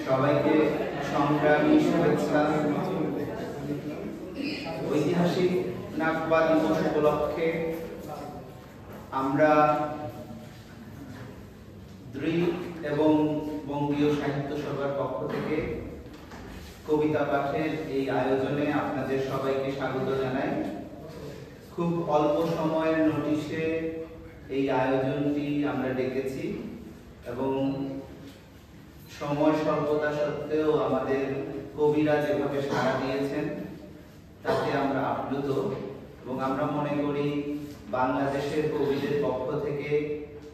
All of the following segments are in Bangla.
সবাইকে সংগ্রামী শুভেচ্ছা। ঐতিহাসিক নাগবা দিবস উপলক্ষে আমরা দৃঢ় এবং বঙ্গীয় সাহিত্য সভার পক্ষ থেকে কবিতা পাঠের এই আয়োজনে আপনাদের সবাইকে স্বাগত জানাই। খুব অল্প সময়ের নোটিশে এই আয়োজনটি আমরা ডেকেছি এবং সময় স্বল্পতা সত্ত্বেও আমাদের কবিরা যেভাবে সাড়া দিয়েছেন তাতে আমরা আপ্লুত এবং আমরা মনে করি বাংলাদেশের কবিদের পক্ষ থেকে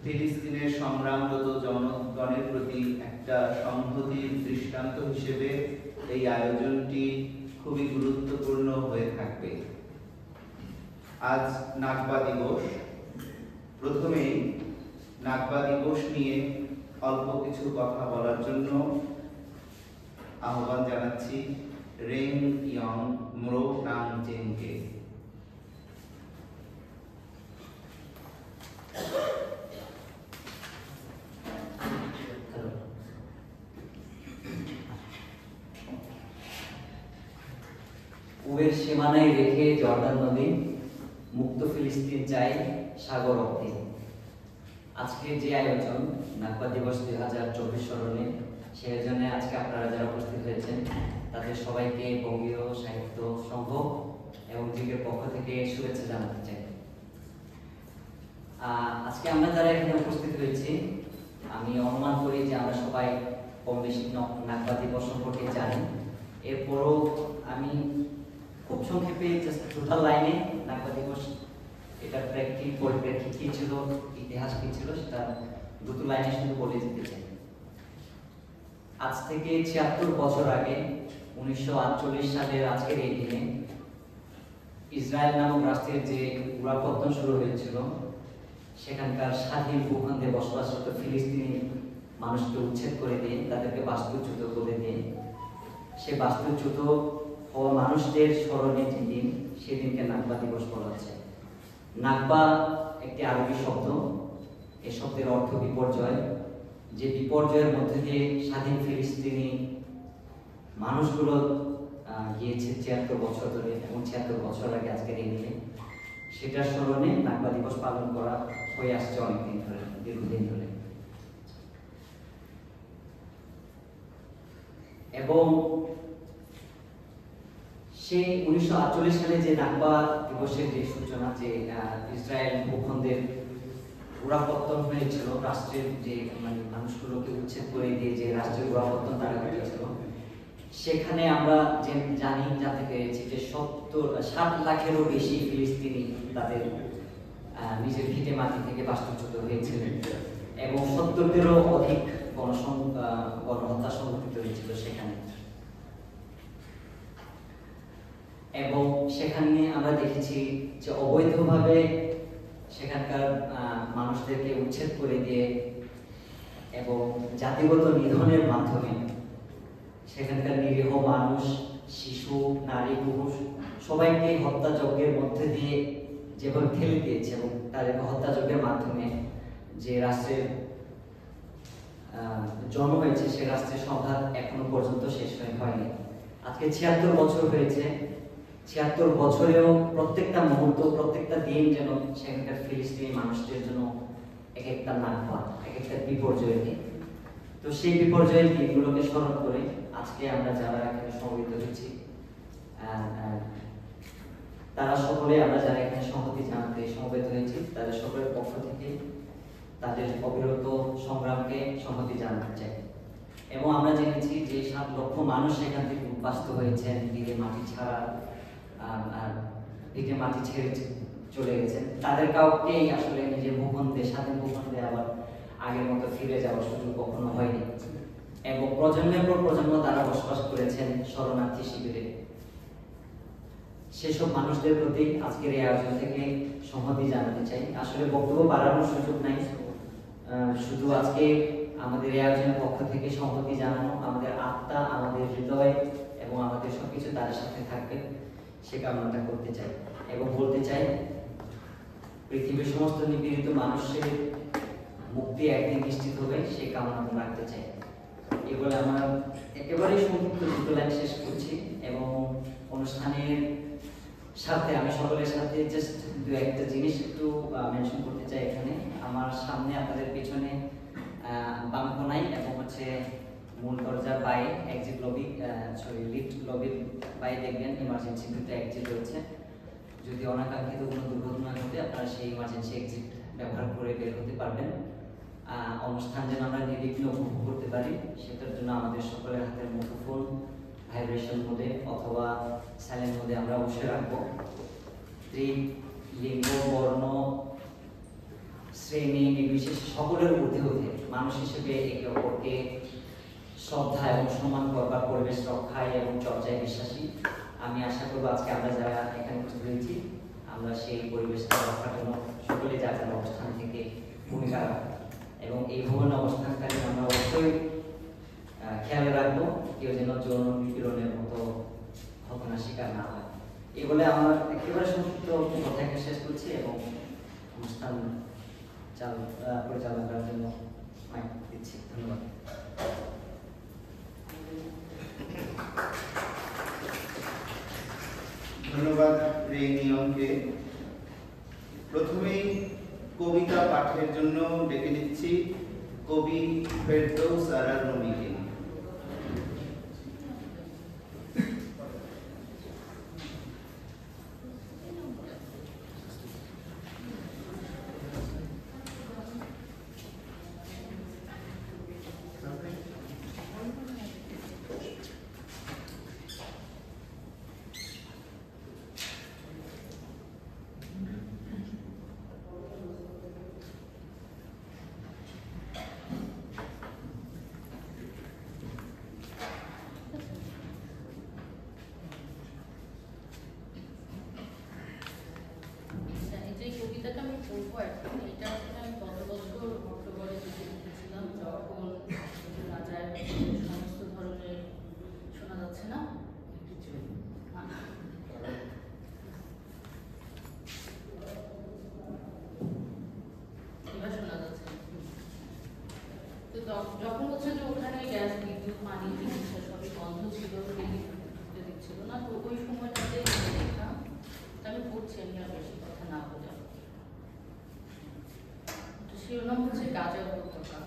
ফিলিস্তিনের সংগ্রামরত জনগণের প্রতি একটা সংহতির দৃষ্টান্ত হিসেবে এই আয়োজনটি খুবই গুরুত্বপূর্ণ হয়ে থাকবে। আজ নাগবা দিবস। প্রথমেই নাগবা দিবস নিয়ে অল্প কিছু কথা বলার জন্য আহ্বান জানাচ্ছি রেং ইয়ং ম্রো নাং জেনকে। উবের সীমানায় রেখে জর্দান নদী, মুক্ত ফিলিস্তিন চাই সাগর অবধি। আজকের যে আয়োজন নাগবা দিবস 2024 স্মরণে, সেই আয়োজনে আজকে আপনারা যারা উপস্থিত হয়েছেন তাদের সবাইকে বঙ্গীয় সাহিত্য সংঘ এবং দিকের পক্ষ থেকে শুভেচ্ছা জানাতে চাই। আজকে আমরা যারা এখানে উপস্থিত হয়েছি, আমি অনুমান করি যে আমরা সবাই কম বেশি নাগবা দিবস সম্পর্কে জানি। এরপরও আমি খুব সংক্ষেপে টোটাল লাইনে নাগবা দিবস এটা পরিপ্রেক্ষিত কি ছিল, ইতিহাস কি ছিল, সেটা দুটো লাইনে শুধু বলে যেতে চাই। আজ থেকে ৭৬ বছর আগে ১৯৪৮ সালের আজকের এই দিনে ইসরায়েল নামক রাষ্ট্রের যে গোড়াপত্তন শুরু হয়েছিল, সেখানকার স্বাধীন ভূখণ্ডে বসবাসরত ফিলিস্তিনি মানুষকে উচ্ছেদ করে দিয়ে তাদেরকে বাস্তুচ্যুত করে দিয়ে সে বাস্তুচ্যুত হওয়া মানুষদের স্মরণে যে দিন, সেদিনকে নাগবা দিবস বলা হচ্ছে। নাগবা একটি আরবি শব্দ। এই শব্দের অর্থ বিপর্যয়। যে বিপর্যয়ের মধ্যে দিয়ে স্বাধীন ফিলিস্তিনি মানুষগুলো গিয়েছে ৭৬ বছর ধরে এবং ৭৬ বছর আগে আজকের এই দিনে, সেটার স্মরণে নাগবা দিবস পালন করা হয়ে আসছে অনেকদিন ধরে, দীর্ঘদিন ধরে। এবং সেই ১৯৪৮ সালে যে নাগবা দিবসের যে সূচনা, যে ইসরায়েল ভূখণ্ডের গোড়াপত্তন হয়েছিল, রাষ্ট্রের যে মানুষগুলোকে উচ্ছেদ করে দিয়ে যে রাষ্ট্রের গোড়াপত্তন তারা ঘটেছিল, সেখানে আমরা যে জানতে পেরেছি যে ৭ লাখেরও বেশি ফিলিস্তিনি তাদের নিজের ভিটে মাটি থেকে বাস্তুচ্যুত হয়েছিলেন এবং ৭০-এরও অধিক গণহত্যা সংঘটিত হয়েছিল সেখানে। এবং সেখানে আমরা দেখেছি যে অবৈধভাবে সেখানকার মানুষদেরকে উচ্ছেদ করে দিয়ে এবং জাতিগত নিধনের মাধ্যমে সেখানকার নিরীহ মানুষ, শিশু, নারী, পুরুষ সবাইকে হত্যাযজ্ঞের মধ্যে দিয়ে যেভাবে ঠেলে দিয়েছে এবং তাদেরকে হত্যাযজ্ঞের মাধ্যমে যে রাষ্ট্রের জন্ম হয়েছে, সে রাষ্ট্রের সংঘাত এখনো পর্যন্ত শেষ হয়নি। আজকে ৭৬ বছর হয়েছে। ৭৬ বছরেও প্রত্যেকটা মুহূর্ত, প্রত্যেকটা দিন যেন সেখানকার ফিলিস্তিনি মানুষদের জন্য এক একটা নাগবা, এক একটা বিপর্যয়ের দিন। তো সেই বিপর্যয়ের দিনগুলোকে স্মরণ করে আজকে আমরা যারা এখানে সমবেত হয়েছি, তারা সকলে, আমরা যারা এখানে সংহতি জানাতে সমবেত হয়েছি, তাদের সকলের পক্ষ থেকে তাদের অবিরত সংগ্রামকে সংহতি জানাতে চাই। এবং আমরা জেনেছি যে ৭ লক্ষ মানুষ সেখান থেকে উদ্বাস্ত হয়েছেন, ভিটে মাটি ছাড়া, ভিটে মাটি ছেড়ে চলে গেছেন। তাদের কাউকেই আসলে নিজের ভূখণ্ডে, স্বাধীন ভূখণ্ডে আবার আগের মতো ফিরে যাওয়ার সুযোগ কখনো হয়নি। এবং প্রজন্মের পর প্রজন্ম তারা বসবাস করেছেন শরণার্থী শিবিরে। সেসব মানুষদের প্রতি আজকের এই আয়োজন থেকে সংহতি জানাতে চাই। আসলে বক্তব্য বাড়ানোর সুযোগ নাই, শুধু আজকে আমাদের এই আয়োজনের পক্ষ থেকে সংহতি জানানো, আমাদের আত্মা, আমাদের হৃদয় এবং আমাদের সবকিছু তাদের সাথে থাকবে, সে কামনাটা করতে চাই। এবং বলতে চাই, পৃথিবীর সমস্ত নিপীড়িত মানুষের মুক্তি একদিন নিশ্চিত হবে, সেই কামনা রাখতে চাই। এগুলো আমার একেবারেই সংক্ষিপ্ত দুটো লাইন শেষ করছি এবং অনুষ্ঠানের সাথে আমি সকলের সাথে জাস্ট দু একটা জিনিস একটু মেনশন করতে চাই। এখানে আমার সামনে আপনাদের পিছনে বাম কোনায় এবং হচ্ছে মূল দরজার বাইরে এক্সিট লবি লিফট লবির বাইরে দেখবেন ইমার্জেন্সি দুটো এক্সিট রয়েছে। যদি অনাকাঙ্ক্ষিত কোনো দুর্ঘটনা ঘটে আপনারা সেই ইমার্জেন্সি এক্সিট ব্যবহার করে বের হতে পারবেন। অনুষ্ঠান যেন আমরা নির্বিঘ্ন উপভোগ করতে পারি সেটার জন্য আমাদের সকলের হাতের মুঠোফোন ভাইব্রেশন মোডে অথবা সাইলেন্ট মোডে আমরা অবশ্যই রাখবো। লিঙ্গ, বর্ণ, শ্রেণী নির্বিশেষে সকলের ঊর্ধ্বে উঠে মানুষ হিসেবে একে অপরকে শ্রদ্ধা এবং সম্মান করবার পরিবেশ রক্ষায় এবং চর্চায় বিশ্বাসী। আমি আশা করবো আজকে আমরা যারা এখানে উপস্থিত হয়েছি আমরা সেই পরিবেশটা রক্ষার জন্য সকলে যার যার অবস্থান থেকে ভূমিকা রাখবো এবং এই ভবনে অবস্থানকারী আমরা অবশ্যই খেয়াল রাখবো কেউ যেন যৌন নিপীড়নের মতো ঘটনার শিকার না হয়। এই বলে আমার একেবারে সংক্ষিপ্ত কথাকে শেষ করছি এবং অনুষ্ঠান পরিচালনা করার জন্য মাইক দিচ্ছি। ধন্যবাদ। ধন্যবাদ রেনিয়নকে। প্রথমেই কবিতা পাঠের জন্য ডেকে নিচ্ছি কবি ফেরদৌস আরা রুমিকে। কবিতাটা আমি পড়বো এখন। এটা আসলে আমি গত বছর অক্টোবরে লিখেছিলাম যখন রাজার সমস্ত ধরনের শোনা যাচ্ছে না এবার শোনা যাচ্ছে। তো যখন হচ্ছে যে ওখানে গ্যাস, বিদ্যুৎ, পানি, চিকিৎসা সবই বন্ধ ছিল, দিচ্ছিল না, তো ওই সময়টাতে লেখা আমি পড়ছি, আমি আর বেশি কথা না বলে। শিরোনাম হচ্ছে গাজা উপত্যকা।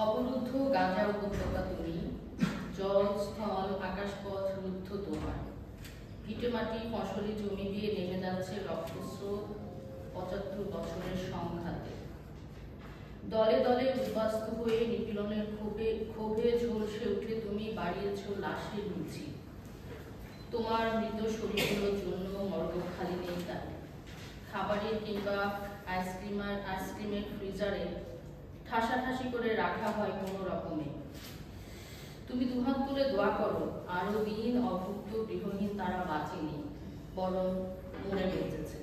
অবরুদ্ধ গাজা উপত্যকা তুমি, জল, স্থল, আকাশপথ রুদ্ধ তোমার। ভিটেমাটি, ফসলি জমি দিয়ে নেমে যাচ্ছে রক্তস্রোত ৭৫ বছরের সংঘাতে। দলে দলে উদ্বাস্ত হয়ে নিপীড়নের ক্ষোভে ঝলসে উঠে তুমি বাড়িয়েছ লাশের মিছিল। তোমার মৃত শরীরগুলোর জন্য মর্গ খালি নেই তাই। খাবারের কিংবা আইসক্রিমের ফ্রিজারে ঠাসাঠাসি করে রাখা হয় কোনো রকমে। তুমি দুহাত তুলে দোয়া করো আরো দিন অভুক্ত গৃহহীন তারা বাঁচেনি, বরং মরে বেঁচেছে।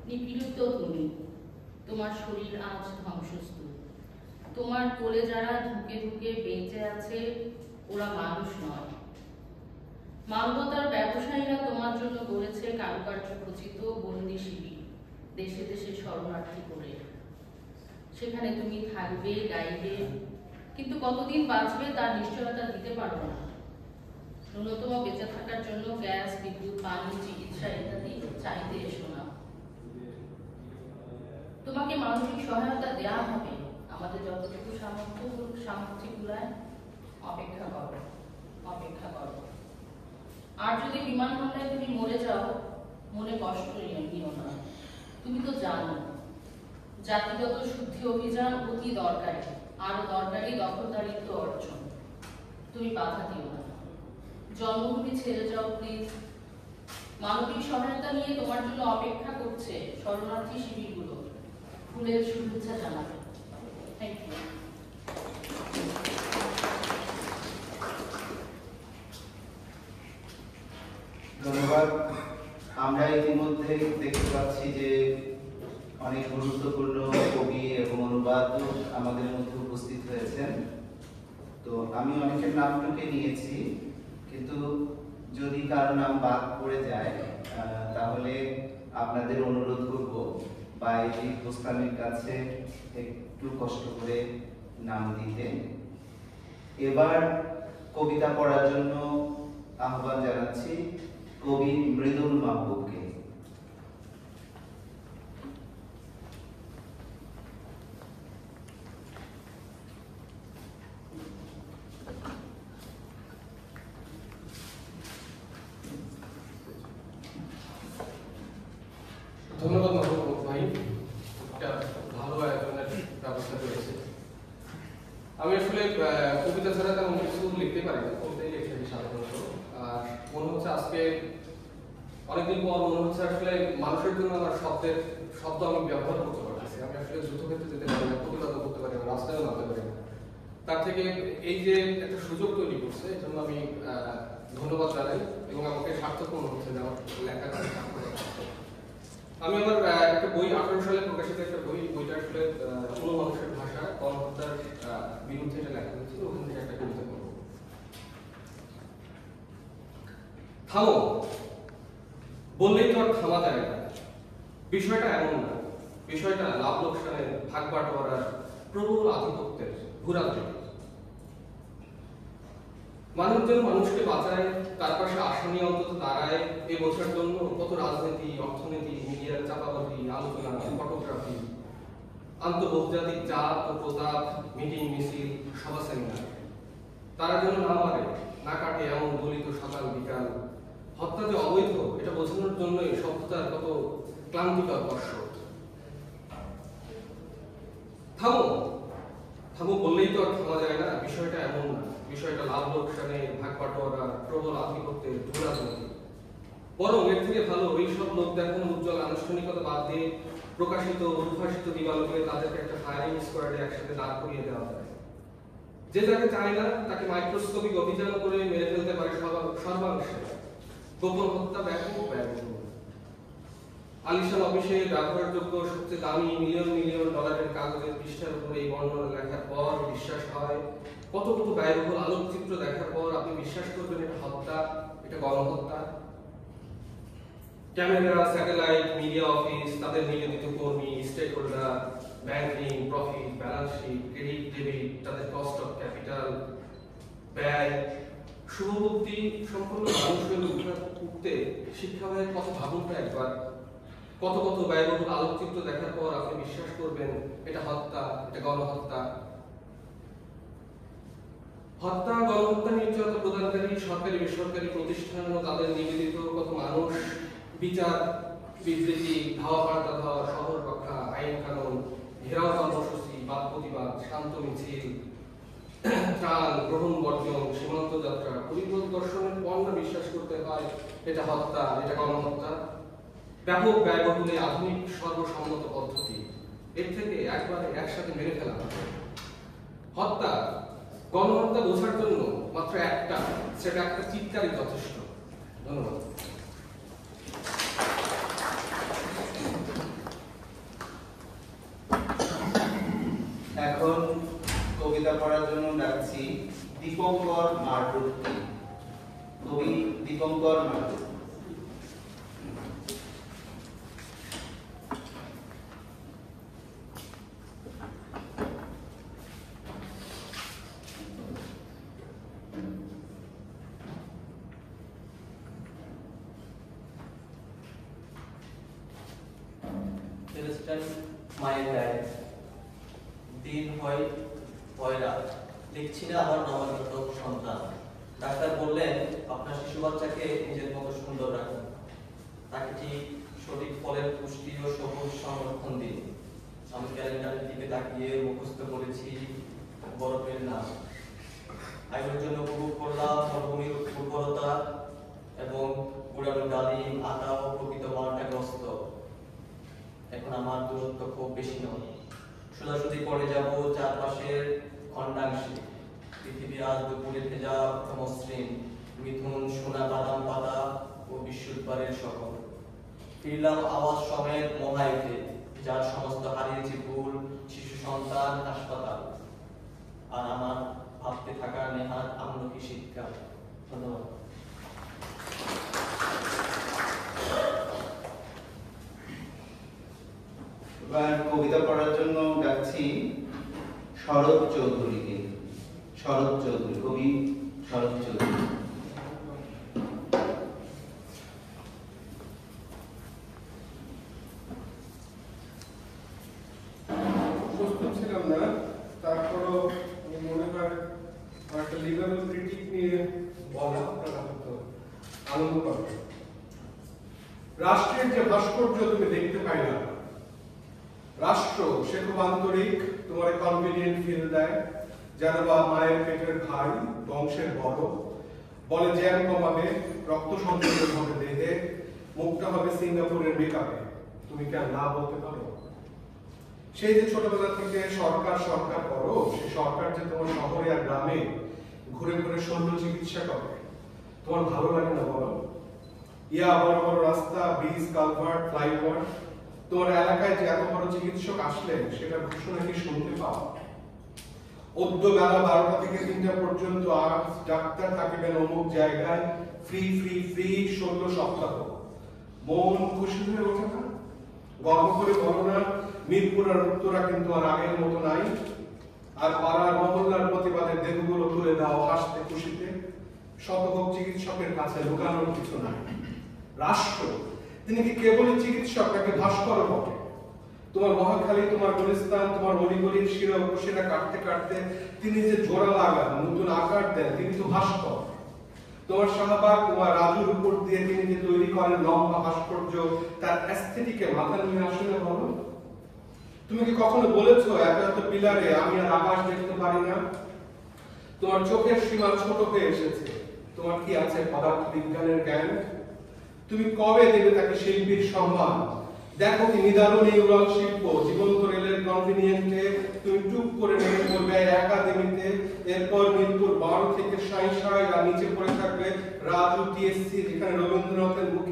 নিপীড়িত তুমি, তোমার শরীর আজ ধ্বংসস্তূপ। তোমার কোলে যারা ধুকে ধুকে বেঁচে আছে ওরা মানুষ নয়। মানবতার ব্যবসায়ীরা তোমার জন্য গড়েছে কারুকার্য খচিত বন্দি শিবির, দেশে দেশে শরণার্থী করে। সেখানে তুমি থাকবে, গাইবে, কিন্তু কতদিন বাঁচবে তার নিশ্চয়তা দিতে পারবো না। ন্যূনতম বেঁচে থাকার জন্য গ্যাস, বিদ্যুৎ, পানি, চিকিৎসা ইত্যাদি চাইতে এসো না। তোমাকে মানসিক সহায়তা দেয়া হবে, আমাদের যতটুকু সামর্থ্য কুলায়। অপেক্ষা করো, অপেক্ষা করো। আর যদি বিমান হামলায় তুমি মরে যাও, মনে কষ্ট নিও না। তুমি তো জানো জাতিগত শুদ্ধি অভিযান অতি দরকারি, আরো দরকারি দখলদারিত্ব অর্জন। তুমি বাধা দিও না, জন্মভূমি ছেড়ে যাও প্লিজ। মানবিক সহায়তা নিয়ে তোমার জন্য অপেক্ষা করছে শরণার্থী শিবিরগুলো। ফুলের শুভেচ্ছা জানাবে। Thank you. ধন্যবাদ। আমরা ইতিমধ্যে দেখতে পাচ্ছি যে অনেক গুরুত্বপূর্ণ কবি এবং অনুবাদক আমাদের মধ্যে উপস্থিত হয়েছেন। তো আমি অনেকের নাম টুকে নিয়েছি, কিন্তু যদি কারো নাম বাদ পড়ে যায় তাহলে আপনাদের অনুরোধ করব বাইজি গোস্তামির কাছে একটু কষ্ট করে নাম দিতে। এবার কবিতা পড়ার জন্য আহ্বান জানাচ্ছি কবি মৃদুল মাহবুবকে। ধন্যবাদ মাহবুব ভাই, একটা ভালো আয়োজনের ব্যবস্থা করেছে। আমি আসলে কবিতা ছাড়া তেমন কিছু লিখতে পারি না, কবিতাই লিখে থাকি সাধারণত। আর মনে হচ্ছে আজকে অনেকদিন পর মনে হচ্ছে আসলে মানুষের জন্য আমার শব্দ আমি ব্যবহার করতে পারতেছি। আমি আসলে যুদ্ধক্ষেত্রে যেতে পারি না, প্রতিবাদও করতে পারি না, রাস্তায়ও নামতে পারি না। তার থেকে এই যে একটা সুযোগ তৈরি করছে, এই জন্য আমি ধন্যবাদ জানাই এবং আমাকে সার্থক মনে হচ্ছে যে আমার লেখা আমি আমার একটা বই 18 সালে প্রকাশিত একটা বইটা আসলে কোনো মানুষের ভাষা গণহত্যার বিরুদ্ধে এটা লেখা হয়েছিল, ওখান থেকে একটা কবিতা পড়ব। থামো, বললেই তো আর থামা যায় না। বিষয়টা এমন না, বিষয়টা লাভ লোকসানের, ভাগ বাটোয়ারার, প্রবল আধিপত্যের, ভূরাজনীতি। মানুষ যেন মানুষকে বাঁচায়, তার পাশে আশা নিয়ে অন্তত দাঁড়ায়, এই বোঝার জন্য কত রাজনীতি, অর্থনীতি, মিডিয়ার চাপাবাজি, আলোচনা, ফটোগ্রাফি, আন্তর্জাতিক জাত ও প্রতাপ, মিটিং মিছিল, সভা সেমিনার। তারা যেন না মারে, না কাটে এমন দলিত সকাল বিকাল। হত্যা যে অবৈধ এটা বোঝানোর জন্যই সভ্যতার কত ক্লান্তিকর কসরত। থামো, থামো বললেই তো আর থামা যায় না। বিষয়টা এমন না, বিষয়টা লাভ লোকসানে, ভাগ বাটোয়ারা, প্রবল আধিপত্যের, ভূরাজনীতি। বরং এর থেকে ভালো এইসব লোক দেখানো উজ্জ্বল আনুষ্ঠানিকতা বাদ দিয়ে প্রকাশিত উদ্ভাসিত দিবালোকে তাদেরকে একটা ফায়ারিং স্কোয়াডে একসাথে দাঁড় করিয়ে দেওয়া যায়। যে যাকে চায় না তাকে মাইক্রোস্কোপিক অভিযান করে মেরে ফেলতে পারে সর্বাংশে। গোপন হত্যা ব্যাপক ব্যয়বহুল। আলিশান অফিসে ব্যবহারযোগ্য সবচেয়ে দামি মিলিয়ন মিলিয়ন ডলারের কাগজের পৃষ্ঠার উপরে এই বর্ণনা লেখার পর বিশ্বাস হয়, কত কত ব্যয়বহুল আলোকচিত্র দেখার পর আপনি বিশ্বাস করবেন এটা হত্যা, এটা গণহত্যা। ক্যামেরা, স্যাটেলাইট, মিডিয়া অফিস, তাদের নিয়োজিত কর্মী, stakeholder, banking, profit, balance sheet, credit debit, তাদের কস্ট অফ ক্যাপিটাল, ব্যয়, শুভবুদ্ধি সম্পূর্ণ মানুষের উঠতে শিক্ষা হয়। কত ভাবুন তো একবার, কত কত ব্যয়বহুল আলোকচিত্র দেখার পর আপনি বিশ্বাস করবেন এটা হত্যা, এটা গণহত্যা। হত্যা, গণহত্যা, নির্যাতন প্রদানকারী সরকারি বেসরকারি প্রতিষ্ঠান ও তাদের নিবেদিত কত মানুষ, বিচার বিবৃতি, ধাওয়া পাল্টা ধাওয়া, শহর রক্ষা, আইন কানুন, ঘেরাও কর্মসূচি, বাদ প্রতিবাদ, শান্ত মিছিল, ত্রাণ গ্রহণ বর্জন, সীমান্ত যাত্রা, পরিদর্শনের পণ্য বিশ্বাস করতে হয় এটা হত্যা, এটা গণহত্যা। ব্যাপক ব্যয়বহুল আধুনিক সর্বসম্মত পদ্ধতি, এর থেকে একবারে একসাথে মেরে ফেলা হত্যা। গণহত্যা বোঝার জন্য মাত্র সেটা একটা চিৎকারই যথেষ্ট। ধন্যবাদ। এখন কবিতা পড়ার জন্য ডাকছি দীপঙ্কর মারডুককে। কবি দীপঙ্কর মারডুক। মায়ের গায়ে দিন হয় রাত, লিখছি না আমার নবাগত সন্তান। ডাক্তার বললেন আপনার শিশু বাচ্চাকে নিজের মতো সুন্দর রাখুন, তাকে ঠিক সঠিক ফলের পুষ্টি ও সবুজ সংরক্ষণ দিন। আমি ক্যালেন্ডারের দিকে তাকিয়ে মুখস্থ করেছি বরফের নাম। আয়ুর জন্য উপভোগ করলাম মরুভূমির উর্বরতা এবং পুরানো ডালিম, আটা ও প্রকৃত মাল্টাগ্রস্ত। এখন আমার দূরত্ব খুব বেশি নয়, সোজাসুজি পড়ে যাব চারপাশের খণ্ডাংশে। পৃথিবী আজ দুপুরে ভেজা মসৃণ, মিথুন সোনা বাদাম পাতা ও বিশ্বদ্বারের শহর। ফিরলাম আওয়াজ সমেত মহায়ুতে, যার সমস্ত হারিয়েছি ভুল, শিশু সন্তান, হাসপাতাল আর আমার ভাবতে থাকা নেহাত আমলকি শীতকাল। ধন্যবাদ। এবার কবিতা পড়ার জন্য ডাকছি শরৎ চৌধুরীকে। শরৎ চৌধুরী, কবি শরৎ চৌধুরী। প্রস্তুত ছিলাম না, তারপরও মনে হয় একটা লিগাল ক্রিটিক নিয়ে বলা আপনারা হয়তো আনন্দ পাবে। রাষ্ট্রের যে ভাস্কর্য তুমি দেখতে পাইলা, রাষ্ট্র সে খুব আন্তরিক, তোমার কনভিনিয়েন্ট ফিল দেয়, যেন বা মায়ের পেটের ভাই, বংশের বড়, বলে জ্যাম কমাবে, রক্ত সঞ্চালন হবে দেহে, মুখটা হবে সিঙ্গাপুরের মেকআপে, তুমি কেন না বলতে পারো? সেই যে ছোটবেলা থেকে সরকার সরকার করো, সেই সরকার যে তোমার শহরে আর গ্রামে ঘুরে ঘুরে শল্য চিকিৎসা করে, তোমার ভালো লাগে না বলো? ইয়া বড় বড় রাস্তা, ব্রিজ, কালভার্ট, ফ্লাইওভার, তোমার এলাকায় যে এত বড় চিকিৎসক আসলেন সেটা ঘোষণা কি শুনতে পাও? অদ্য বেলা 12টা থেকে 3টা পর্যন্ত আজ ডাক্তার থাকিবেন অমুক জায়গায়, ফ্রি ফ্রি ফ্রি 16 সপ্তাহ। মন খুশি হয়ে ওঠে না? গর্ব করে বলো না মিরপুর আর উত্তরা কিন্তু আর আগের মতো নাই? আর পাড়ার মহল্লার প্রতিবাদের দেহগুলো তুলে দাও হাসতে খুশিতে। শতক চিকিৎসকের কাছে লুকানোর কিছু নাই। রাষ্ট্র তিনি কি কেবলই চিকিৎসক নাকি ভাস্কর বটে? তোমার মহাখালী, তোমার গুলিস্তান, তোমার অলিগলির শিরা উপশিরা কাটতে কাটতে তিনি যে জোড়া লাগান, নতুন আকার দেন, তিনি তো ভাস্কর। তোমার শাহবাগ, তোমার রাজুর উপর দিয়ে তিনি যে তৈরি করেন লম্বা ভাস্কর্য, তার অ্যাস্থেটিকে মাথা নিয়ে আসে না বলো? তুমি কি কখনো বলেছো এত এত পিলারে আমি আর আকাশ দেখতে পারি না? তোমার চোখের সীমা ছোট হয়ে এসেছে, তোমার কি আছে পদার্থ বিজ্ঞানের জ্ঞান? তুমি কবে দেবে তাকে শিল্পীর সম্মান? দেখো কি নিদারুণ এই উড়াল শিল্প, জীবন্ত রেলের কনভিনিয়েন্টে তুমি টুক করে নেমে পড়বে একাডেমিতে, এরপর মিরপুর 12 থেকে সাঁই আর নিচে পড়ে থাকবে রাজু টিএসসি, যেখানে রবীন্দ্রনাথের মুখ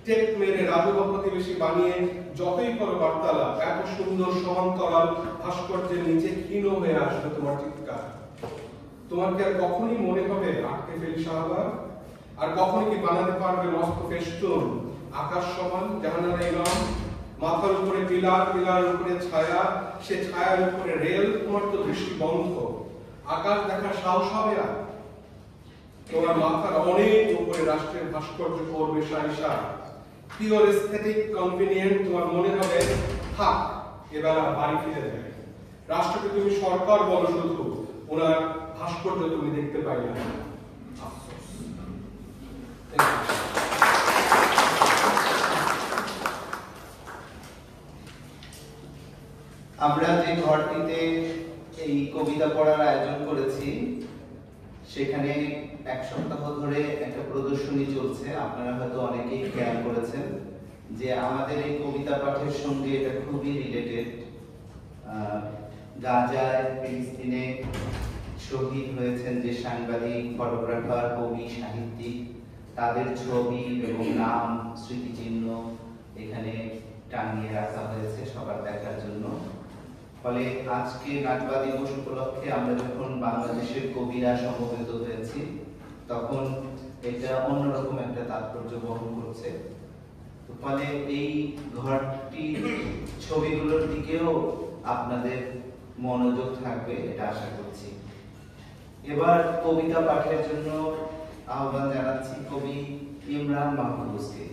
টেপ মেরে রাজু প্রতিবেশী বানিয়ে যতই করো বার্তালাপ, এত সুন্দর সমান্তরাল ভাস্কর্যের নিচে ক্ষীণ হয়ে আসবে তোমার চিৎকার। তোমার কি আর কখনই মনে হবে আটকে ফেলি শাহবাগ? আর কখনো কি বানাতে পারবে মস্ত ফেস্টুন, আকাশ সমান জাহানারা ইমাম, মাথার উপরে পিলার, পিলার উপরে ছায়া, সে ছায়ার উপরে রেল? তোমার তো দৃষ্টি বন্ধ, আকাশ দেখার সাহস হবে আর? তোমার মাথার অনেক উপরে রাষ্ট্রের ভাস্কর্য করবে সাইসা, পিওর এস্থেটিক কনভিনিয়েন্ট। তোমার মনে হবে থাক এবার বাড়ি ফিরে যায়। রাষ্ট্রকে তুমি সরকার বলো শুধু, ওনার ভাস্কর্য তুমি দেখতে পাইলে না। আমরা যে ঘরটিতে এই কবিতা পড়ার আয়োজন করেছি সেখানে 1 সপ্তাহ ধরে একটা প্রদর্শনী চলছে। আপনারা হয়তো অনেকেই খেয়াল করেছেন যে আমাদের এই কবিতা পাঠের সঙ্গে এটা খুবই রিলেটেড। গাজায়, ফিলিস্তিনে শহীদ হয়েছেন যে সাংবাদিক, ফটোগ্রাফার, কবি, সাহিত্যিক, তাদের ছবি এবং নাম, স্মৃতিচিহ্ন এখানে টাঙিয়ে রাখা হয়েছে সবার দেখার জন্য। ফলে আজকে নাগবা দিবস উপলক্ষে আমরা যখন বাংলাদেশের কবিরা সমবেত হয়েছি তখন এটা অন্যরকম একটা তাৎপর্য বহন করছে। ফলে এই ঘরটি ছবিগুলোর দিকেও আপনাদের মনোযোগ থাকবে এটা আশা করছি। এবার কবিতা পাঠের জন্য আহ্বান জানাচ্ছি কবি ইমরান মাহফুজকে।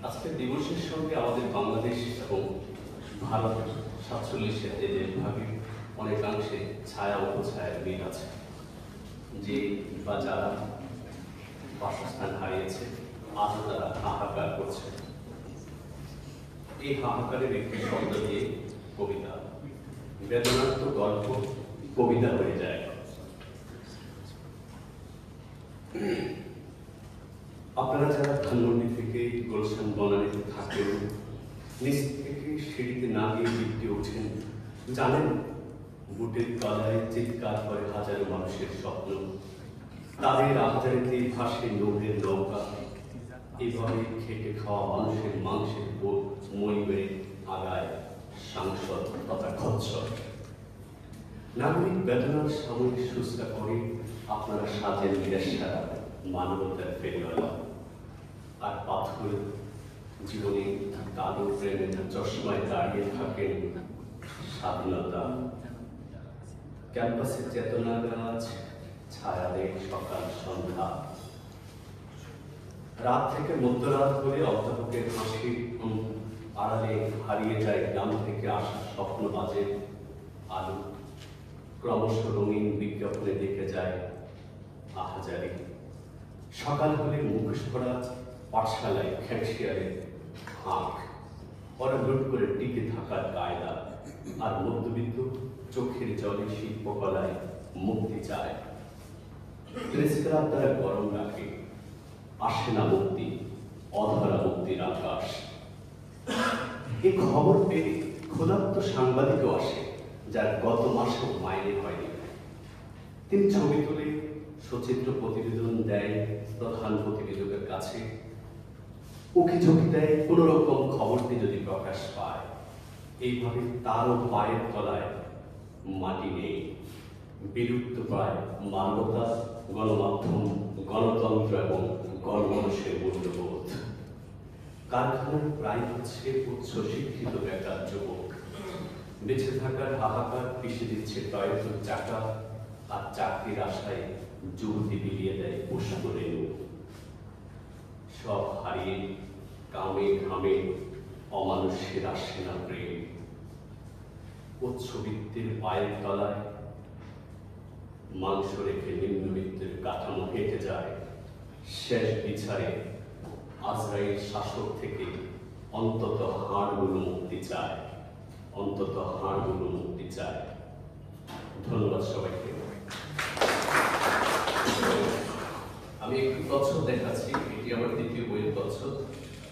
আজকের দিবসের সঙ্গে আমাদের বাংলাদেশ এবং ভারত 47-এর যে দেশভাগে অনেকাংশে ছায়া উপছায়ার মিল আছে। যে বা যারা বাসস্থান হারিয়েছে আজও তারা হাহাকার করছে। এই হাহাকারের একটি শব্দ দিয়ে কবিতা, বেদনার্থ গল্প কবিতা হয়ে যায়। আপনারা যারা ধানমন্ডি থেকে গুলশান বনানীতে থাকেন, নিচ থেকে সিঁড়িতে না গিয়ে লিফটে ওঠেন, জানেন, বুটের তলায় চিৎকার করে হাজারো মানুষের স্বপ্ন, তাদের আহাজারিতে ভাসে নৌকের নৌকা। এভাবে খেটে খাওয়া মানুষের মাংসের উপর মই বেড়ে আগায় সাংসদ তথা খচ্চর। নাগরিক বেদনার সাময়িক সুস্থা করে আপনারা সাজেন নিরাশা মানবতার ফেরিওয়ালা, আর পাথর জীবনে কালো প্রেমের চশমায় দাঁড়িয়ে থাকেন স্বাধীনতা। ক্যাম্পাসের চেতনা গাছ, ছায়া দেয় সকাল সন্ধ্যা। রাত থেকে মধ্যরাত হলে অধ্যাপকের হাসির আড়ালে হারিয়ে যায় গ্রাম থেকে আসা স্বপ্ন বাজে আলো। ক্রমশ রঙিন বিজ্ঞাপনে দেখে যায় আহাজারি। সকাল হলে মুখোশ পড়া পাঠশালায় খ্যাটশিয়ারে হাঁক, ওরা লুট করে টিকে থাকার কায়দা, আর মধ্যবিত্ত চোখের জলে শিল্পকলায় মুক্তি চায়। প্রেস ক্লাব তারা গরম রাখে, আসে না মুক্তি, অধরা মুক্তির আকাশ। এই খবর পেয়ে ক্ষুধার্ত সাংবাদিকও আসে, যার গত মাসেও মাইনে হয়নি। তিনি ছবি তুলে সচিত্র প্রতিবেদন দেয় প্রধান প্রতিবেদকের কাছে। উকি ঝুঁকি দেয় কোনো রকম খবরটি যদি প্রকাশ পায়। এইভাবে তারও পায়ের তলায় মাটি নেই। বিলুপ্ত প্রায় মানবতা, গণমাধ্যম, গণতন্ত্র এবং গণমানুষের মূল্যবোধ। কারখানার প্রায় হচ্ছে উচ্চ শিক্ষিত বেকার যুবক। বেঁচে থাকার হাহাকার পিষে দিচ্ছে টয়টো চাকা, আর চাকরির আশায় যুবতী বিলিয়ে দেয় পুষ্প রেণু। সব হারিয়ে কামে ঘামে অমানুষের আসে না প্রেম। উচ্চবিত্তের পায়ের তলায় মাংস রেখে নিম্নবিত্তের কাঠামো হেঁটে যায়। শেষ বিচারে আজরাইল শাসক থেকে অন্তত হাড়গুলো মুক্তি চায়, অন্তত হাড়গুলো মুক্তি চায়। ধন্যবাদ সবাইকে। আমি একটু তথ্য দেখাচ্ছি, এটি আমার দ্বিতীয় বইয়ের তথ্য।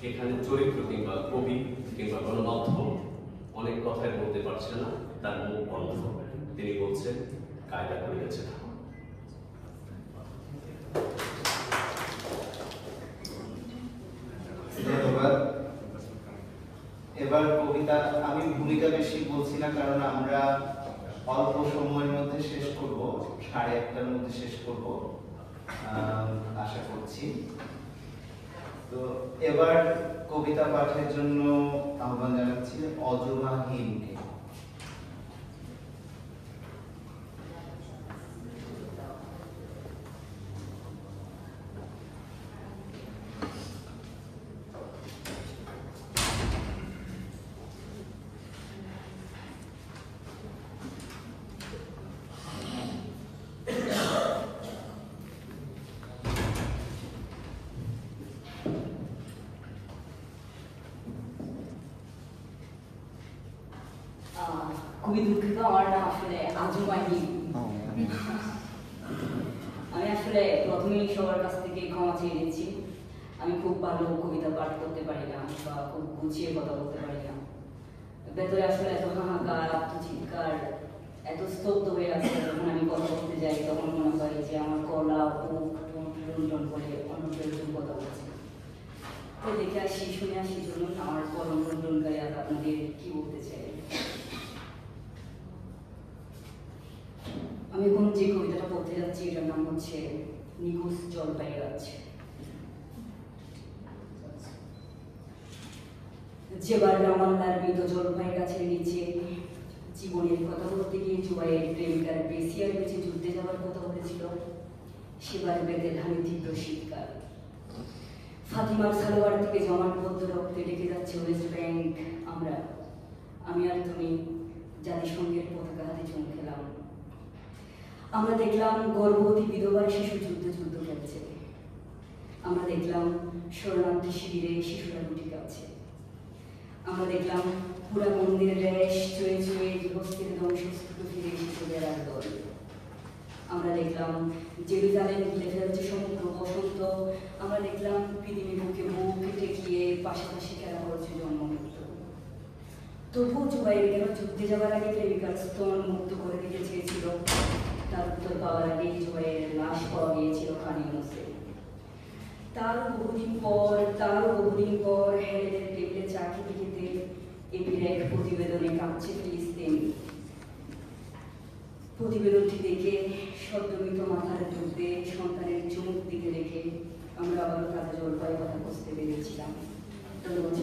এখানে চরিত্র কিংবা কবি কিংবা গণমাধ্যম অনেক কথাই বলতে পারছে না, তার মুখ বন্ধ। তিনি বলছেন কায়দা করে গেছে। ধন্যবাদ। এবার কবিতা আমি ভূমিকা বেশি বলছি না, কারণ আমরা অল্প সময়ের মধ্যে শেষ করব, 1:30টার মধ্যে শেষ করব আশা করছি। তো এবার কবিতা পাঠের জন্য আহ্বান জানাচ্ছি অজুমা হিমকে। খুবই দুঃখিত, আমার নাম আসলে আজুমা হিম। আমি আসলে প্রথমেই সবার কাছ থেকে ক্ষমা চেয়ে নিচ্ছি। আমি খুব ভালো কবিতা পাঠ করতে পারি না বা খুব গুছিয়ে কথা বলতে পারি না। ভেতরে আসলে এত হাহাকার, আত্মচিৎকার, এত স্তব্ধ হয়ে আছে। যখন আমি কথা বলতে যাই তখন মনে হয় যে আমার গলা, বুক, ঠোঁট লুণ্ঠন করে অন্য কেউ কথা বলছে। তো দেখে আসি, শুনে আসি, চলুন আমার কলম লুণ্ঠনকারী আজ আপনাদের কি বলতে চাই। আমি এখন যে কবিতাটা পড়তে যাচ্ছি এটার নাম হচ্ছে নিখোঁজ জলপাই গাছ। যেবার রামাল্লার মৃত জলপাই গাছের নিচে জীবনের কথা বলতে গিয়ে জুবাইয়ের প্রেমিকার বেসিয়ার বেঁচে যুদ্ধে যাওয়ার কথা বলেছিল, সেবার বেঁধে ধানে তীব্র শীতকাল। ফাতিমার সালোয়ার থেকে জমাটবদ্ধ রক্তে ডেকে যাচ্ছে ওয়েস্ট ব্যাংক। আমি আর তুমি জাতিসংঘের পতাকা হাতে চমকেলাম। আমরা দেখলাম গর্ভবতী বিধবার শিশু যুদ্ধ খেলছে। আমরা দেখলাম শরণার্থী শিবিরে শিশুরা রুটি খাচ্ছে। আমরা দেখলাম পুরা মন্দিরের রেশ চুয়ে চুয়ে গৃহস্থের ধ্বংসস্তূপে ফিরে এসেছে বেড়ার দল। আমরা দেখলাম জেরুজালেম ঘিরে ফেলছে সমুদ্র বসন্ত। আমরা দেখলাম পৃথিবী বুকে বুক ঠেকিয়ে পাশাপাশি খেলা করেছে জন্মমৃত্যু। তবুও জুবাইর কেন যুদ্ধে যাওয়ার আগে প্রেমিকার স্তন মুক্ত করে দিতে চেয়েছিল, তার উত্তর পাওয়ার আগেই জুবাইরের লাশ পাওয়া গিয়েছিল খান ইউনুসে। তারও বহুদিন পর হেলেদের টেবিলে চা খেতে খেতে এপির এক প্রতিবেদনে কাঁপছে ফিলিস্তিন। প্রতিবেদনটি দেখে সদ্যমিত মাথার যুদ্ধে সন্তানের চুমুক দিতে দেখে আমরা আবারও তাজা জলপাই কথা বুঝতে পেরেছিলাম। ধন্যবাদ।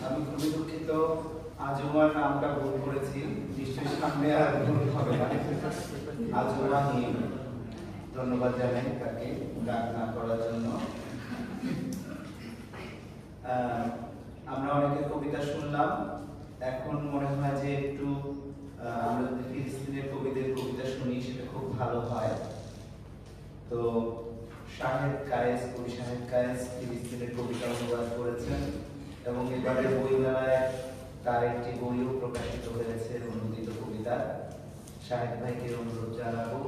আমি খুবই দুঃখিত, আজুমার নামটা ভুল করেছি, নিশ্চয়ই সামনে আর ভুল হবে না। আজুমা হিম, ধন্যবাদ জানাই তাকে ডাক না করার জন্য। আমরা অনেকের কবিতা শুনলাম, এখন মনে হয় যে একটু আমরা যদি ফিলিস্তিনের কবিদের কবিতা শুনি সেটা খুব ভালো হয়। তো শাহেদ কায়েস, কবি শাহেদ কায়েস ফিলিস্তিনের কবিতা অনুবাদ করেছেন এবং এবারে বইমেলায় তার একটি বইও প্রকাশিত হয়েছে অনুদিত কবিতা। শাহেদ ভাইকে অনুরোধ জানাবো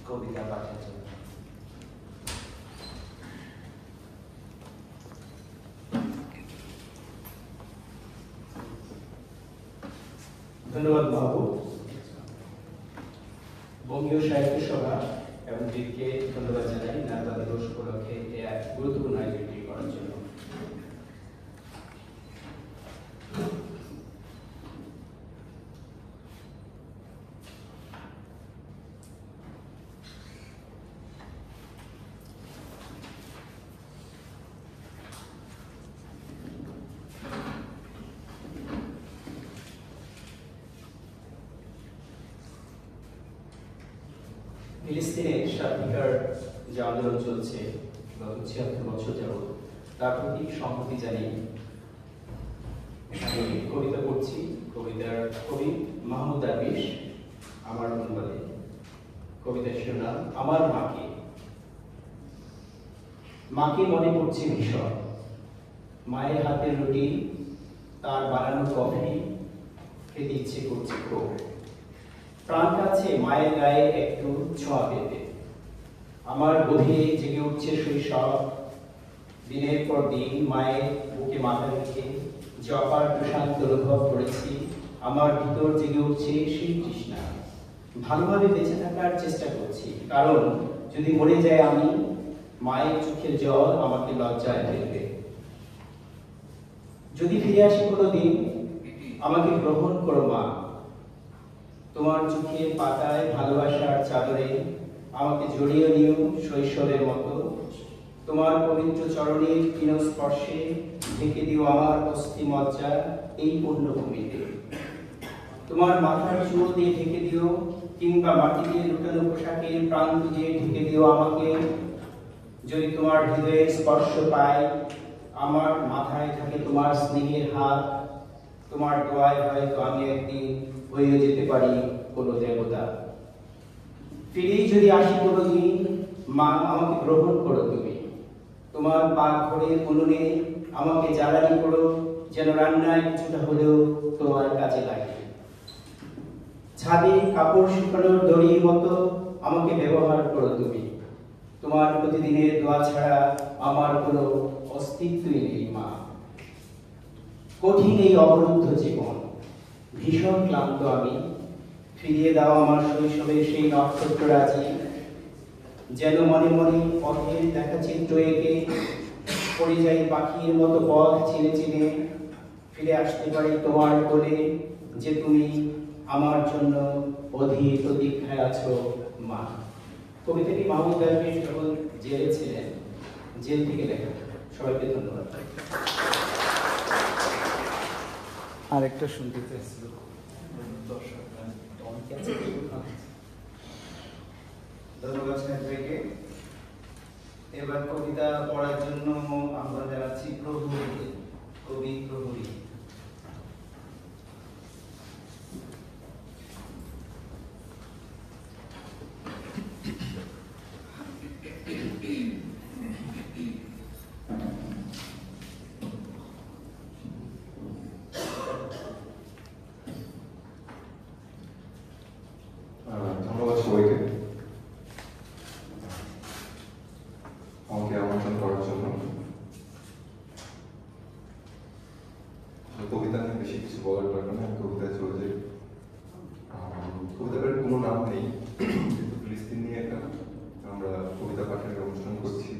কবিতা পাঠের জন্য। ধন্যবাদ মাহবুব। বঙ্গীয় সাহিত্য সভা এবং দিককে ধন্যবাদ জানাই নারদা দিবস উপলক্ষে এক গুরুত্বপূর্ণ আয়োজনটি করার জন্য। ফিলিস্তিনে স্বাধিকার যে আন্দোলন চলছে গত ৭৬ বছর যাবৎ, তার প্রতি সংহতি জানিয়ে আমি কবিতা পড়ছি। কবিতার কবি মাহমুদ দারবিশ, আমার অনুবাদে। কবিতার শিরোনাম আমার মাকে। মাকে মনে পড়ছে ভীষণ, মায়ের হাতের রুটি, তার বানানো কফি খেতে ইচ্ছে করছে খুব। প্রাণ কাছে মায়ের গায়ে একটু ছোঁয়া পেতে। আমার গভীরে জেগে উঠছে শৈশব, দিনের পর দিন মায়ের বুকে মাথা রেখে যে অপার প্রশান্ত অনুভব করেছি, আমার ভিতর জেগে উঠছে সেই তৃষ্ণা। ভালোভাবে বেঁচে থাকার চেষ্টা করছি, কারণ যদি মরে যায় আমি, মায়ের চোখের জল আমাকে লজ্জায় ফেলবে। যদি ফিরে আসি কোনোদিন, আমাকে গ্রহণ করো মা। তোমার চোখের পাতায় ভালোবাসার চাদরে আমাকে জড়িয়ে নিও শৈশবের মতো। তোমার পবিত্র চরণের ক্ষীণ স্পর্শে ঢেকে দিও আমার অস্থি মজ্জা এই পুণ্যভূমিতে। তোমার মাথার চুল দিয়ে ঢেকে দিও, কিংবা মাটি দিয়ে লুটানো পোশাকের প্রান্ত দিয়ে ঢেকে দিও আমাকে। যদি তোমার হৃদয়ের স্পর্শ পাই, আমার মাথায় থাকে তোমার স্নেহের হাত। তোমার দোয়ায় হয়তো আমি একদিন হয়ে যেতে পারি কোনো দেবতা। ফিরেই যদি আসি কোনোদিন, মা আমাকে গ্রহণ করো তুমি। তোমার পাক ঘরের উনুনে আমাকে জ্বালানি করো, যেন রান্নায় কিছুটা হলেও তোমার কাজে লাগে। ছাদে কাপড় শুকানোর দড়ির মতো আমাকে ব্যবহার করো তুমি। তোমার প্রতিদিনের দোয়া ছাড়া আমার কোনো অস্তিত্বই নেই মা। কঠিন এই অবরুদ্ধ জীবন, ভীষণ ক্লান্ত আমি। ফিরিয়ে দাও আমার শৈশবের সেই নক্ষত্ররাজি, যেন মনে মনে পথের দেখা চিত্র এঁকে পরিযায়ী পাখির মতো পথ চিনে চিনে ফিরে আসতে পারি তোমার কোলে, যে তুমি আমার জন্য অধীর প্রতীক্ষায় আছো মা। কবিতাটি মাহমুদ দারবিশ যখন জেলে ছিলেন, জেল থেকে লেখা। সবাইকে ধন্যবাদ। আরেকটা শুনতে চাইছিল ধন্যবাদ সাহেব ভাইকে। এবার কবিতা পড়ার জন্য আমরা জানাচ্ছি প্রহরীকে, কবি প্রহরী। ধন্যবাদ সবাইকে। কবিতা নিয়ে বেশি কিছু বলার দরকার নেই, কবিতায় চলে যাই। কবিতাটার কোনো নাম নেই, কিন্তু ফিলিস্তিন নিয়ে একটা আমরা কবিতা পাঠের অনুষ্ঠান করছি।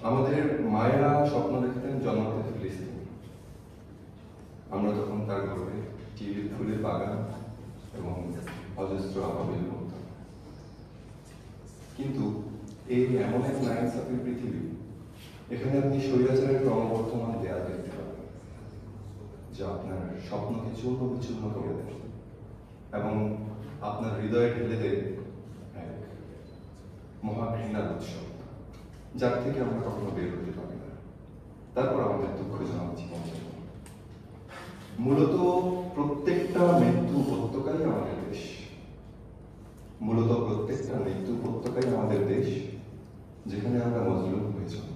আমাদের মায়েরা স্বপ্ন দেখতেন জন্মাতে ফিলিস্তিন, আমরা তখন তার গর্বে টিউলিপ ফুলের বাগান এবং অজস্র আবাবিল বলতাম। কিন্তু এই এমন এক নাইনসাফি পৃথিবী, এখানে আপনি স্বৈরাচারের ক্রমবর্ধমান দেয়া দেখতে পাবেন, যা আপনার স্বপ্নকে চূর্ণ বিচূর্ণ করে দেয় এবং আপনার হৃদয়ে ঢেলে দেয় এক মহাঘৃণার উৎসব, যার থেকে আমরা কখনো বের হতে পারি না। তারপর আমাদের দুঃখজনক জীবন। মূলত প্রত্যেকটা মৃত্যু উপত্যকাই আমাদের দেশ, মূলত প্রত্যেকটা মৃত্যু উপত্যকাই আমাদের দেশ, যেখানে আমরা মজলুম হয়ে যাব।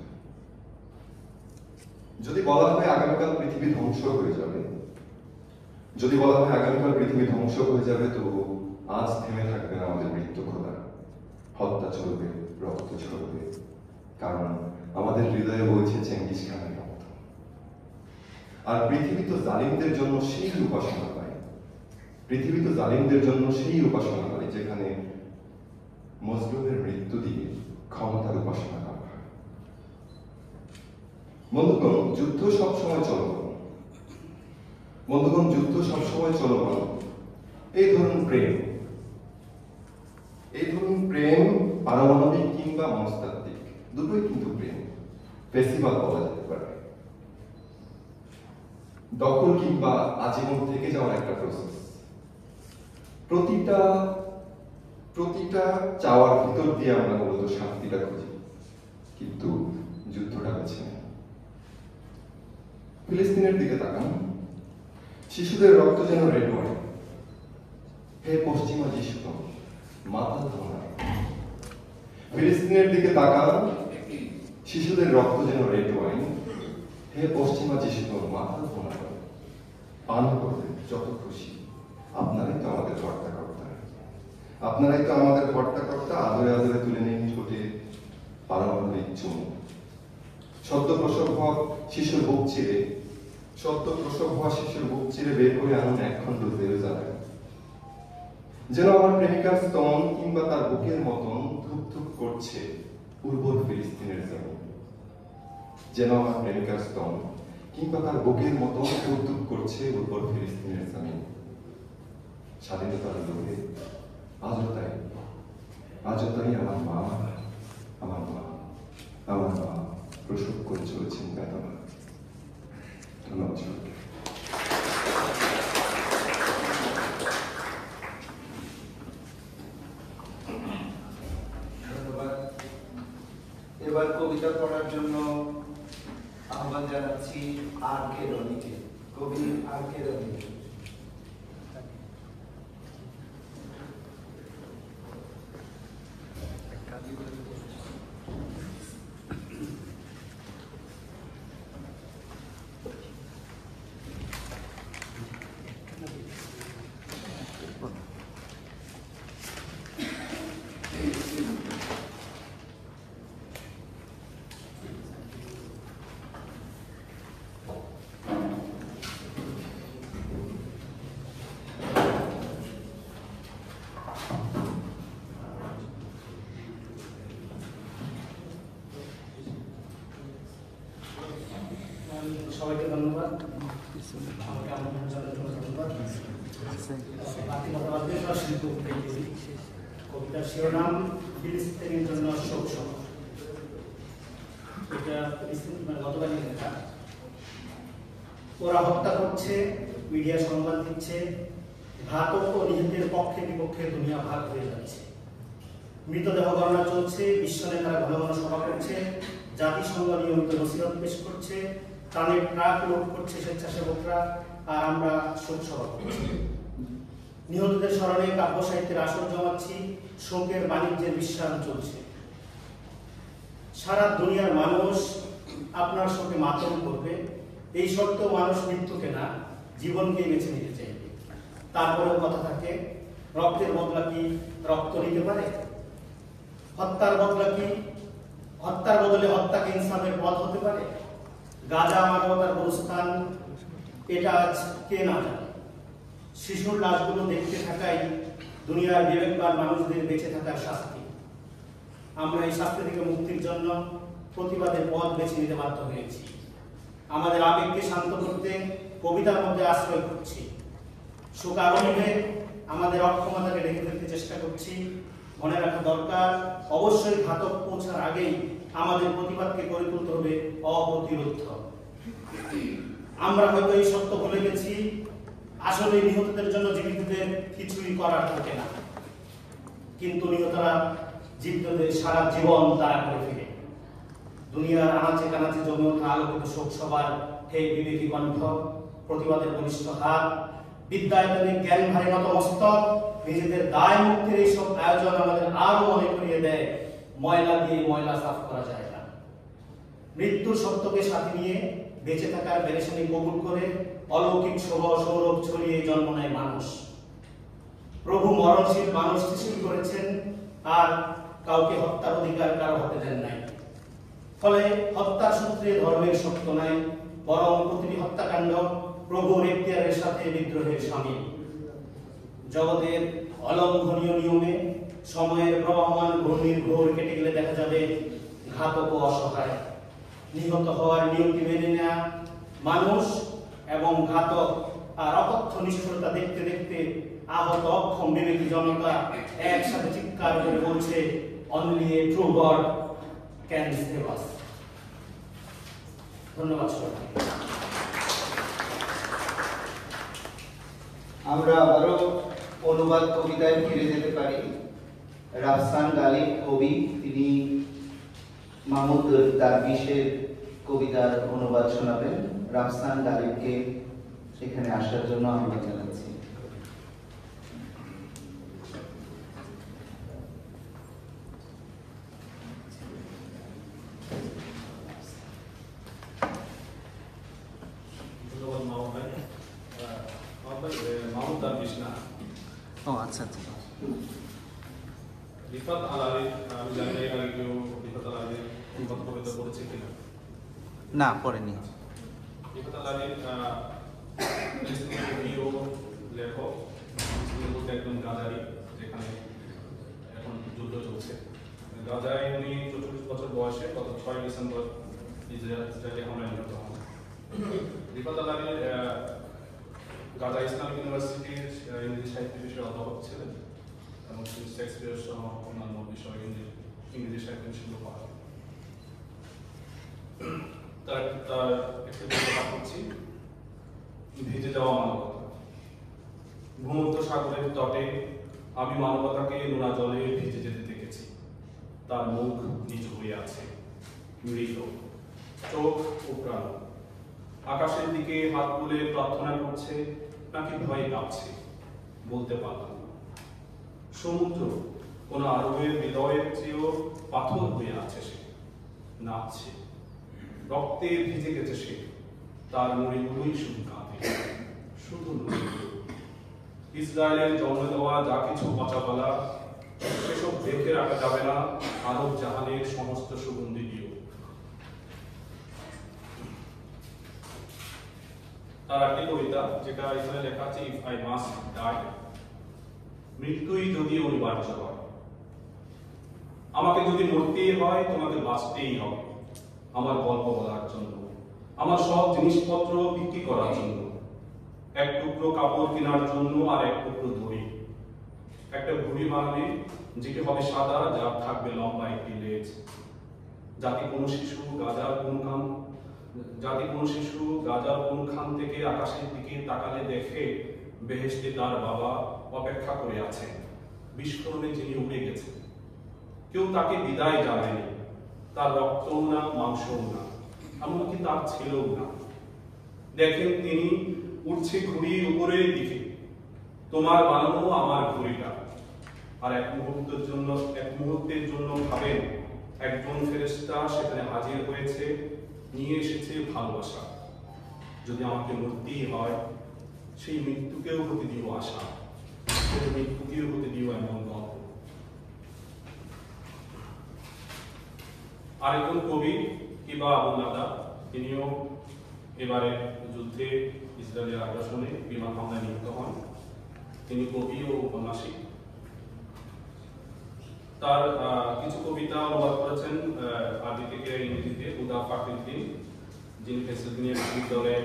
যদি বলা হয় আগামীকাল পৃথিবী ধ্বংস হয়ে যাবে, যদি বলা হয় আগামীকাল পৃথিবী ধ্বংস হয়ে যাবে, তো আজ থেমে থাকবে না আমাদের মৃত্যু খোদা। হত্যা চলবে, রক্ত ঝরবে, কারণ আমাদের হৃদয়ে বইছে চেঙ্গিস খানের রক্ত। আর পৃথিবী তো জালিমদের জন্য সেই উপাসনা পায়, পৃথিবী তো জালিমদের জন্য সেই উপাসনা পায় যেখানে মজলুমের মৃত্যু দিয়ে ক্ষমতার উপাসনা করা হয়। বন্ধুগণ, যুদ্ধ সবসময় চলমান, বন্ধুগণ যুদ্ধ সবসময় চলমান। এই ধরুন প্রেম, এই ধরুন প্রেম পারমাণবিক কিংবা মনস্তাত্ত্বিক, দুটোই কিন্তু প্রেম, ফেস্টিভাল বলা যেতে পারে। দখল কিংবা আজীবন থেকে যাওয়ার একটা প্রসেস। প্রতিটা চাওয়ার ভিতর দিয়ে আমরা মূলত শান্তিটা খুঁজি, কিন্তু যুদ্ধটা বেছে নেই। ফিলিস্তিনের দিকে তাকান, শিশুদের রক্ত যেন রেড ওয়াইন, হে পশ্চিমা যিশুতম মাথা ধোনা। ফিলিস্তিনের দিকে তাকান, শিশুদের রক্ত যেন রেড ওয়াইন, হে পশ্চিমা যিশুতম মাথা ধোনা। পান করবে যত খুশি, আপনারাই তো আমাদের কর্তা, আপনারাই তো আমাদের কর্তা। আদরে আদরে তুলে নিন ঠোঁটে পারমাণবিক চুমু। সদ্য প্রসব হওয়া শিশুর বুক চিরে বের করে আনুন একখণ্ড জেরুজালেম, যেন আমার প্রেমিকার স্তন কিংবা তার বুকের মতন ধুক ধুক করছে উর্বর ফিলিস্তিনের জমি। যেন আমার প্রেমিকার স্তন কিংবা তার বুকের মতন ধুক ধুক করছে উর্বর ফিলিস্তিনের জমি। স্বাধীনতার লোভে আজও তাই আমার মা প্রসব করে চলেছেন বেদনা। ধন্যবাদ। ধন্যবাদ। এবার কবিতা পড়ার জন্য আহ্বান জানাচ্ছি আর কে রনিকে, কবি আর কে রনিকে। সবাইকে ধন্যবাদ। আমাকে আমন্ত্রণ জানানোর জন্য ধন্যবাদ। কবিতার শিরোনাম ফিলিস্তিনের জন্য শোক সভা। এটা গতকালই লেখা। ওরা হত্যা করছে, মিডিয়া সংবাদ দিচ্ছে, ঘাতক ও নিহতের পক্ষে বিপক্ষে দুনিয়া ভাগ হয়ে যাচ্ছে। মৃতদেহ গণনা চলছে, বিশ্ব নেতারা ঘন ঘন সভা করছে, জাতিসংঘ নিয়মিত নসিহত পেশ করছে, প্রাণের ট্রাক লোড করছে স্বেচ্ছাসেবকরা, আর আমরা শোক সভা করছি। নিহতদের স্মরণে কাব্য সাহিত্যের আসর জমাচ্ছি, শোকের বাণিজ্যের বিশ্বায়ন চলছে। সারা দুনিয়ার মানুষ আপনার শোকে মাতম করবে, এই সত্ত্বেও মানুষ মৃত্যুকে না জীবনকে বেছে নিতে চাইবে। তারপরেও কথা থাকে, রক্তের বদলা কি রক্ত নিতে পারে? হত্যার বদলা কি হত্যার বদলে হত্যাকে ইনসাফের পথ হতে পারে? গাঁজা মানবতার গুরুস্থান, এটা আজ কে না জানে? শিশুর লাশগুলো দেখতে থাকাই দুনিয়ার বিবেকবান মানুষদের বেঁচে থাকার শাস্তি। আমরা এই শাস্তি থেকে মুক্তির জন্য প্রতিবাদের পথ বেছে নিতে বাধ্য হয়েছি। আমাদের আবেগকে শান্ত করতে কবিতার মধ্যে আশ্রয় করছি। শোকাবহে আমাদের অক্ষমতাকে ঢেকে ফেলতে চেষ্টা করছি। মনে রাখা দরকার, অবশ্যই ঘাতক পৌঁছার আগেই আমাদের প্রতিবাদকে গড়ে তুলতে হবে অপ্রতিরোধ। আমরা হয়তো এই সত্য ভুলে গেছি, আসলে নিহতদের জন্য জীবিতদের কিছুই করার থাকে না, কিন্তু নিহতরা জীবিতদের সারা জীবন তারা করে ফিরে। দুনিয়ার আনাচে কানাচে জমে ওঠা আলোকিত শোক সবার হে বিবেকী কণ্ঠ, প্রতিবাদের বলিষ্ঠ হাত, বিদ্যায়তনে জ্ঞান ভারী নত মস্তক, নিজেদের দায় মুক্তির এইসব আয়োজন আমাদের আরো মনে করিয়ে দেয় ময়লা দিয়ে ময়লা সাফ করা যায় না। মৃত্যুর সত্যকে সাথে নিয়ে বেঁচে থাকার পেরেশানি কবুল করে অলৌকিক শোভা সৌরভ ছড়িয়ে জন্ম নেয় মানুষ। প্রভু মরণশীল মানুষ সৃষ্টি করেছেন আর কাউকে হত্যার অধিকার কারো হাতে দেন নাই। ফলে হত্যার সূত্রে ধর্মের শক্ত নাই, বরং প্রতিটি হত্যাকাণ্ড প্রভুর এখতিয়ারের সাথে বিদ্রোহের সামিল। জগতের অলঙ্ঘনীয় নিয়মে সময়ের প্রবহমান ঘূর্ণির ঘোর কেটে গেলে দেখা যাবে ঘাতক ও অসহায়। নিহত হওয়ার নিয়মটি মেনে নেয়া মানুষ এবং ঘাতক আর অকথ্য নিষ্ঠুরতা দেখতে দেখতে আহত অক্ষম বিবেকী জনতা একসাথে চিৎকার করে বলছে, only a true god can save us. ধন্যবাদ সবাইকে। আমরা আবারও অনুবাদ কবিতায় ফিরে যেতে পারি। রাফসান গালিব কবি, তিনি মাহমুদ দারবিশের কবিতার অনুবাদ শোনাবেন। রাফসান গালিবকে সেখানে আসার জন্য আহ্বান জানাচ্ছি। ও আচ্ছা আচ্ছা। রিফাত আলারী, আমি জানি না এর আগে কেউ রিফাত আলারীর কবিতা পড়েছে কিনা? না, পড়েনি। রিফাত আলারীর প্রিয় লেখক, বলতে একদম গাজারি, যেখানে এখন যুদ্ধ চলছে। গাজায় উনি 44 বছর বয়সে গত 6 ডিসেম্বর ইসরায়েলি হামলায় নিহত হন। রিফাত আলারীর গাজা ইসলামিক ইউনিভার্সিটির ইংরেজি সাহিত্য বিষয়ে অধ্যাপক ছিলেন এবং শেক্সপিয়ার সহ অন্যান্য বিষয়ে ইংরেজি সাহিত্য বিষয়ে পড়া। তার একটি কথা করছি, ভিজে যাওয়া মানবতা। ভূমধ্য সাগরের তটে আমি মানবতাকে নোনা জলে ভিজে যেতে দেখেছি। তার মুখ নিচু হয়ে আছে, মৃত, চোখ উপড়ানো। আকাশের দিকে হাত তুলে প্রার্থনা করছে নাকি ভয়ে কাঁপছে, বলতে পারলাম না। সমুদ্র কোন আরবের হৃদয়ের চেয়েও পাথর হয়ে আছে, সে নাচছে, রক্তে ভিজে গেছে সে। তার মুড়িগুলোই শুধু কাঁদে, শুধু ইসরায়েলের জন্ম দেওয়া যা কিছু পচা পালা, সেসব দেখে রাখা যাবে না আরব জাহানের সমস্ত সুগন্ধি দিয়েও। তার একটি কবিতা, যেটা এখানে লেখা আছে, ইফ আই মাস্ট ডাই, মৃত্যুই যদি অনিবার্য হয়, আমাকে যদি মরতেই হয় তোমাকে বাঁচতেই হবে। আমার গল্প বলার জন্য, আমার সব জিনিসপত্র বিক্রি করার জন্য, এক টুকরো কাপড় কেনার জন্য আর এক টুকরো দড়ি, একটা ঘুড়ি বানাবে যেটি হবে সাদা, যার থাকবে লম্বা একটি লেজ, যাতে কোনো শিশু গাজার কোনখান থেকে আকাশের দিকে তাকালে দেখে বেহেশতে তার বাবা অপেক্ষা করে আছে, বিস্ফোরণে যিনি উড়ে গেছেন। কেউ তাকে বিদায় জানায়নি, তার রক্তও না, মাংসও না, এমনকি তার ছেলেও না। দেখেন তিনি উঠছে ঘুড়ির উপরের দিকে, তোমার বানানো আমার ঘুড়িটা। আর এক মুহূর্তের জন্য ভাবেন একজন ফেরেশতা সেখানে হাজির হয়েছে, নিয়ে এসেছে ভালোবাসা। যদি আমাকে মরতেই হয়, সেই মৃত্যুকেও হতে দিও আশা, সেই মৃত্যুকেও হতে দিও এমন গল্প। আরেকজন কবি কিবা আবুল আদা, তিনিও এবারে যুদ্ধে ইসরায়েলের আগ্রাসনে বিমান হামলায় নিহত হন। তিনি কবি ও উপন্যাসিক। তার কিছু কবিতা অনুবাদ করেছেন আরবি থেকে ইংরেজিতে হুদা ফাকরুদ্দিন, যিনি পেন্সিলভেনিয়া বিশ্ববিদ্যালয়ের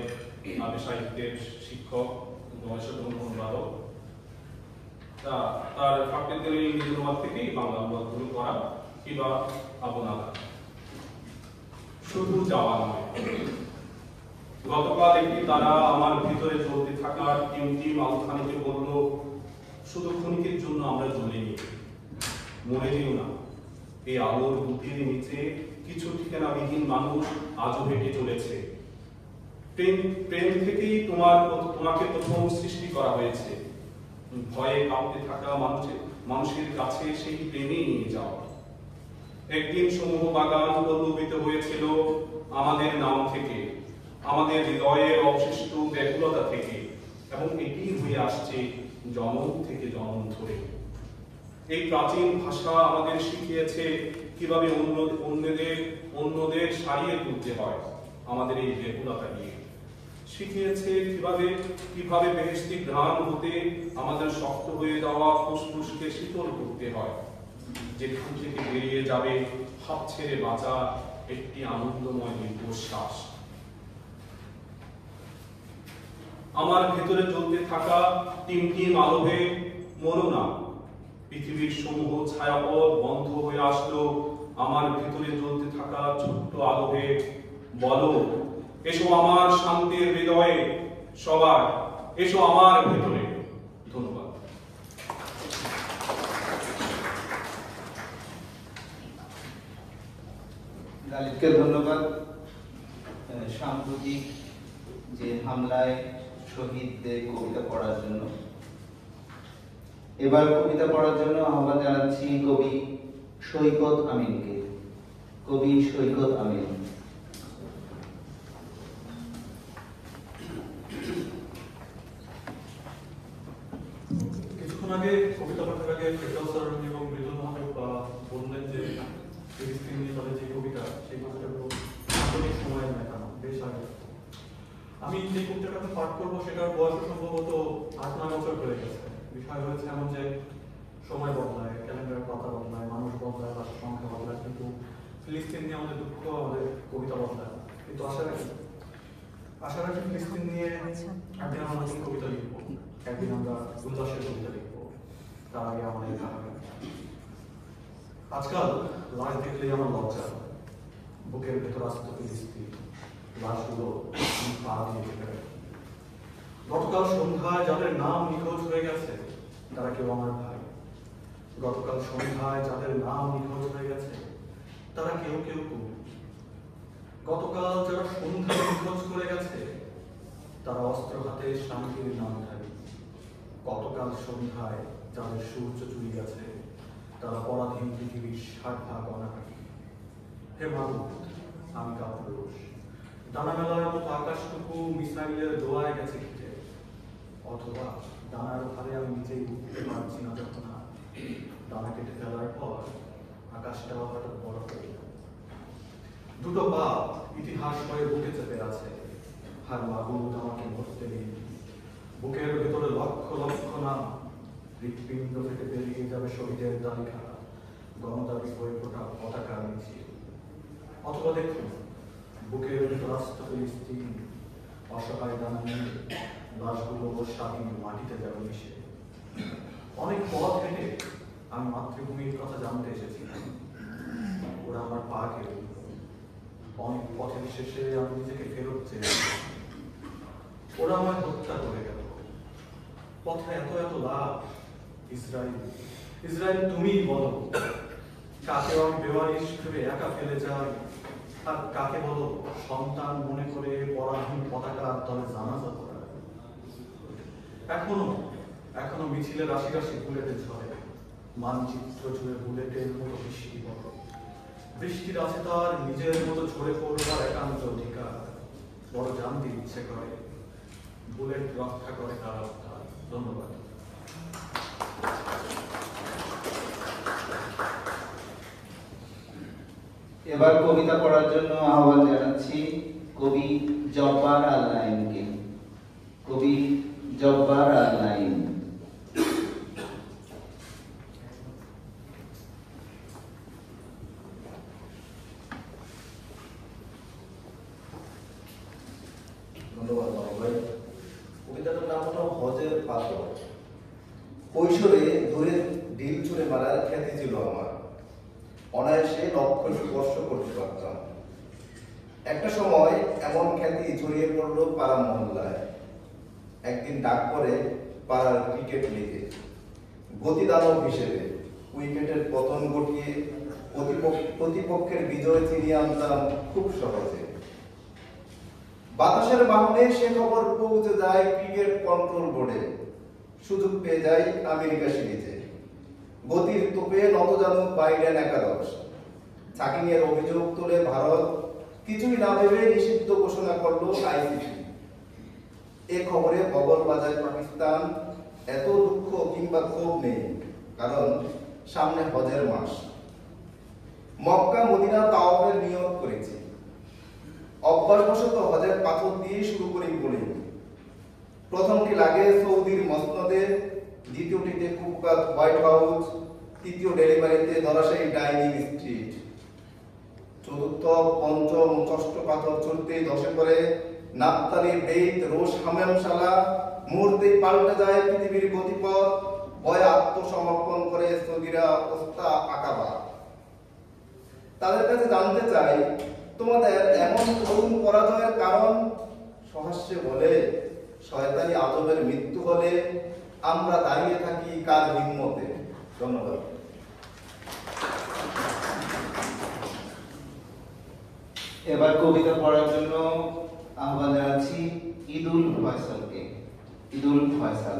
আরবি সাহিত্যের শিক্ষক, গবেষক এবং অনুবাদক। তার ফাকরুদ্দিনের ইংরেজি অনুবাদ থেকেই বাংলা অনুবাদগুলো করা কিবা আবুল আদা। শুধু যাওয়া নয়, গতকাল একটি তারা আমার ভিতরে জ্বলতে থাকা টিমটিম আলোখানিকে বলল, শুধু ক্ষণিকের জন্য আমরা জ্বলিনি, মরে যেও না। এই আলোর বুকের নিচে কিছু ঠিকানাবিহীন মানুষ আজও হেঁটে চলেছে। প্রেম থেকেই তোমাকে প্রথম সৃষ্টি করা হয়েছে। ভয়ে কাঁপতে থাকা মানুষের কাছে সেই প্রেমে নিয়ে যাও। একদিন সমূহ বাগান পল্লবিত হয়েছিল আমাদের নাম থেকে, আমাদের হৃদয়ের অবশিষ্ট ব্যাকুলতা থেকে, এবং এটি হয়ে আসছে জনম থেকে জনম ধরে। এই প্রাচীন ভাষা আমাদের শিখিয়েছে কিভাবে অন্যদের সারিয়ে তুলতে হয় আমাদের এই ব্যাকুলতা নিয়ে। শিখিয়েছে কিভাবে বেহেশতি ঘ্রাণ হতে আমাদের শক্ত হয়ে যাওয়া ফুসফুসকে শীতল করতে হয়, যেখান থেকে বেরিয়ে যাবে হাত ছেড়ে বাঁচা একটি আনন্দময় দীর্ঘশ্বাস। আমার ভেতরে জ্বলতে থাকা টিমটিম আলোহে মরো না। পৃথিবীর সমূহ ছায়াপথ বন্ধ হয়ে আসলো আমার ভেতরে জ্বলতে থাকা ছোট্ট আলোহে। বলো, এসো আমার শান্তির হৃদয়ে, সবাই এসো আমার ভেতরে। ধন্যবাদ। গালিবকে ধন্যবাদ সাম্প্রতিক যে হামলায় শহীদদের কবিতা পড়ার জন্য। এবার কবিতা পড়ার জন্য আহ্বান জানাচ্ছি কবি সৈকত আমিনকে। কবি সৈকত আমিন। কিছুক্ষণ আগে কবিতা পাঠের আগে ফেরদৌস স্যার এবং মৃদুল মহাদেব বললেন যে ফিলিস্তিন নিয়ে তাদের যে কবিতা, সেই কবিতাটা আধুনিক সময়ের লেখানো, বেশ আগে। আমি যে কবিতাটাকে পাঠ করবো সেটার বয়স সম্ভবত 8-9 বছর হয়ে গেছে। বিষয় হয়েছে এমন যে সময় বদলায়, ক্যালেন্ডারের পাতা বদলায়, মানুষ বদলায়, ভাষার সংখ্যা বদলায়, কিন্তু ফিলিস্তিন নিয়ে আমাদের দুঃখ, আমাদের কবিতা বদলায়। কিন্তু আশা রাখি ফিলিস্তিন নিয়ে একদিন আমরা নতুন কবিতা লিখবো, একদিন আমরা উল্লাসের কবিতা লিখবো। তার আগে আমাদের আজকাল লাশ দেখলেই আমার লজ্জা, বুকের ভেতর আস্ত ফিলিস্তিন, লাশগুলো পা দিয়ে ফেলে। গতকাল সন্ধ্যায় যাদের নাম নিখোঁজ হয়ে গেছে তারা কেউ আমার ভাই। গতকাল সন্ধ্যায় যাদের নাম নিখোঁজ হয়ে গেছে তারা কেউ কেউ তুমি। গতকাল যারা সন্ধ্যায় নিখোঁজ করে গেছে তারা অস্ত্র হাতে শান্তির নামধারী। গতকাল সন্ধ্যায় যাদের সূর্য চুরি গেছে তারা পরাধীন পৃথিবীর 60 ভাগ অনাহারী। হে মাবুদ, আমি কাপুরুষ, ডানা মেলার মতো আকাশটুকু মিসাইলের দোয়ায় গেছে ঘিরে, অথবা ডানার ভারে আমি নিজেই উঠতে পারছি না যখন ডানা কেটে ফেলার পর আকাশটা হঠাৎ বড় হয়ে যায়। দুটো পাপ ইতিহাস হয়ে বুকে চেপে আছে, আর মাবুদ আমাকে মরতে নেই। বুকের ভেতরে লক্ষ লক্ষ নাম, হৃৎপিণ্ড থেকে বেরিয়ে যাবে শহীদের তালিকা, গণতান্ত্রিক হয়ে ফোটা পতাকা মিছিল। অথবা দেখুন, বুকের ভেতর আস্ত ফিলিস্তিন, অসহায় ডানা নিয়ে লাশগুলো স্বাধীন মাটিতে যাবে মিশে। অনেক পথ হেঁটে আমি মাতৃভূমির কথা জানতে এসেছিলাম, ওরা আমার পা কেড়ে নিল। অনেক পথের শেষে আমি নিজেকে ফেরত চেয়েছি, ওরা আমায় হত্যা করে গেল। পথে এত এত লাভ। ইসরায়েল তুমিই বলো, কাকে আমি বেওয়ারিশ ভেবে একা ফেলে যাই, আর কাকে বলো সন্তান মনে করে পরাধীন পতাকার তলে জানাজা করা। এখনো মিছিলের আশিরাশি বুলেটের ঝরে, মানচিত্র জুড়ে বুলেটের মতো বৃষ্টি পড়ে। বৃষ্টির আছে তার নিজের মতো ঝরে পড়বার একান্ত অধিকার। বড় জানতে ইচ্ছে করে, বুলেট রক্ষা করে তার অবতার। ধন্যবাদ। এবার কবিতা পড়ার জন্য আহ্বান জানাচ্ছি কবি জব্বার আল নাইমকে। কবি জব্বার আল নাইম। ধন্যবাদ মামা ভাই। কবিতাটার নাম হলো হজের পাথর। কৈশোরে দূরে ঢিল ছুঁড়ে মারার খ্যাতি ছিল আমার, অনায়াসে লক্ষ্য স্পর্শ করতে পারতাম। একটা সময় এমন খ্যাতি ছড়িয়ে পড়লো পাড়া মহল্লায়। একদিন ডাক পড়ে পাড়ার ক্রিকেট লিগে গতিদানব হিসেবে উইকেটের পতন ঘটিয়ে প্রতিপক্ষের বিজয় ছিনিয়ে আনতাম খুব সহজে। বাতাসের বাহনে সে খবর পৌঁছে যায় ক্রিকেট কন্ট্রোল বোর্ডে। সুযোগ পেয়ে যাই আমেরিকা সিরিজে। গতির তোপে নতজানু বাইডেন একাদশ। ছাকিংয়ের অভিযোগ তুলে ভারত কিছুই না ভেবে নিষিদ্ধ ঘোষণা করলো আইসিসি। এ খবরে বগল বাজায় পাকিস্তান। এত দুঃখ কিংবা ক্ষোভ নেই, কারণ সামনে হজের মাস। মক্কা মদিনা তাওয়াফের নিয়ত করেছি। অভ্যাসবশত হজের পাথর দিয়ে শুরু করি বলি। প্রথমটি লাগে সৌদির মসনদে, দ্বিতীয়টিতে কুপকাত হোয়াইট হাউস, তৃতীয় ডেলিভারিতে ধরাশায়ী ডাইনিং স্ট্রিট। চতুর্থ পঞ্চম ষষ্ঠ পাথর ছুটতে দশে করে নাপতালির বেত রোশ হামেমশালা। মুহূর্তেই পাল্টে যায় পৃথিবীর গতিপথ। ভয়ে আত্মসমর্পণ করে সৌদিরা ওস্তা আকাবা। তাদের কাছে জানতে চাই তোমাদের এমন করুণ পরাজয়ের কারণ। সহাস্যে বলে শয়তানি আজবের মৃত্যু হলে আমরা দাঁড়িয়ে থাকি কার হিম্মতে। ধন্যবাদ। এবার কবিতা পড়ার জন্য আহ্বান জানাচ্ছি ঈদুল ফয়সালকে। ঈদুল ফয়সাল।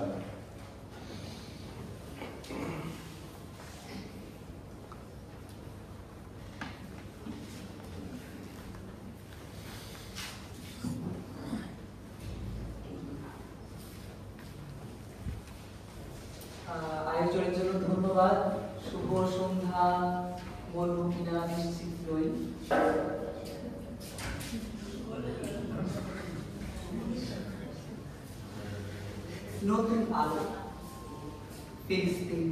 আয়োজনের জন্য ধন্যবাদ। শুভ সন্ধ্যা, বলবো কিনা নিশ্চিত নই। নতুন আলো, ফিলিস্তিন,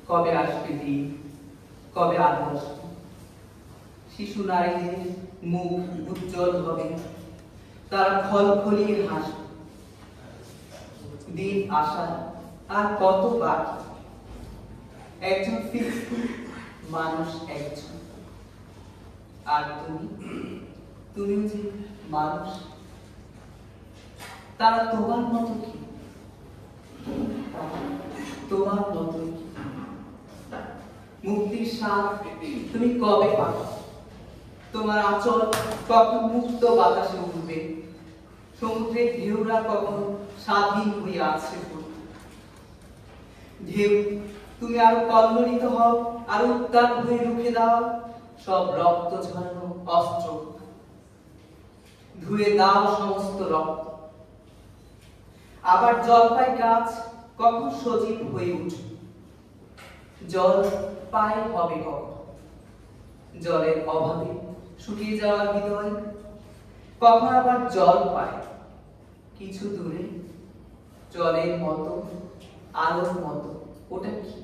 কবে আসবে দিন, কবে আলো আসবে? শিশু নারীদের মুখ উজ্জ্বল হবে, তারা খলখলিয়ে হাসবে। দিন আসার আর কত বাকি? একজন ফিলিস্তিন মানুষ একজন, আর তুমিও যে মানুষ। তারা তোমার মতো কি? তোমার মতো কি? মুক্তির স্বাদ তুমি কবে পাবে? তোমার আঁচল কখন মুক্ত বাতাসে উঠবে? সমুদ্রের ঢেউরা কখন স্বাধীন হয়ে আছে? ঢেউ তুমি আরো কল্লোলিত হও, আরো উত্তাপ হয়ে রুখে দাও সব রক্ত ঝরানো অস্ত্র। ধুয়ে দাও সমস্ত রক্ত। আবার জলপাই গাছ কখন সজীব হয়ে উঠবে? জল পায় হবে কখন? জলের অভাবে শুকিয়ে যাওয়া হৃদয় কখন আবার জল পায়? কিছু দূরে জলের মতো, আলোর মতো, ওটা কি?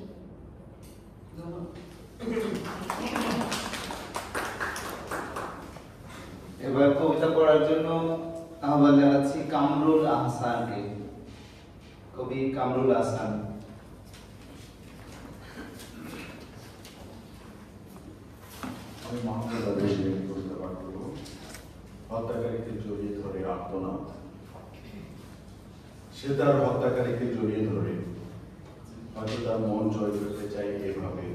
এবার কবিতা পড়ার জন্য আহ্বান জানাচ্ছি কামরুল আহসানকে। কবি কামরুল আহসান। আমি মাহমুদ আদেশ কবিতা পাঠ করব। হত্যাকারীকে জড়িয়ে ধরে আর্তনাদ। সে তার হত্যাকারীকে জড়িয়ে ধরে, হয়তো তার মন জয় করতে চাই এভাবে।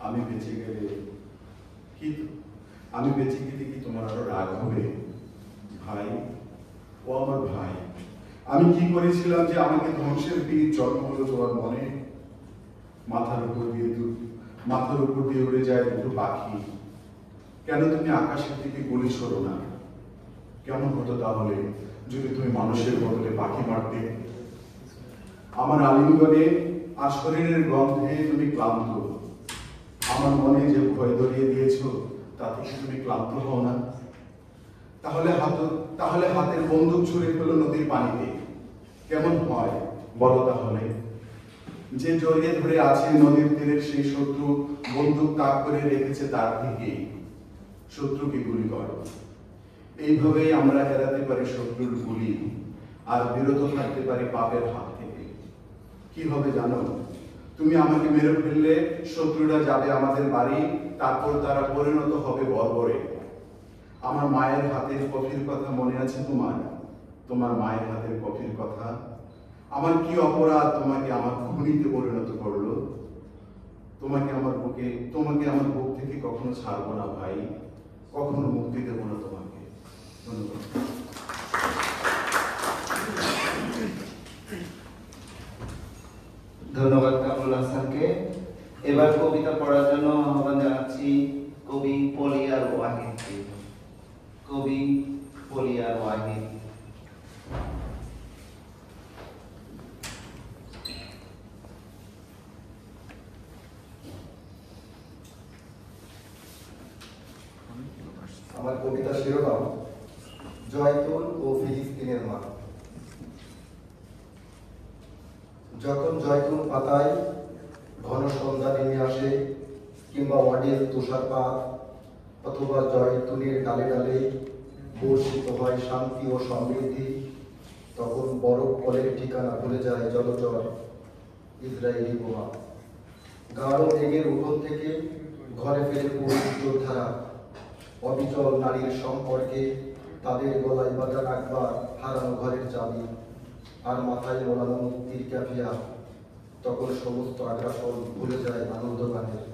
আমি বেঁচে গেলে কি তোমার আরো রাগ হবে? ভাই, ও আমার ভাই, আমি কি করেছিলাম যে আমাকে ধ্বংসের বীর জন্ম হলো তোমার মনে? মাথার উপর দিয়ে উড়ে যায় দুটো পাখি। কেন তুমি আকাশের দিকে গুলি ছোড়ো না? কেমন হতো তাহলে যদি তুমি মানুষের বদলে পাখি মারতে? আমার আলিঙ্গনে আর শরীরের গন্ধে তুমি ক্লান্ত। আমার মনে যে ভয় ধরিয়ে দিয়েছ তাতে কি তুমি ক্লান্ত হও না? তাহলে হাতের বন্দুক ছুঁড়ে ফেলো নদীর পানিতে, কেমন হয় বলো তাহলে? যে জড়িয়ে ধরে আছে নদীর তীরের সেই শত্রু বন্দুক তাক করে রেখেছে তার দিকে, শত্রুকে গুলি করো। এইভাবেই আমরা এড়াতে পারি শত্রুর গুলি আর বিরত থাকতে পারি পাপের হাত থেকে। কি হবে জানো? তুমি আমাকে মেরে ফেললে শত্রুরা যাবে আমাদের বাড়ি, তারপর তারা পরিণত হবে বর্বরে। আমার মায়ের হাতের কফির কথা মনে আছে তোমার? তোমার মায়ের হাতের কফির কথা? আমার কি অপরাধ তোমাকে আমার খুনিতে পরিণত করলো? তোমাকে আমার বুক থেকে কখনো ছাড়বো না ভাই, কখনো মুক্তি দেবো না তোমাকে। ধন্যবাদ। ধন্যবাদ কামরুল হাসানকে। এবার কবিতা পড়ার জন্য আহ্বান জানাচ্ছি কবি পলিয়ার ওয়াহিদকে। কবি পলিয়ার ওয়াহিদ। আমার কবিতা শিরোনাম জয়তুন ও ফিলিস্তিনের মা। যখন জয়তুন পাতায় ঘন সন্ধ্যা নেমে আসে, কিংবা ওয়াডির তুষারপাত, অথবা জয়তুনের ডালে ডালে বর্ষিত হয় শান্তি ও সমৃদ্ধি, তখন বরফ কলের ঠিকানা ভুলে যায় জলচর ইসরায়েলি বোমা। গাঢ় মেঘের উঠোন থেকে ঘরে ফেরে পবিত্র ধারা, অবিচল নারীর সম্পর্কে তাদের গলায় বাঁধা রাখবার হারানো ঘরের চাবি, আর মাথায় মোড়ানো মুক্তির ক্যাফিয়া, তখন সমস্ত আগ্রাসন ভুলে যায় আনন্দ গানের।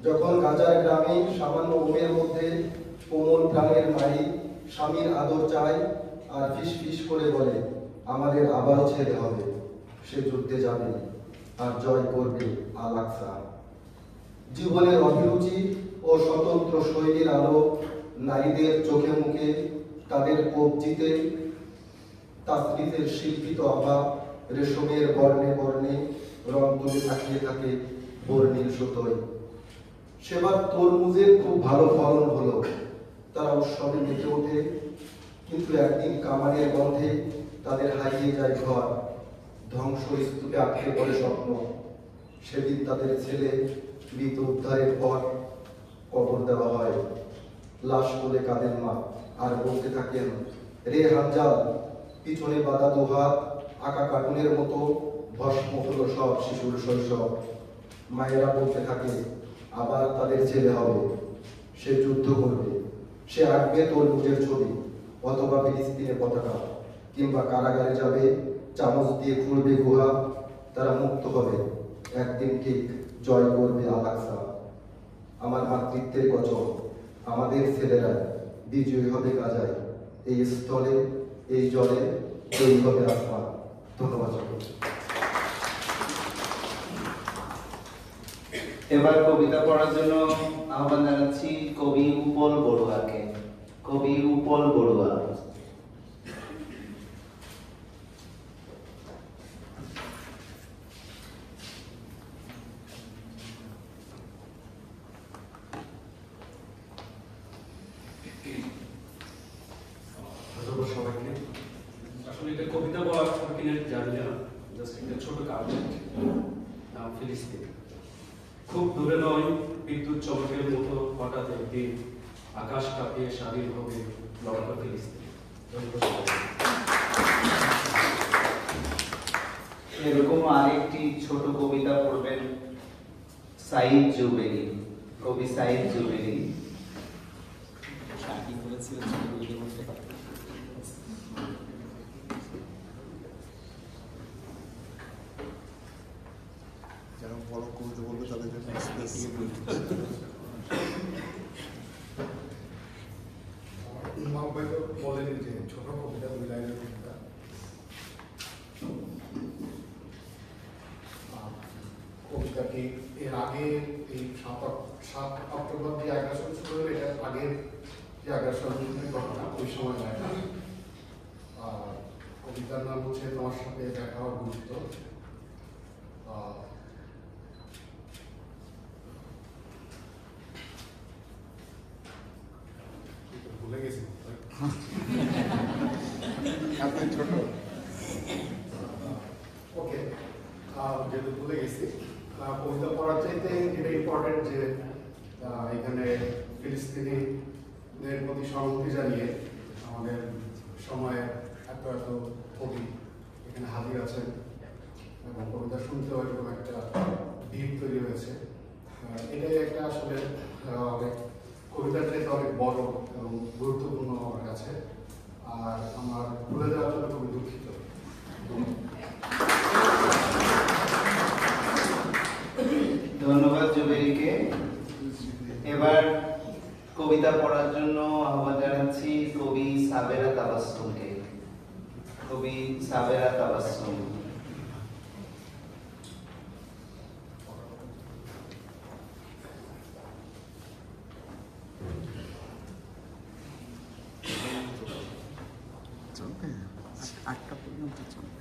যখন গাজার গ্রামে সামান্য ওমের মধ্যে কোমল প্রাণের মাই স্বামীর আদর চায় আর ফিস ফিস করে বলে আমাদের আবারও ছেড়ে হবে, সে যুদ্ধে যাবে আর জয় করবে আল আকসা। জীবনের অভিরুচি ও স্বতন্ত্র শৈলীর আলো নারীদের চোখে মুখে, তাদের কবজিতে তাসরিফের শিল্পিত আভা, রেশমের বর্ণে বর্ণে রং তুলে তাকিয়ে থাকে বর্ণিল সুতোয়। সেবার তরমুজের খুব ভালো ফলন হলো, তারা উৎসবে মেতে ওঠে, কিন্তু একদিন কামানের গন্ধে তাদের হারিয়ে যায় ঘর, ধ্বংস স্তূপে আটকে পড়ে স্বপ্ন। সেদিন তাদের ছেলে মৃত উদ্ধারের পর কবর দেওয়া হয়। লাশ বলে কাঁদেন মা আর বলতে থাকেন রে হানজাল, পিছনে বাঁধা দুহাত আঁকা কার্টুনের মতো ভস্ম হলো সব শিশুর শৈশব। মায়েরা বলতে থাকে আবার তাদের ছেলে হবে, সে যুদ্ধ করবে, সে আঁকবে তরমুজের ছবি অথবা ফিলিস্তিনের পতাকা, কিংবা কারাগারে যাবে, চামচ দিয়ে খুঁড়বে গুহা। তারা মুক্ত হবে, একদিন ঠিক জয় করবে আল আকসা। আমার মাতৃত্বের কচম, আমাদের ছেলেরা বিজয়ী হবে গাজায়, এই স্থলে, এই জলে, এই হবে আসমান। ধন্যবাদ সকলকে। এবার কবিতা পড়ার জন্য আহ্বান জানাচ্ছি কবি উপল বড়ুয়াকে। কবি উপল বড়ুয়া। সবাইকে আসলে এটা কবিতা বলার সবাইকে জানি না, জাস্ট একটা ছোট কাগজ নাম ফিলিস্তিন। খুব দূরে নয়, বিদ্যুৎ চমকের মতো হঠাৎ একদিন আকাশ কাঁপিয়ে স্বাধীন হবে লড়াকা ফিলিস্তিন। এরকম আরেকটি ছোট কবিতা পড়বেন সাইদ জুবেরি, কবি সাইদ জুবেরি। যারা বড় কবিতা বলবে তাদের জন্য ইমাম ভাই তো বলেন যে ছোট কবিতা, 2 লাইনের কবিতা। কবিতাটি এর আগে এই 7 অক্টোবর যে আগ্রাসন শুরু হলো, এটার আগের যে আগ্রাসন ঘটনা ওই সময় হয় না। কবিতার নাম হচ্ছে তোমার সাথে দেখা হওয়ার গুরুত্ব। আপনি ছোট। ওকে, যেহেতু ভুলে গেছি, কবিতা পড়ার চাইতে এটা ইম্পর্টেন্ট যে এখানে ফিলিস্তিনিদের প্রতি সংহতি জানিয়ে আমাদের সময়ে এত এত কবি এখানে হাজির আছেন এবং কবিতা শুনতেও এরকম একটা ভিড় তৈরি হয়েছে। এটাই একটা আসলে অনেক কবিতার চাইতে অনেক বড় এবং গুরুত্বপূর্ণ আমার কাছে। আর আমার ভুলে যাওয়ার জন্য খুবই দুঃখিত। ধন্যবাদ জুবেরিকে। এবার কবিতা পড়ার জন্য আহ্বান জানাচ্ছি কবি সাবেরা তাবাসসুমকে। কবি সাবেরা তাবাসসুম। চলবে 8টা পর্যন্ত চলবে।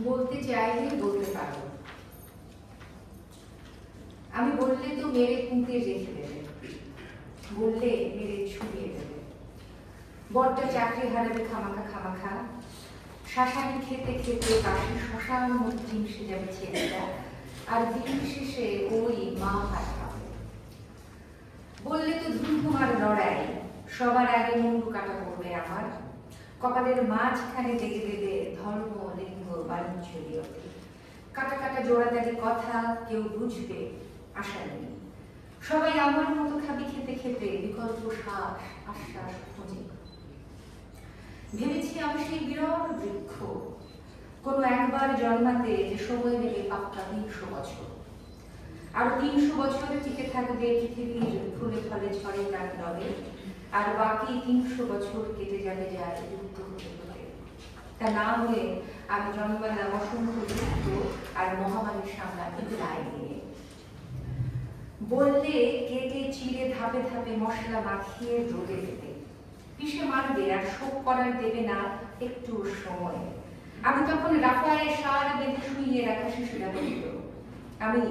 বলতে চাইলে বলতে পারো, আমি বললে তো মেরে কুঁতে রেখে দেবে, বললে মেরে ছুড়িয়ে দেবে। বড়টা চাকরি হারাবে খামাখা খামাখা, শাসানি খেতে খেতে কাশি শ্মশান মধ্যম সে যাবে ছেলেটা, আর দিন শেষে ওই মা ভাত খাবে। বললে তো ধুমধুমার লড়াই, সবার আগে মুন্ডু কাটা পড়বে আমার, কপালের মাঝখানে দেখে দেবে ধর্ম লিঙ্গ বাণিজ্য নিয়তি। কাটা কাটা জোড়াদারি কথা কেউ বুঝবে আশা নেই, সবাই আমার মতো খাবি খেতে খেতে বিকল্প শ্বাস আশ্বাস খোঁজে। ভেবেছি আমি সেই বিরল বৃক্ষ, কোনো একবার জন্মাতে যে সময় নেবে পাক্কা 300 বছর, আর 300 বছরে টিকে থাকবে পৃথিবীর ফুলে ফলে ঝড়ে তার নবে, আর বাকি 300 বছর কেটে যাবে যায় যুক্ত হতে হতে। তা না হয়ে আমি জন্মালাম অসংখ্য যুদ্ধ আর মহামারীর সামলাতে দায় নিয়ে। বললে কেটে চিড়ে ধাপে ধাপে মশলা মাখিয়ে রোদে দেবে, পিষে মারবে আর শোক করার দেবে না একটু সময়। আমি তখন রাফায় সার বেঁধে শুইয়ে রাখা শিশুরা বলল, আমি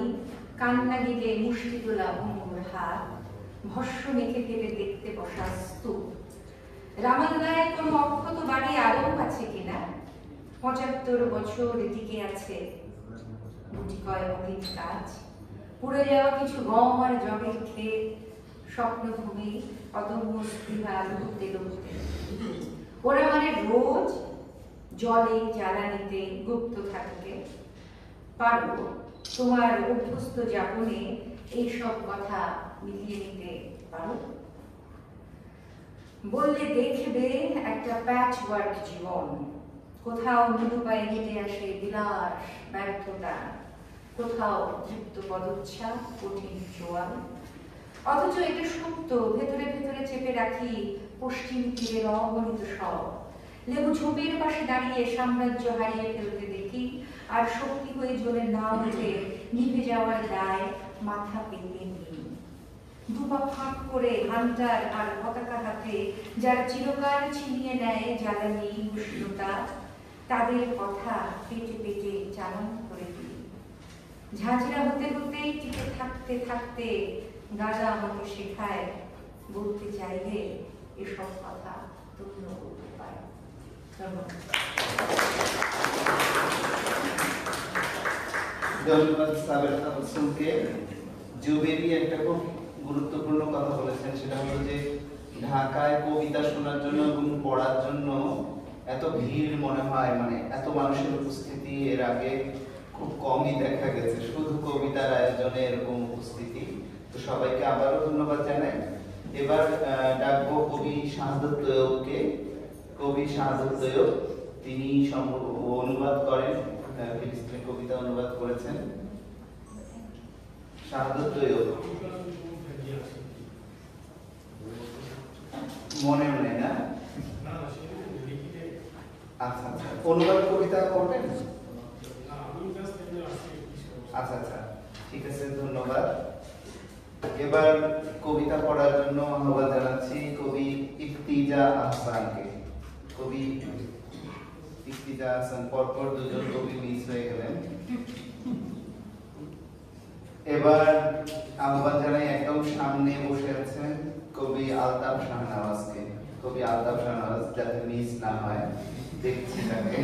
কান্না গিলে মুষ্টি তোলা ভঙ্গুর হাত, ভস্য মেখে ফেলে দেখতে বসা স্তূপ। রামালদায় কোনো অক্ষত বাড়ি আরও আছে কিনা, 75 বছর টিকে আছে গুটি কয়েক অতীত কাজ, পুড়ে যাওয়া কিছু গম আর জগের ক্ষেত, স্বপ্নভূমি অদম্য স্পৃহা লুটতে লুটতে। ওরা মানে রোজ জলে জ্বালানিতে গুপ্ত থাকতে পারো, তোমার অভ্যস্ত যাপনে এইসব কথা মিলিয়ে নিতে পারো। বললে দেখবে একটা প্যাচ ওয়ার্ক জীবন, কোথাও মৃদু পায়ে হেঁটে আসে বিলাস ব্যর্থতা, কোথাও তৃপ্ত পদচ্ছাপ কঠিন জোয়াল। অথচ এটা সত্য, ভেতরে ভেতরে চেপে রাখি পশ্চিম তীরের অগণিত সব। লেবু ঝোপের পাশে দাঁড়িয়ে সাম্রাজ্য হারিয়ে ফেলতে দেখি, আর শক্তি হয়ে জ্বলে না উঠে নিভে যাওয়ার দায় মাথা পেতে নিই। দুপা ফাঁক করে হান্টার আর পতাকা হাতে যার চিরকাল ছিনিয়ে নেয় জ্বালানি উষ্ণতা, তাদের কথা পেটে পেটে চালান করে দিই। ঝাঁঝরা হতে হতেই টিকে থাকতে থাকতে গাজা আমাকে শেখায়, বলতে চাইলে এসব কথা তুমিও বলতে পারো। ধন্যবাদ সাবেরা তাবাসসুমকে। জুবেরি একটা খুব গুরুত্বপূর্ণ কথা বলেছেন, সেটা হলো যে ঢাকায় কবিতা শোনার জন্য এবং পড়ার জন্য এত ভিড় মনে হয়, মানে এত মানুষের উপস্থিতি এর আগে খুব কমই দেখা গেছে, শুধু কবিতার আয়োজনে এরকম উপস্থিতি। তো সবাইকে আবারও ধন্যবাদ জানাই। এবার ডাকবো কবি শাহাদাত তৈয়বকে। কবি শাহাদাত তৈয়ব, তিনি অনুবাদ করেন, ফিলিস্তিনি কবিতা অনুবাদ করেছেন। শাহাদাত তৈয়ব। মনেও নেই না? আচ্ছা আচ্ছা, অনুবাদ কবিতা করবেন? আচ্ছা আচ্ছা, ঠিক আছে, ধন্যবাদ। এবার কবিতা পড়ার জন্য আহ্বান জানাচ্ছি কবি ইফতিজা আহসানকে। কবি ইফতিজা আহসান, পরপর দুজন কবি মিস হয়ে গেলেন। এবার আহ্বান জানাই একদম সামনে বসে আছেন কবি আলতাফ শাহনওয়াজকে। কবি আলতাফ শাহনওয়াজ, যাতে মিস না হয়, দেখছি তাকে।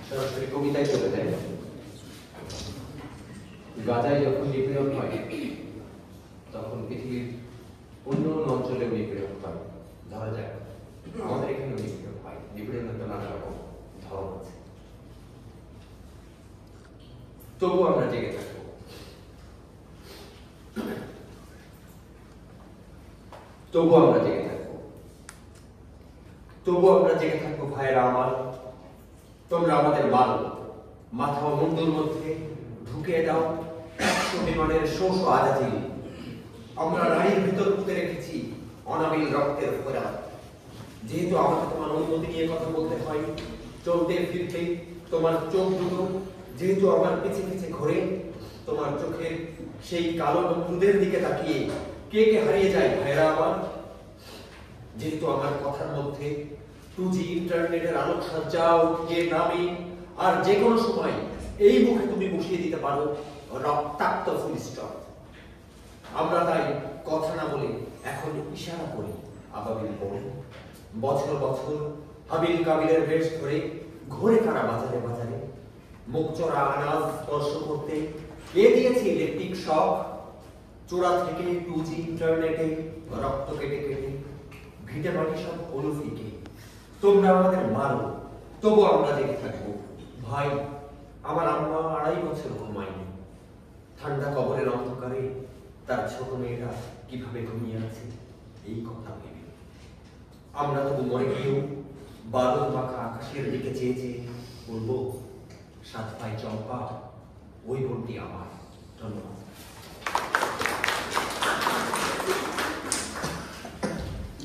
সরাসরি কবিতায় চলে যায়। গাজায় যখন নিপীড়ন হয় তখন পৃথিবীর অন্য অন্য অঞ্চলেও নিপীড়ন হয়। ধরা যাক আমাদের এখানেও নিপীড়ন হয়। নিপীড়নের তো নানা রকম ধরন আছে, তবুও আমরা জেগে থাকবো। তবুও আমরা জেগে থাকবো। তবুও আমরা জেগে থাকবো ভাইয়েরা আমার। তোমরা আমাদের মাল মাথা ও মুন্ডুর মধ্যে ঢুকিয়ে দাও 100 বিমানের শোষ আজাদি। আমরা রায়ের ভিতর পুঁতে রেখেছি অনাবিল রক্তের ফোঁটা। যেহেতু আমাকে তোমার অনুমতি নিয়ে কথা বলতে হয়, চলতে ফিরতে তোমার চোখ দুটো যেহেতু আমার পিছে পিছে ঘোরে, তোমার চোখের সেই কালো বন্ধুদের দিকে তাকিয়ে কে কে হারিয়ে যায় ভাইরা আমার। যেহেতু আমার কথার মধ্যে 2G ইন্টারনেটের আলোকসজ্জা উঠিয়ে নামে, আর যে কোনো সময় এই মুখে তুমি বসিয়ে দিতে পারো রক্তাক্ত ফুল স্টপ। আমরা তাই কথা না বলে এখন ইশারা করি আবাবিল পড়ে। বছর বছর হাবিল কাবিলের বেশ ধরে ঘোরে তারা বাজারে বাজারে। মুখ চড়া আনাজ স্পর্শ করতে কে দিয়েছে ইলেকট্রিক শক। চূড়া থেকে 2G ইন্টারনেটে রক্ত কেটে কেটে ভিটে মাটি সব হলো ফিকে। তোমরা আমাদের মারো, তবু আমরা জেগে থাকবো। ভাই, আমার আম্মা 2.5 বছর ঘুমায়নি। ঠান্ডা কবরের অন্ধকারে তার ছোট মেয়েরা কিভাবে ঘুমিয়ে আছে এই কথা ভেবে। আমরা তবু মরে গিয়েও বাদল মাখা আকাশের দিকে চেয়ে চেয়ে বলবো, 7 ভাই চম্পা, ওই বোনটি আমার। ধন্যবাদ।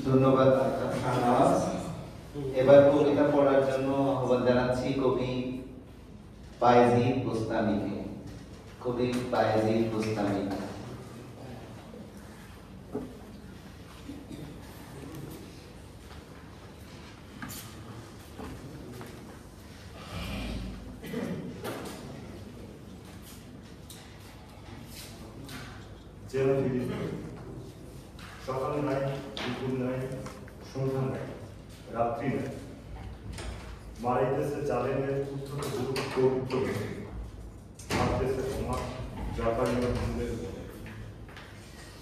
ধন্যবাদ আলতাফ শাহনওয়াজ। এবার কবিতা পড়ার জন্য আহ্বান জানাচ্ছি কবি বায়েজিদ বোস্তামীকে। কবি বায়েজিদ বোস্তামী। যেন সকাল নাই, দুপুর নাই, সন্ধ্যা নাই, রাত্রি নাই, মারাইতেছে জালেমের উদ্ধত পবিত্র মনে, মারতেছে তোমার জাপানীয় বন্ধের মনে,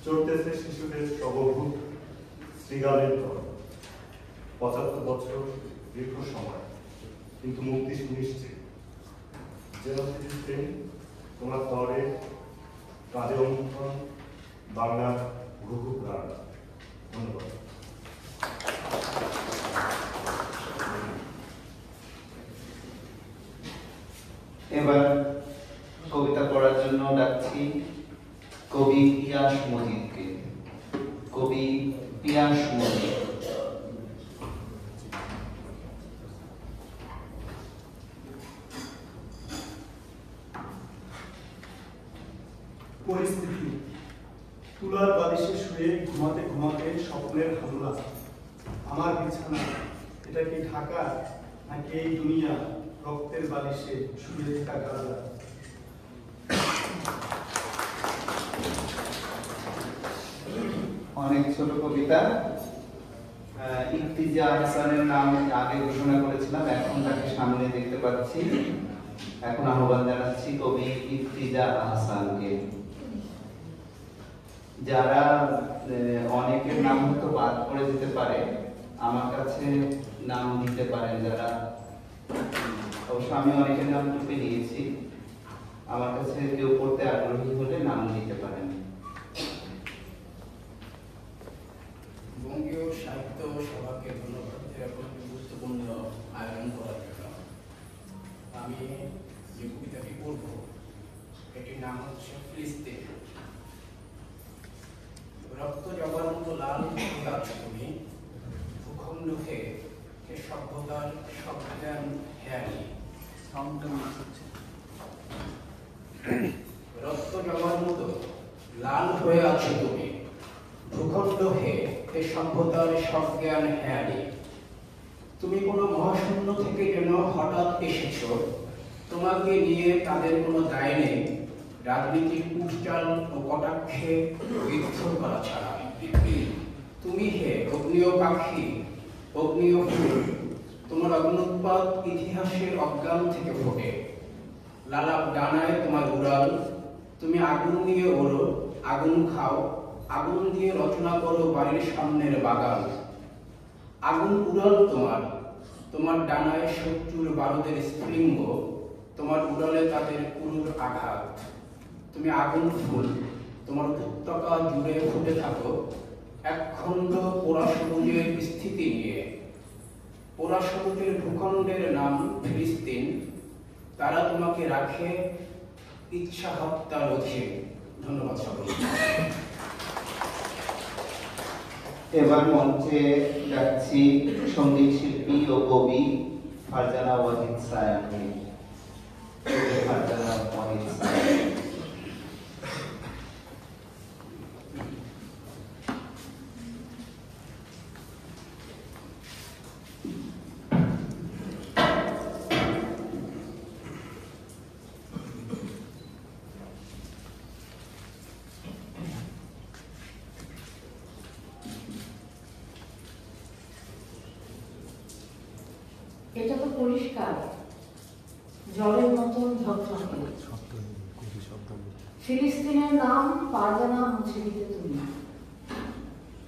চড়তেছে শিশুদের সবভূত শ্রীগালের দল। 75 বছর দীর্ঘ সময়, কিন্তু মুক্তি সুনিশ্চিত। যেন ফিলিস্তিন তোমার তরে কাজে অনুমোদন বাংলার ঘুঘু প্রাণ। ধন্যবাদ। এবার কবিতা পড়ার জন্য ডাকছি কবি পিয়াস মজিদকে। কবি পিয়াস মজিদ। পরিস্থিতি তুলার বালিশে শুয়ে ঘুমাতে ঘুমাতে স্বপ্নের হামলা। আমার বিছানা এটা কি ঢাকা নাকি এই দুনিয়া? রক্তের বালিশে শুয়ে থাকা গাজা। অনেক ছোট কবিতা। ইফতিজা আহসানের নাম আগে ঘোষণা করেছিলাম, এখন তাকে সামনে দেখতে পাচ্ছি। এখন আহ্বান জানাচ্ছি কবি ইফতিজা আহসানকে। যারা অনেকের নাম হয়তো বাদ পড়ে যেতে পারে, আমার কাছে নাম দিতে পারেন যারা। অবশ্য আমি অনেকের নাম টুপে নিয়েছি, আমার কাছে কেউ পড়তে আগ্রহী হলে নাম দিতে পারেন। রক্ত জবার মতো লাল হয়ে আছো তুমি, ভূখণ্ড খেয়ে হে সভ্যতার সব জ্ঞান হেয়ালি। রক্ত জবার মতো লাল হয়ে আছো তুমি, ভূখণ্ড হে হে সভ্যতার সব জ্ঞান হেয়ালি। তুমি কোনো মহাশূন্য থেকে যেন হঠাৎ এসেছো, তোমাকে নিয়ে তাদের কোনো দায় নেই রাজনীতির উচ্চাল ও কটাক্ষে বিদ্ধ করা ছাড়া। তুমি হে অগ্নিয় পাখি, অগ্নিয় ফুল, তোমার অগ্নুৎপাত ইতিহাসের অজ্ঞান থেকে ফোটে। লালাপ ডানায় তোমার উড়াল, তুমি আগুন দিয়ে ওড়ো, আগুন খাও, আগুন দিয়ে রচনা করো বাড়ির সামনের বাগান। আগুন উড়াল তোমার, তোমার ডানায় শত্রুর বারুদের স্ফুলিঙ্গ, তোমার উড়ালে তাদের কুরুর আঘাত। তুমি আগুন ফুল, তোমার উপত্যকা জুড়ে ফুটে থাকো একখণ্ড পোড়া সবুজের স্থিতি নিয়ে। পোড়া সবুজের ভূখণ্ডের নাম ফিলিস্তিন, তারা তোমাকে রাখে ইচ্ছা হত্যার অধীন। ধন্যবাদ সকলকে। এবার মঞ্চে যাচ্ছি সঙ্গীত শিল্পী ও কবি ফারজানা ওয়াহিদ সায়াকে। ফারজানা ওয়াহিদ সায়া। এটা তো পরিষ্কার, জলের মতন ঝকঝকে। ফিলিস্তিনের নাম পারবে না মুছে দিতে তুমি।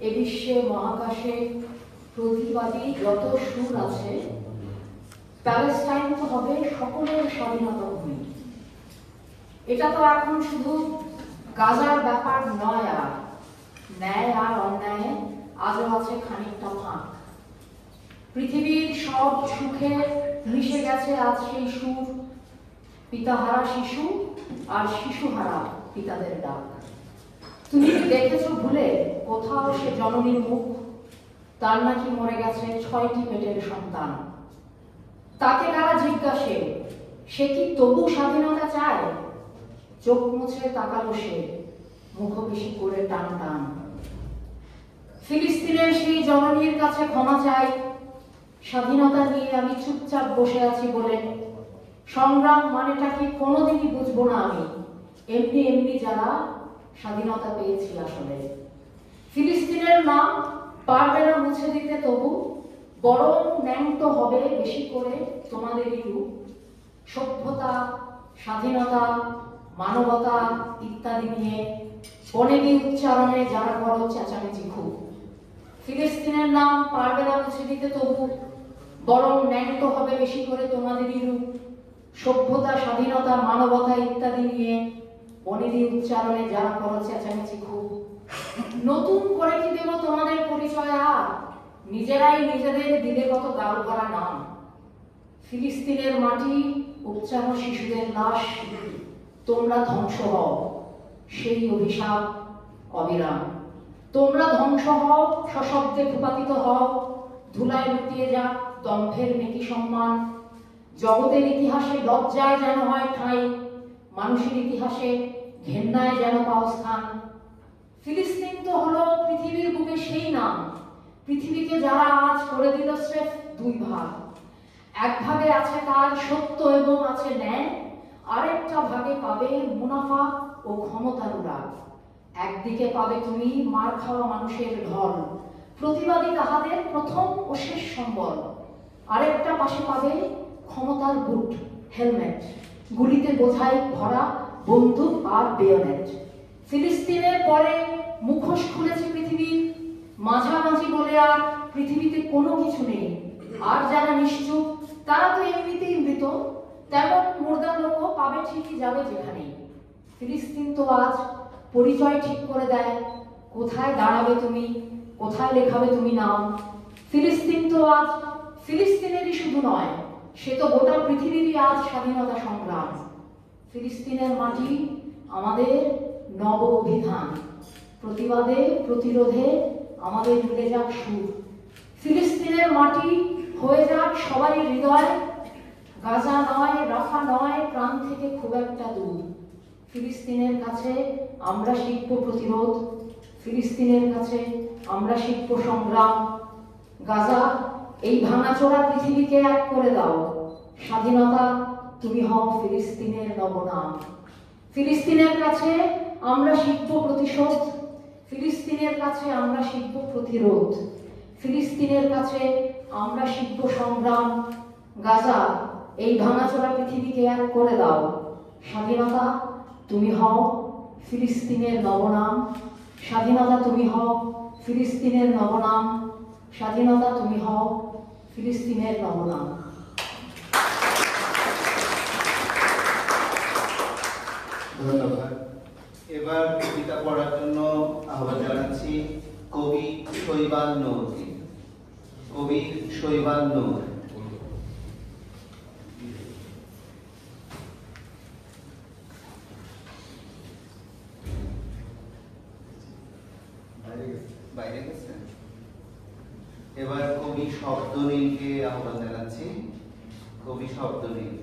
এ বিশ্বে মহাকাশে প্রতিবাদী যত সুর আছে, প্যালেস্টাইন তো হবে সকলের স্বাধীনতা ভূমি। এটা তো এখন শুধু গাজার ব্যাপার নয়, আর ন্যায় আর অন্যায় আজও আছে খানিকটা ফাঁক। পৃথিবীর সব সুখে মিশে গেছে আজ সেই সুর, পিতাহারা শিশু আর শিশুহারা পিতাদের ডাক। তুমি কি দেখেছো ভুলে কোথাও সে জননীর মুখ? তার নাকি মরে গেছে 6টি পেটের সন্তান। তাকে কারা জিজ্ঞাসে সে কি তবু স্বাধীনতা চায়? চোখ মুছে তাকালো সে, মুখ বেশি করে টান টান। ফিলিস্তিনের সেই জননীর কাছে ক্ষমা চাই, স্বাধীনতা নিয়ে আমি চুপচাপ বসে আছি বলে। সংগ্রাম মানেটা কি কোনোদিনই বুঝবো না আমি, এমনি এমনি যারা স্বাধীনতা পেয়েছি আসলে। ফিলিস্তিনের নাম পারবে না মুছে দিতে তবু, বরং ন্যাংট হবে বেশি করে তোমাদেরই রূপ। সভ্যতা, স্বাধীনতা, মানবতা ইত্যাদি নিয়ে বনেদি উচ্চারণে যারা করো চেঁচামেচি খুব। ফিলিস্তিনের নাম পারবে না মুছে দিতে তবু, বরং ন্যাংট হবে বেশি করে তোমাদেরই রূপ। সভ্যতা, স্বাধীনতা, মানবতা ইত্যাদি নিয়ে বনেদি উচ্চারণে যারা করো চেঁচামেচি খুব। নতুন করে কি দেব তোমাদের পরিচয় আর? নিজেরাই নিজেদের দিলে কত গাল করা নাম। ফিলিস্তিনের মাটি, উচ্চারণ শিশুদের লাশ, তোমরা ধ্বংস হও সেই অভিশাপ অবিরাম। তোমরা ধ্বংস হও, সশব্দে ভূপাতিত হও, ধুলায় লুটিয়ে যাক দম্ভের নেকি সম্মান। জগতের ইতিহাসে লজ্জায় যেন হয় ঠাঁই, মানুষের ইতিহাসে ঘেন্নায় যেন পাও স্থান। ফিলিস্তিন তো হলো পৃথিবীর বুকে সেই নাম, পৃথিবীকে যারা আজ করে দিল স্রেফ দুই ভাগ। এক ভাগে আছে তার সত্য এবং আছে ন্যায়, আরেকটা ভাগে পাবে মুনাফা ও ক্ষমতার উড়াল। একদিকে পাবে তুমি মার খাওয়া মানুষের ঢল, প্রতিবাদী তাহাদের প্রথম ও শেষ সম্বল। আরেকটা পাশে পাবে ক্ষমতার বুট, হেলমেট, গুলিতে বোঝাই ভরা বন্দুক আর বেয়োনেট। ফিলিস্তিনের পরে মুখোশ খুলেছে পৃথিবীর, মাঝামাঝি বলে আর পৃথিবীতে কোনো কিছু নেই। আর যারা নিশ্চুপ তারা তো এমনিতেই মৃত, তেমন মুর্দা লোকও পাবে ঠিকই যাবে যেখানেই। ফিলিস্তিন তো আজ পরিচয় ঠিক করে দেয়, কোথায় দাঁড়াবে তুমি, কোথায় লেখাবে তুমি নাম। ফিলিস্তিন তো আজ ফিলিস্তিনেরই শুধু নয়, সে তো গোটা পৃথিবীরই আজ স্বাধীনতা সংগ্রাম। ফিলিস্তিনের মাটি আমাদের নব অভিধান, প্রতিবাদে প্রতিরোধে আমাদের মিলে যাক সুর। ফিলিস্তিনের মাটি হয়ে যাক সবারই হৃদয়, গাজা নয়, রাফা নয়, প্রাণ থেকে খুব একটা দূর। ফিলিস্তিনের কাছে আমরা শিখব প্রতিরোধ, ফিলিস্তিনের কাছে আমরা শিখব সংগ্রাম। গাজা, এই ভাঙাচোরা পৃথিবীকে এক করে দাও। স্বাধীনতা, তুমি হও ফিলিস্তিনের নবনাম। ফিলিস্তিনের কাছে আমরা শিখব প্রতিশোধ, ফিলিস্তিনের কাছে আমরা শিখব প্রতিরোধ, ফিলিস্তিনের কাছে আমরা শিখব সংগ্রাম। গাজা, এই ভাঙাচোরা পৃথিবীকে এক করে দাও। স্বাধীনতা, তুমি হও ফিলিস্তিনের নবনাম। স্বাধীনতা, তুমি হও ফিলিস্তিনের নবনাম। স্বাধীনতা, তুমি হও ফিলিস্তিনের নবনাম। ধন্যবাদ। এবার কবিতা পড়ার জন্য আহ্বান জানাচ্ছি কবি শৈবাল নূরকে। কবি শৈবাল নূর। বাইরে গেছেন। এবার কবি শব্দনীলকে আহ্বান জানাচ্ছি। কবি শব্দনীল।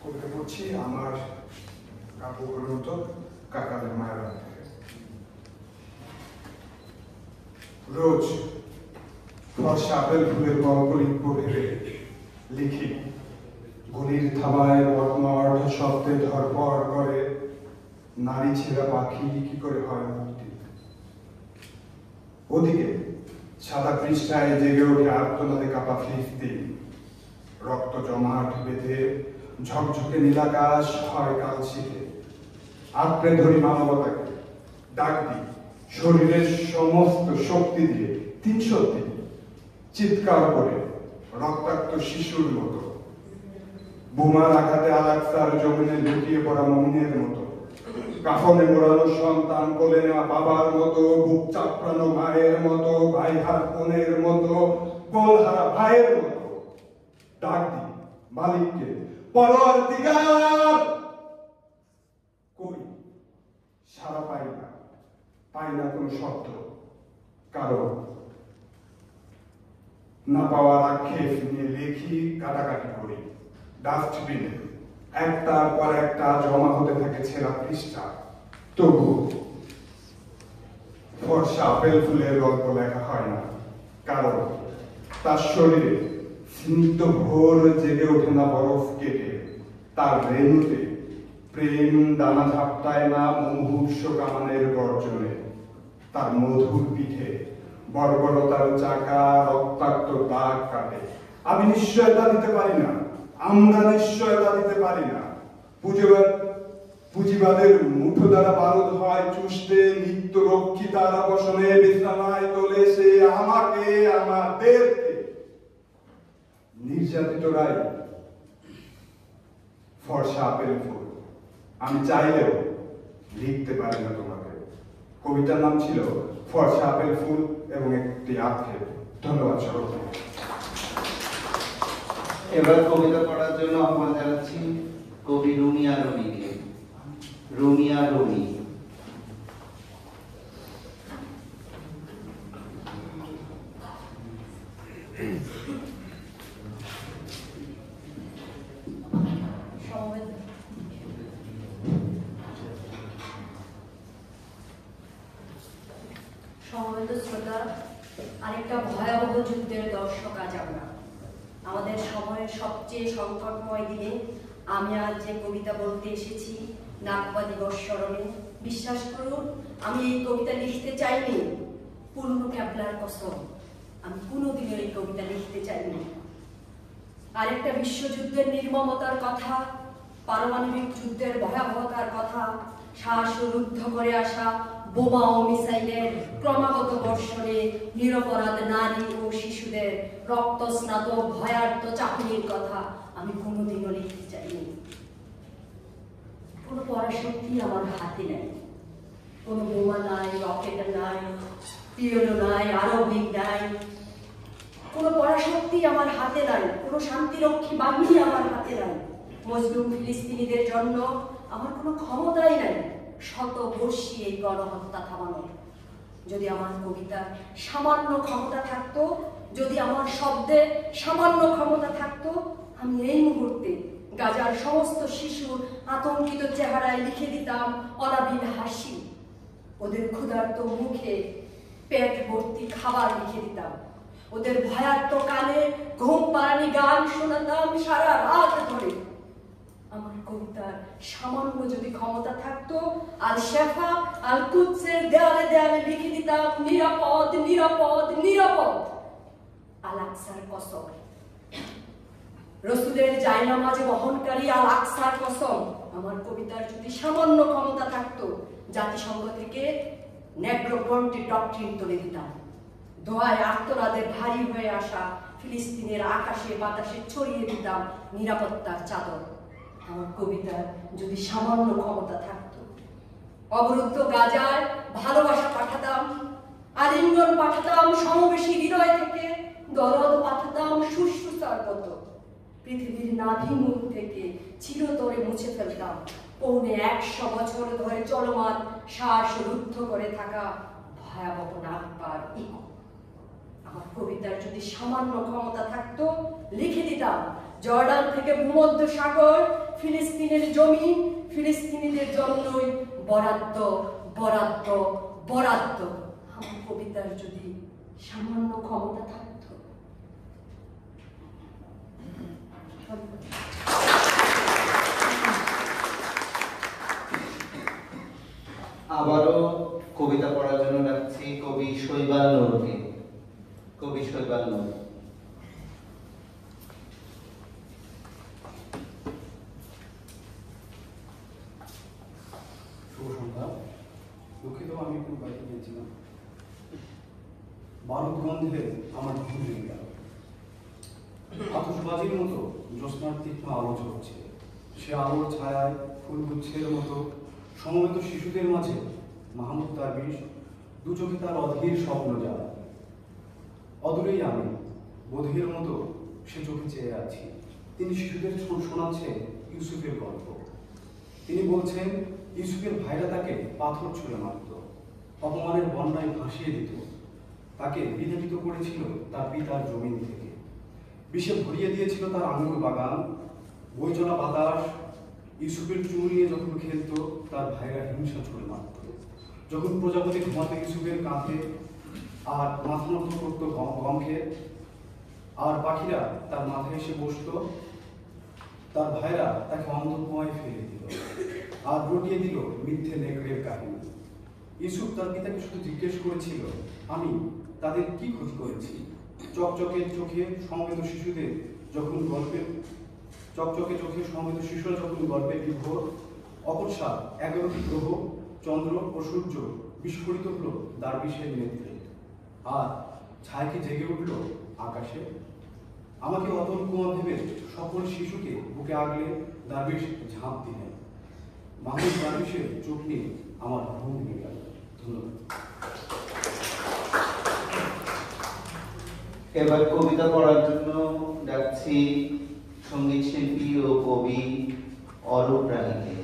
কবিতা পড়ছি আমার কাব্যগ্রন্থ কাকাদের মায়ের থেকে। রোজ ফর্সা আপেল ফুলের গল্প লিখব ভেবে লিখি, গুলির থাবায় অর্ধ শব্দে ধরপর করে নারী ছেঁড়া পাখি কি করে হয় মুক্তি। ওদিকে সাদা পৃষ্ঠায় জেগে ওঠে আর্তনাদে কাঁপা ফিলিস্তিন, রক্ত জমাট বেঁধে ঝকঝকে নীলাকাশ হয় কালশিটে। আঁকড়ে ধরি মানবতাকে, ডাক দিই শরীরের সমস্ত শক্তি দিয়ে 303 চিৎকার করে রক্তাক্ত শিশুর মতো, বোমার আঘাতে আলাক্সার জমিনে লুটিয়ে পড়া মমিনের মতো, কাফনে মোড়ানো সন্তান কোলে নেওয়া বাবার মতো, বুক চাপড়ানো মায়ের মতো, ভাইহার বোনের মতো, গোলহারা ভাইয়ের মতো। ডাক দিই মালিককে, পরওয়ারদিগার। কই সারা পাই না কোনো শব্দ, কারণ না পাওয়ার আক্ষেপ নিয়ে লেখি, কাটাকাটি করি ডাস্টবিনে, একটার পর একটা জমা হতে থাকে ছেঁড়া পৃষ্ঠা। তবু ফর্সা আপেল ফুলের গল্প লেখা হয় না, কারণ তার শরীরে স্নিগ্ধ ভোর জেগে ওঠে না বরফ কেটে, তার রেণুতে প্রেম দানা ঝাপটায় না মুমূর্ষ কামানের গর্জনে, তার মধুর পিঠে বর্বরতার চাকা রক্তাক্ত দাগ কাটে। আমি নিশ্চয়তা দিতে পারি না, আমরা নিশ্চয়তা দিতে পারি না। পুঁজিবাদের মুঠো দ্বারা বারুদ হয় চুষতে, নিত্য রক্ষী তার অবসনে বিছানায় তোলে সে আমাকে, আমাদেরকে। নির্যাতিতরাই ফর্সা আপেল ফুল, আমি চাইলেও লিখতে পারি না তোমাকে। কবিতার নাম ছিল ফর্সা আপেল ফুল এবং একটি আক্ষেপ। ধন্যবাদ সবাইকে। এবার কবিতা পড়ার জন্য আহ্বান জানাচ্ছি কবি রুমিয়া রবিকে। রুমিয়া রবি। সমবেত শ্রোতা, আরেকটা ভয়াবহ যুদ্ধের দর্শক আজ আমরা। আমাদের সময়ের সবচেয়ে সংকটময় দিনে আমি আজ যে কবিতা বলতে এসেছি নাকবা দিবস স্মরণে, বিশ্বাস করুন আমি এই কবিতা লিখতে চাইনি, পূর্ণ ক্যাবলার কসম, আমি কোনোদিনও এই কবিতা লিখতে চাইনি। আরেকটা বিশ্বযুদ্ধের নির্মমতার কথা, পারমাণবিক যুদ্ধের ভয়াবহতার কথা, শ্বাসরুদ্ধ করে আসা বোমা ও মিসাইলের ক্রমাগত বর্ষণে নিরপরাধ নারী ও শিশুদের রক্তস্নাত ভয়ার্ত চাকরির কথা আমি কোনোদিনও লিখতে চাইনি। কোনো পরাশক্তি আমার হাতে নেই, কোনো বোমা নাই, রকেট নাই, পিয়নো নাই, আরবিক নাই, কোনো পরাশক্তি আমার হাতে নাই, কোনো শান্তিরক্ষী বাহিনী আমার হাতে নাই। মজলুম ফিলিস্তিনিদের জন্য আমার কোনো ক্ষমতাই নাই শতবর্ষী এই গণহত্যা থামানোর। যদি আমার কবিতা সামান্য ক্ষমতা থাকতো, যদি আমার শব্দে সামান্য ক্ষমতা থাকতো, আমি এই মুহূর্তে গাজার সমস্ত শিশুর আতঙ্কিত চেহারায় লিখে দিতাম অনাবিল হাসি, ওদের ক্ষুধার্ত মুখে পেট ভর্তি খাবার লিখে দিতাম, ওদের ভয়ার্ত কানে ঘুম পাড়ানি গান শোনাতাম সারা রাত ধরে। আমার কবিতার সামান্য যদি ক্ষমতা থাকতো, আল শেফা আল কুদসের দেয়ালে দেয়ালে লিখে দিতাম নিরাপদ নিরাপদ নিরাপদ, আল আকসার কসম। রসুলের জায়নামাজে বহনকারী আল আকসার কসম। আমার কবিতার যদি সামান্য ক্ষমতা থাকতো, জাতিসংঘ থেকে নেগ্রোপন্টি ডক্ট্রিন তুলে দিতাম, দোয়ায় আত্মরাদের ভারী হয়ে আসা ফিলিস্তিনের আকাশে বাতাসে ছড়িয়ে দিতাম নিরাপত্তার চাদর। আমার কবিতার যদি সামান্য ক্ষমতা থাকতো, অবরুদ্ধ গাজায় ভালোবাসা পাঠাতাম, আলিঙ্গন পাঠাতাম সমবেশী হৃদয় থেকে, দরদ পাঠাতাম শুশ্রূষার মতো, পৃথিবীর নাভিমূল থেকে চিরতরে মুছে ফেলতাম 150 বছর ধরে চলমান শ্বাসরুদ্ধ করে থাকা ভয়াবহ নাগপার ইকো। আমার কবিতার যদি সামান্য ক্ষমতা থাকতো, লিখে দিতাম জর্ডান থেকে ভূমধ্য সাগর ফিলিস্তিনের জমি ফিলিস্তিনিদের জন্যই বরাদ্দ বরাদ্দ বরাদ্দ। আমার কবিতার যদি সামান্য ক্ষমতা থাকতো। আবারও কবিতা পড়ার জন্য ডাকছি কবি শৈবাল নূরকে। কবি শৈবাল নূর। শুভ সন্ধ্যা। দুঃখিত, আমি একটু বাইরে গিয়েছিলাম। বারুদ গন্ধে আমার ঘুম ভেঙে গেল। আতশবাজির মতো জ্যোৎস্নার তীক্ষ্ণ আলো ঝরছে, সে আলোর ছায়ায় ফুলগুচ্ছের মতো সমবেত শিশুদের মাঝে মাহমুদ দারবিশ দু চোখে তার অধীর স্বপ্ন যায়। অদূরেই আমি বোধের মতো সে চোখে চেয়ে আছি। তিনি শিশুদের শোনাচ্ছেন ইউসুফের গল্প। তিনি বলছেন ইউসুফের ভাইরা তাকে পাথর ছুঁড়ে মারত, অপমানের বন্যায় ভাসিয়ে দিত, তাকে বিতাড়িত করেছিল তার পিতার জমিন থেকে, বিষে ভরিয়ে দিয়েছিল তার আঙুর বাগান। বই চলা বাতাস ইউসুফের চুল নিয়ে যখন খেলত, তার ভাইরা হিংসা ছুঁড়ে মারত। যখন প্রজাপতি ঘুমাতে ইউসুফের কাঁধে আর মাথা নত করতো গম খেয়ে, আর পাখিরা তার মাথায় এসে বসত, তার ভাইরা তাকে অন্ধকুয়ায় ফেলে দিল আর রটিয়ে দিল মিথ্যে নেকড়ের কাহিনী। ইউসুফ তার পিতাকে শুধু জিজ্ঞেস করেছিল, আমি তাদের কি ক্ষতি করেছি? চকচকে চোখে সমবেত শিশুদের যখন গল্পের চকচকে চোখে সমবেত শিশুরা যখন গল্পে বিভোর, অকস্মাৎ 11টি গ্রহ, চন্দ্র ও সূর্য বিস্ফোরিত হলো দারবিশের নেত্রে, আর ছায়াকে জেগে উঠল আকাশে। আমাকে অতল কুয়া ভেবে সকল শিশুকে বুকে আগলে দারবিশ ঝাঁপ দিলেন। মাহমুদ দারবিশের চোখ নিয়ে আমার ঘুম ভেঙে গেল। ধন্যবাদ। এবার কবিতা পড়ার জন্য ডাকছি সঙ্গীত শিল্পী ও কবি অরূপ রানীকে।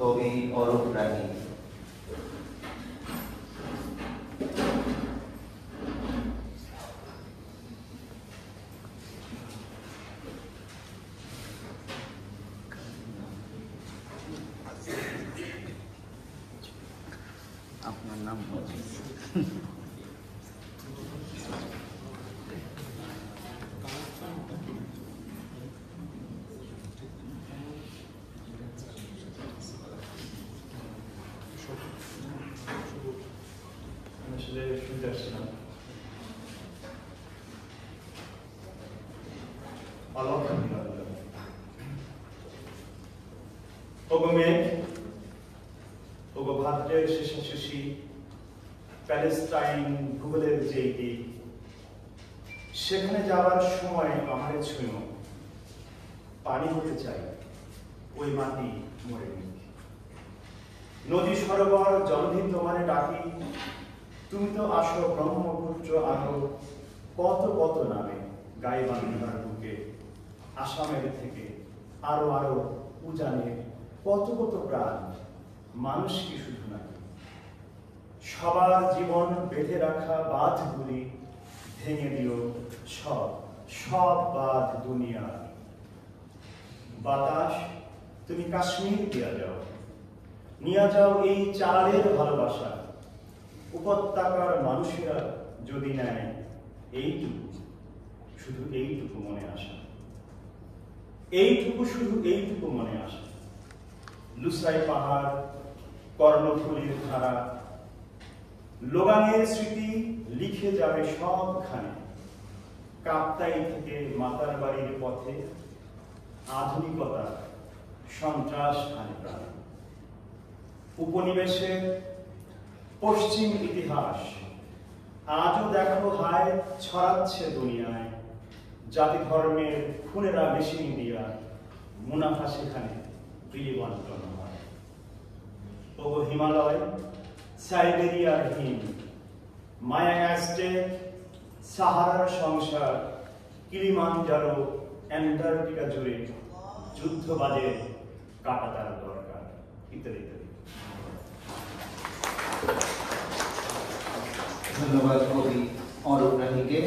কবি অরূপ রানী। আপনার নাম শুনতে আসছিলাম। ওগো মেঘ, ওগো খুশি, প্যালেস্টাইন ভূগোলের যেই দিক, সেখানে যাওয়ার সময় আমার ছুঁয়ো পানি হতে চাই, ওই মাটি মরে নি। নদী সরোবর জলধি তোমারে ডাকি, তুমি তো আসো ব্রহ্মপুত্র আরো কত কত নামে গাইবান্ধার বুকে, আসামের থেকে আরো আরো উজানে কত কত প্রাণ, মানুষ কি শুধু নাকি। সবার জীবন বেঁধে রাখা বাঁধগুলি ভেঙে দিও সব সব বাঁধ দুনিয়ার। বাতাস তুমি কাশ্মীর দিয়া যাও, নিয়ে যাও এই চালের ভালোবাসা। উপত্যকার মানুষেরা যদি নেয় এইটুকু, শুধু এইটুকু মনে আসা, এইটুকু শুধু এইটুকু মনে আসা। লুসাই পাহাড়, কর্ণফুলীর ধারা, লোগানের স্মৃতি লিখে যাবে সবখানে। কাপ্তাই থেকে মাতার বাড়ির পথে আধুনিকতা সন্ত্রাস আনে প্রাণ। উপনিবেশের পশ্চিম ইতিহাস আজও দেখো হায় ছড়াচ্ছে দুনিয়ায়। জাতি ধর্মের খুনেরা মেশিন দিয়া মুনাফা সেখানে বিলি বন্টন হয়। ওগো হিমালয়, সাইবেরিয়ার হিম, মায়া অ্যাজটেক, সাহারার সংসার, কিলিমানজারো, অ্যান্টার্কটিকা জুড়ে যুদ্ধবাজের কাটাতার দরকার, ইত্যাদি ইত্যাদি। ধন্যবাদ কবি অরূপ রানীকে।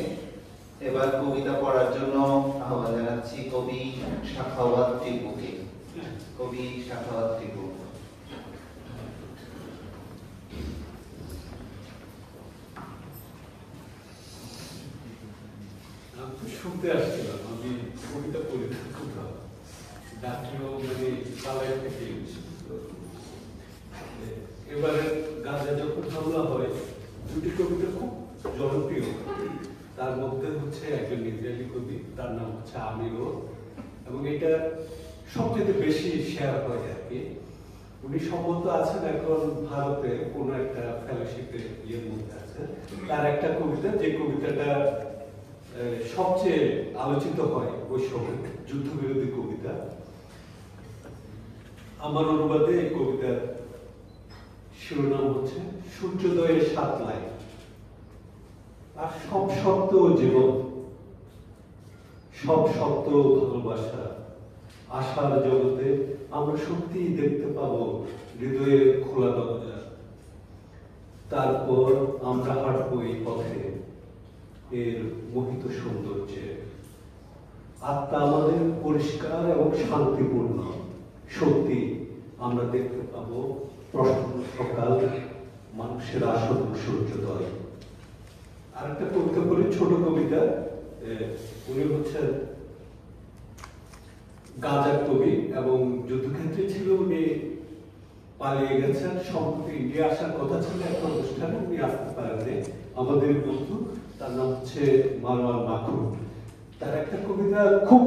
এবার কবিতা পড়ার জন্য আহ্বান জানাচ্ছি কবি সাখাওয়াত টিপুকে। কবি সাখাওয়াত টিপু। শুনতে আসছিলাম, আমি কবিতা পড়ি খুব ভালো, ডাকিও মানে পালাই থেকে। এবারে গাজা যখন হামলা হয়, দুটি কবিতা খুব জনপ্রিয়। তার মধ্যে হচ্ছে একজন ইসরায়েলি কবি, তার নাম হচ্ছে আমিরও, এবং এটা সবচেয়ে বেশি শেয়ার হয় আর কি। উনি সম্মত আছেন এখন ভারতে কোনো একটা ফেলোশিপের ইয়ের মধ্যে আছে। তার একটা কবিতা, যে কবিতাটা সবচেয়ে আলোচিত হয় ওই সময়, যুদ্ধবিরোধী কবিতা। আমার অনুবাদে এই কবিতার শিরোনাম হচ্ছে সূর্যোদয়ের 7 লাইন। আর সব সত্য জীবন, সব সত্য ভালোবাসা, আশার জগতে আমরা সত্যিই দেখতে পাবো হৃদয়ের খোলা দরজা। তারপর আমরা হাঁটবো এই পথে এর মোহিত সৌন্দর্যে। আত্মা আমাদের পরিষ্কার এবং শান্তিপূর্ণ। সত্যি আমরা দেখতে পাবো প্রসন্ন সকাল, মানুষের আসন্ন সূর্যোদয়। আর একটা কবিতা বলি, ছোট কবিতা। উনি হচ্ছেন গাজার কবি এবং যুদ্ধক্ষেত্রে ছিল, উনি পালিয়ে গেছেন। সম্প্রতি ইন্ডিয়া আসার কথা ছিল একটা অনুষ্ঠানে, উনি আসতে পারেননি। আমাদের বন্ধু, তার নাম হচ্ছে মারওয়ান মাখুর। তার একটা কবিতা খুব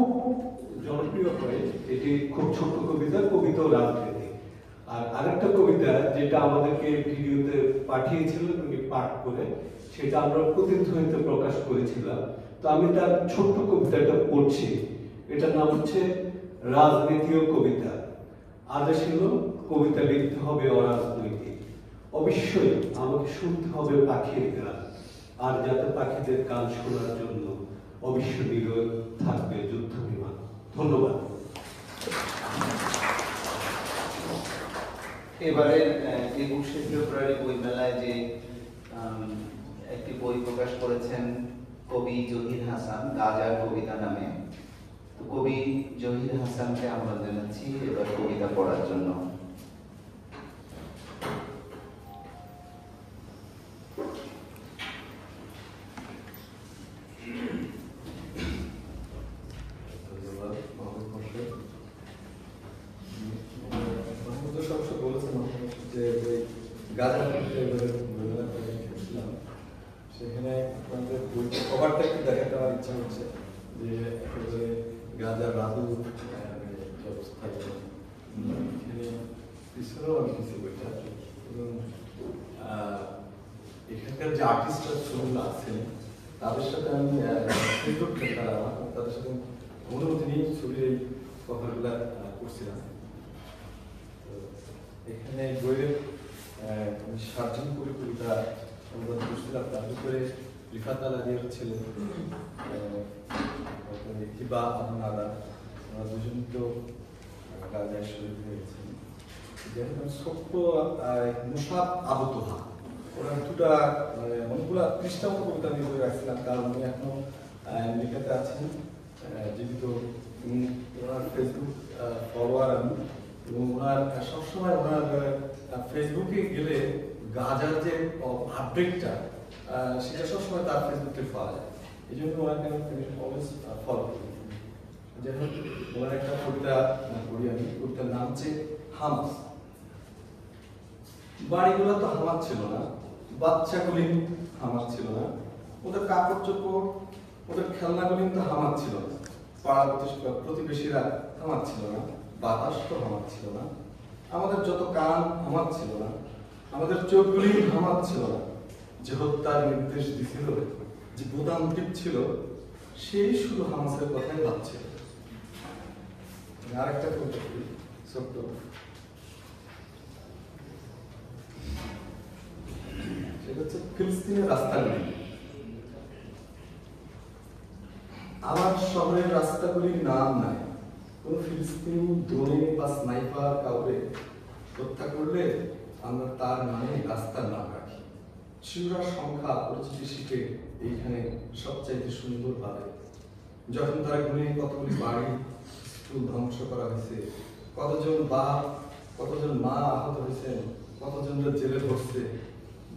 জনপ্রিয় হয়, এটি খুব ছোট কবিতা, কবিতা ও রাজনীতি। আর আরেকটা কবিতা যেটা আমাদেরকে ভিডিওতে পাঠিয়েছিলেন উনি পাঠ করে, সেটা আমরা প্রতিধ্বনিতে প্রকাশ করেছিলাম। তো আমি তার ছোট্ট কবিতাটা পড়ছি। এটার নাম হচ্ছে রাজনীতি ও কবিতা। আদেশ হলো কবিতা লিখতে হবে অরাজনৈতিক। অবশ্যই আমাকে শুনতে হবে পাখির গান, আর যাতে পাখিদের গান শোনার জন্য অবশ্য নিরোধ থাকবে যুদ্ধ বিমান। ধন্যবাদ। এবারের 21শে ফেব্রুয়ারি বইমেলায় যে একটি বই প্রকাশ করেছেন কবি জহির হাসান, গাজার কবিতা নামে। তো কবি জহির হাসানকে আহ্বান জানাচ্ছি এবার কবিতা পড়ার জন্য। সেখানে আপনাদের কভারটা একটু দেখাতে আমার ইচ্ছা হচ্ছে, যে একেবারে গাজার রাধু অবস্থায় এখানে পিছনেও আমি কিছু বইটা এবং এখানকার যে আর্টিস্টরা ছবিগুলো আছেন তাদের সাথে আমি ফেসবুক তাদের সাথে অনুমতি নিয়ে ছবির এই কথাগুলো করছিলাম। এখানে বইয়ের 7জন কবিতা অনুবাদ করছিলাম, তার ভিতরে রিফাত আলাদিয়ার ছেলে হিবা আবনাদা, ওরা দুজন তো গাজায় শহীদ হয়েছেন। ছোট্ট মুসাব আবুতোহা, ওরা দুটা অনেকগুলা পৃষ্ঠা মতো কবিতা নিয়ে বই রাখছিলাম, কারণ উনি এখনো আমেরিকাতে আছেন জীবিত। ওনার ফেসবুক ফলোয়ার আমি, এবং ওনার সবসময় ওনার ফেসবুকে গেলে গাজার যে আপডেটটা সেটা সবসময় তার ফেসবুকে পাওয়া যায়, এই জন্য ওনাকে আমি অলওয়েজ ফলো করি। যাই হোক, ওনার একটা কবিতা পড়ি আমি, কবিতার নাম হচ্ছে হামাস। বাড়িগুলো তো হামার ছিল না, বাচ্চাগুলি হামার ছিল না, ওদের কাপড় চোপড় ওদের খেলনাগুলি তো হামার ছিল না, পাড়া প্রতিবেশীরা হামার ছিল না, বাতাস তো হামার ছিল না, আমাদের যত কান হামার ছিল না, আমাদের চোখগুলি হামার ছিল না, যে হত্যার নির্দেশ দিছিল, যে বোতাম টিপছিল, সেই শুধু হামাসের কথাই ভাবছিল। আরেকটা কবিতা ছোট্ট, সেটা হচ্ছে ফিলিস্তিনের রাস্তাগুলি। আমার শহরের রাস্তাগুলির নাম নাই, কোন ফিলিস্তিনি ড্রোনে বা স্নাইপার কাউকে হত্যা করলে আমরা তার নামে রাস্তার নাম রাখি। শিশুরার সংখ্যা পরিচিতি শিখে এইখানে সবচাইতে সুন্দর ভাবে। যখন তারা গুনে কতগুলি বাড়ি স্কুল ধ্বংস করা হয়েছে, কতজন বাপ কতজন মা আহত হয়েছেন, কতজনরা জেলে বসছে,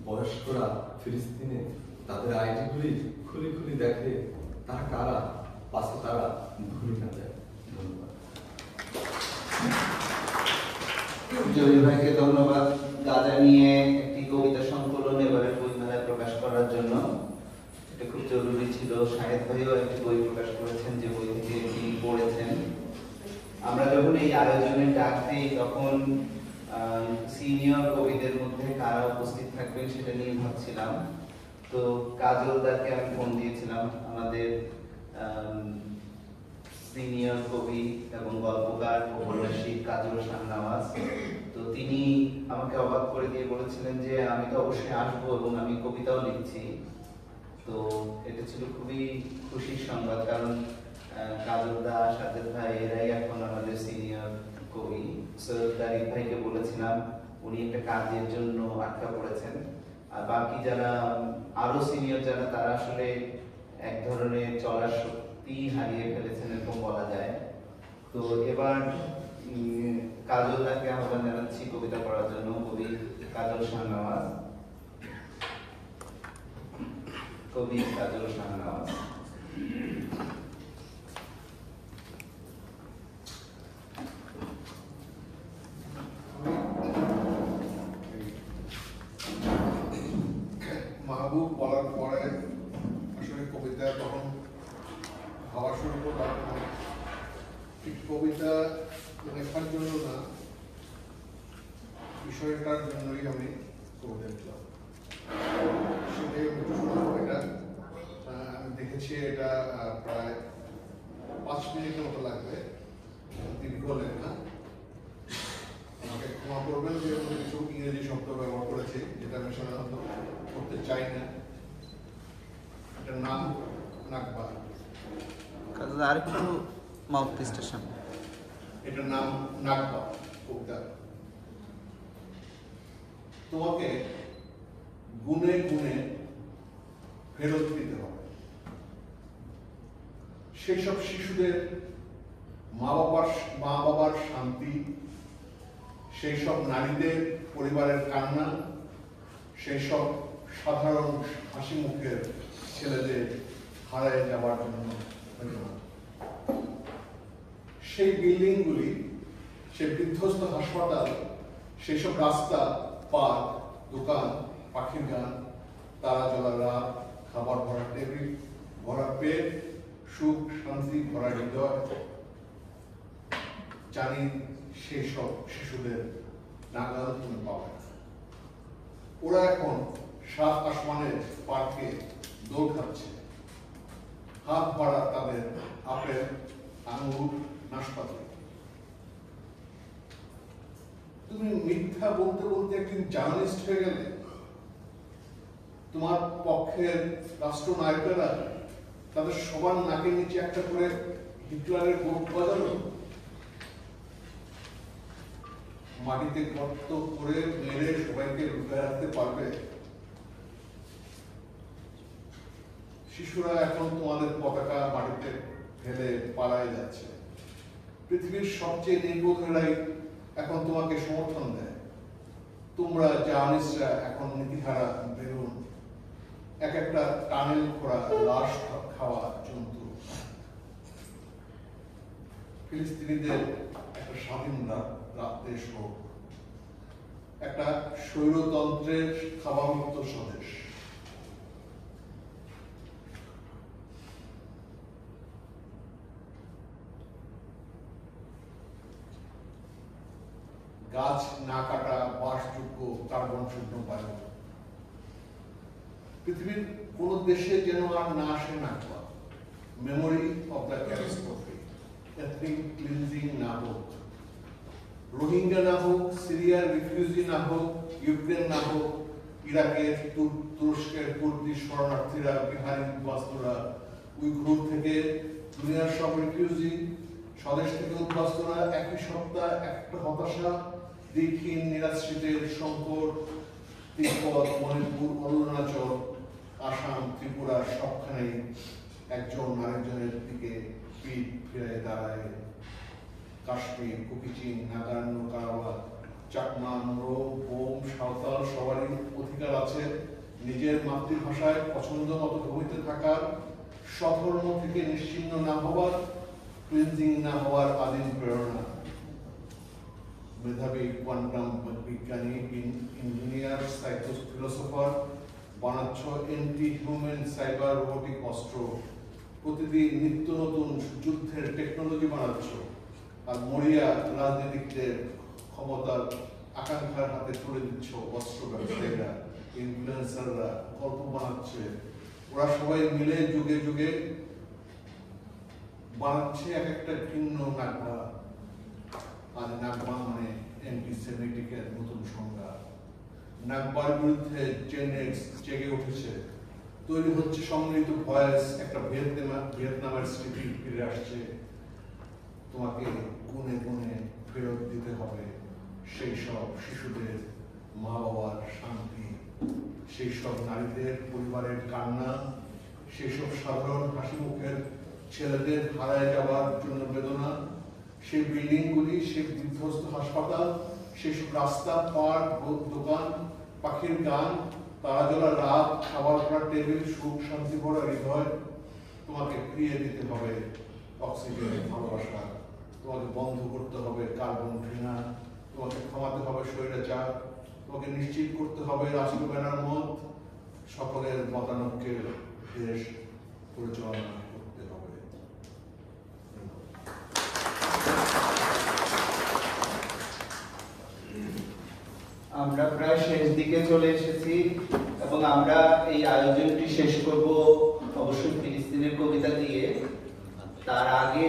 বয়স্করা ফিলিস্তিনে তাদের আইডিগুলি খুলি খুলি দেখে তারা কারা, পাশে তারা ভুলে না যায়। ধন্যবাদ। জলিল ভাইকে ধন্যবাদ গাজা নিয়ে একটি কবিতা সংকলন এবারে বইমেলায় প্রকাশ করার জন্য। এটা খুব জরুরি ছিল। শাহেদ ভাইও একটি বই প্রকাশ করেছেন, যে বই থেকে এটি পড়েছেন। আমরা যখন এই আয়োজনে ডাক দিই তখন সিনিয়র কবিদের মধ্যে কারা উপস্থিত থাকবেন সেটা নিয়ে ভাবছিলাম। তো কাজলদাকে আমি ফোন দিয়েছিলাম, আমাদের সিনিয়র কবি এবং গল্পকার ঔপন্যাসিক কাজল শাহনওয়াজ। তো তিনি আমাকে অবাক করে দিয়ে বলেছিলেন যে আমি তো অবশ্যই আসবো এবং আমি কবিতাও লিখছি। তো এটা ছিল খুবই খুশির সংবাদ, কারণ কাজলদা, সাজেদ ভাই এরাই এখন আমাদের সিনিয়র কবি। সৈয়দ তারিক ভাইকে বলেছিলাম, উনি একটা কাজের জন্য আটকা পড়েছেন। আর বাকি যারা আরো সিনিয়র যারা, তারা আসলে এক ধরনের চলার শক্তি হারিয়ে ফেলেছেন এরকম বলা যায়। তো এবার কাজলদাকে আহ্বান জানাচ্ছি কবিতা পড়ার জন্য। কবি কাজল শাহনওয়াজ। কবি কাজল শাহনওয়াজ। মাহবুব বলার পরে আসলে কবিতা তখন হওয়া শুরু করলাম। ঠিক কবিতা লেখার জন্য না, বিষয়টার জন্যই আমি কবিতা লিখলাম। সেটাই কবিতা আমি দেখেছি, এটা প্রায় 5 মিনিটের মতো লাগবে, দীর্ঘ লেখা। আমাকে ক্ষমা করবেন যে কিছু ইংরেজি শব্দ ব্যবহার করেছি, যেটা আমি সাধারণত করতে চাই না। এটার নাম নাকবা। আর একটু মাউথপিসটার সামনে। এটার নাম নাকবা কবিতা। তোমাকে গুনে গুনে ফেরত দিতে হবে সেই সব শিশুদের মা বাবার শান্তি, সেই সব নারীদের পরিবারের কান্না, সেই সব সাধারণ হাসি মুখের ছেলেদের হারায় যাওয়ার জন্য সেই বিল্ডিংগুলি, সেই বিধ্বস্ত হাসপাতাল, সেই সব রাস্তা, পার্ক, দোকান, পাখির গান, তারা জ্বলা রাত, খাবার ভরা টেবিল, ভরা পেট, সুখ শান্তি ভরা হৃদয়, জানি সেই সব শিশুদের নাগাল তুমি পাবে না। ওরা এখন 7 আসমানের পার্কে দৌড় খাচ্ছে, হাত ভরা তাদের আপেল, আঙুর, নাশপাতি। তুমি মিথ্যা বলতে বলতে একদিন জার্নালিস্ট হয়ে গেলে। তোমার পক্ষের রাষ্ট্রনায়কেরা তাদের সবার নাকের নিচে একটা করে হিটলারের গোপ বাজালো, মাটিতে গর্ত করে মেরে সবাইকে লুকিয়ে রাখতে পারবে। শিশুরা এখন তোমাদের পতাকা মাটিতে ফেলে পালায় যাচ্ছে। পৃথিবীর সবচেয়ে নির্বোধেরাই এখন তোমাকে সমর্থন দেয়। তোমরা জার্নালিস্টরা এখন নীতিহারা বেরুন, এক একটা টানেল খোঁড়া লাশ খাওয়া জন্তু। ফিলিস্তিনিদের একটা স্বাধীন দেশ হোক, একটা স্বৈরতন্ত্রের খাওয়ামুক্ত স্বদেশ। গাছ না কাটা, বাসযোগ্য, কার্বন শূন্য বায়ু। পৃথিবীর কোন দেশে যেন আর না আসে নাকবা। Memory of the catastrophe, ethnic cleansing না হোক, রোহিঙ্গা না হোক, সিরিয়ার রিফিউজি না হোক, ইউক্রেন না হোক, ইরাকের, তুরস্কের কুর্দি শরণার্থীরা, বিহারি উদ্বাস্তুরা, উইঘুর থেকে দুনিয়ার সব রিফিউজি, স্বদেশ থেকে উদ্বাস্তুরা, একই সপ্তাহ একটা হতাশা, দীক্ষিণ, নিরাশ্রিতের সংকট, তিব্বত, মণিপুর, অরুণাচল, আসাম, ত্রিপুরা সবখানেই একজন আরেকজনের দিকে পিঠ ফিরে দাঁড়ায়। কাশ্মীর, কুকিচিন, নাগাল্যান্ড, কারাওয়া, চাকমা, মোরো, বোম, সাঁওতাল সবারই অধিকার আছে নিজের মাতৃভাষায় পছন্দ মতো ভূমিতে থাকার, স্বধর্ম থেকে নিশ্চিহ্ন না হওয়ার, ক্লিনজিং না হওয়ার আদিম প্রেরণা। মেধাবী কোয়ান্টাম বিজ্ঞানী, ইঞ্জিনিয়ার, ফিলোসোফার বানাচ্ছ এন্টি হিউম্যান সাইবার রোবোটিক অস্ত্র, প্রতিদিন নিত্য নতুন যুদ্ধের টেকনোলজি বানাচ্ছ, আর মরিয়া রাজনীতিকদের ক্ষমতার আকাঙ্ক্ষার হাতে তুলে দিচ্ছ অস্ত্র ব্যবসায়ীরা, ইনফ্লুয়েন্সাররা গল্প বানাচ্ছে। ওরা সবাই মিলে যুগে যুগে বানাচ্ছে এক একটা ভিন্ন নাগবা। আর নাগবা মানে অ্যান্টিসেমিটিকের নতুন সংজ্ঞা। নাগবার বিরুদ্ধে জেন এক্স জেগে উঠেছে, তৈরি হচ্ছে সম্মিলিত ভয়েস, একটা ভিয়েতনামের স্মৃতি ফিরে আসছে। তোমাকে গুনে গুনে ফেরত দিতে হবে সেই সব শিশুদের মা বাবার শান্তি, সেই সব নারীদের পরিবারের কান্না, সেই সব সাধারণ হাসি মুখের ছেলেদের হারায় যাওয়ার জন্য বেদনা, সেই বিল্ডিংগুলি, সেই বিধ্বস্ত হাসপাতাল, সেসব রাস্তা, পার্ক, দোকান, পাখির গান, তারা জ্বলা রাত, খাবার ভরা টেবিল, সুখ শান্তি ভরা হৃদয়। তোমাকে ফিরিয়ে দিতে হবে অক্সিজেনের ভালোবাসা, তোমাকে বন্ধ করতে হবে কার্বন ঘৃণা, তোমাকে থামাতে হবে স্বৈরাচার, তোমাকে নিশ্চিত করতে হবে রাষ্ট্র ব্যানার মত, সকলের মতানৈক্যের দেশ পরিচালনা করতে হবে। আমরা প্রায় শেষ দিকে চলে এসেছি এবং আমরা এই আয়োজনটি শেষ করব অবশ্যই ফিলিস্তিনের কবিতা দিয়ে। তার আগে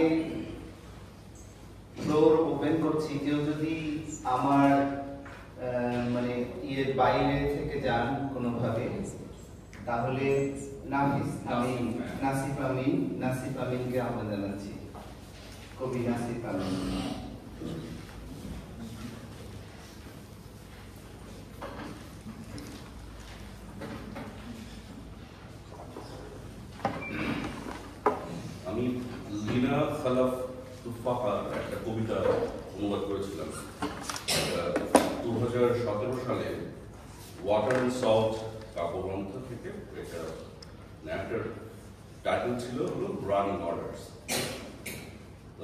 ফ্লোর ওপেন করছি, কেউ যদি আমার মানে ইয়ের বাইরে থেকে যান কোনোভাবে, তাহলে নাসিফ আমিনকে আহ্বান জানাচ্ছি, কবি নাসিফ আমিন। আমি লিনা খালাফ তুফাহার একটা কবিতা অনুবাদ করেছিলাম 2017 সালে ওয়াটার অ্যান্ড সল্ট কাব্যগ্রন্থ থেকে। এটা একটার টাইটেল ছিল হলো রানিং অর্ডার্স।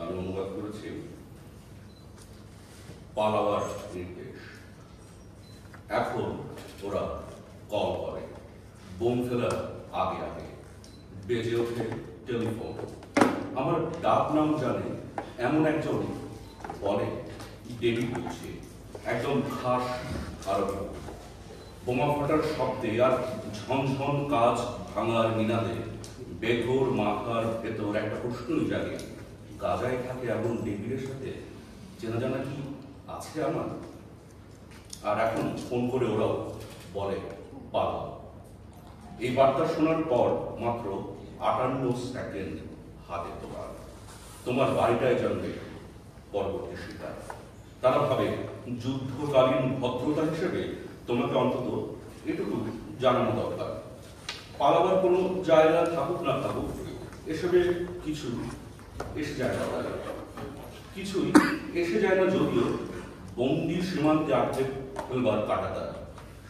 আমি অনুবাদ করেছি পালাবার নির্দেশ। এখন ওরা কল করে, বোম ফেলার আগে আগে বেজে ওঠে টেলিফোন। আমার ডাক নাম জানে এমন একজন বলে দেবী বলছে, একদম খাস আরবি। বোমা ফাটার শব্দে আর ঝনঝন কাজ ভাঙার মিনাদে বেঘোর মাথার ভেতর একটা প্রশ্নই জাগে, গাজায় থাকে এমন নিবিড়ের সাথে চেনা জানা কি আছে আমার? আর এখন ফোন করে ওরাও বলে পালা। এই বার্তা শোনার পর মাত্র 58 সেকেন্ড হাতে তোমার বাড়িটায় জানবে পরবর্তী শিকার। তারা ভাবে যুদ্ধকালীন ভদ্রতা হিসেবে তোমাকে অন্তত এটুকু জানানো দরকার। পালাবার কোনো জায়গা থাকুক না থাকুক, এসবে কিছু এসে যায় না, কিছুই এসে যায় না। যদিও বন্দি সীমান্তে আটকে ফেলবার কাটাতা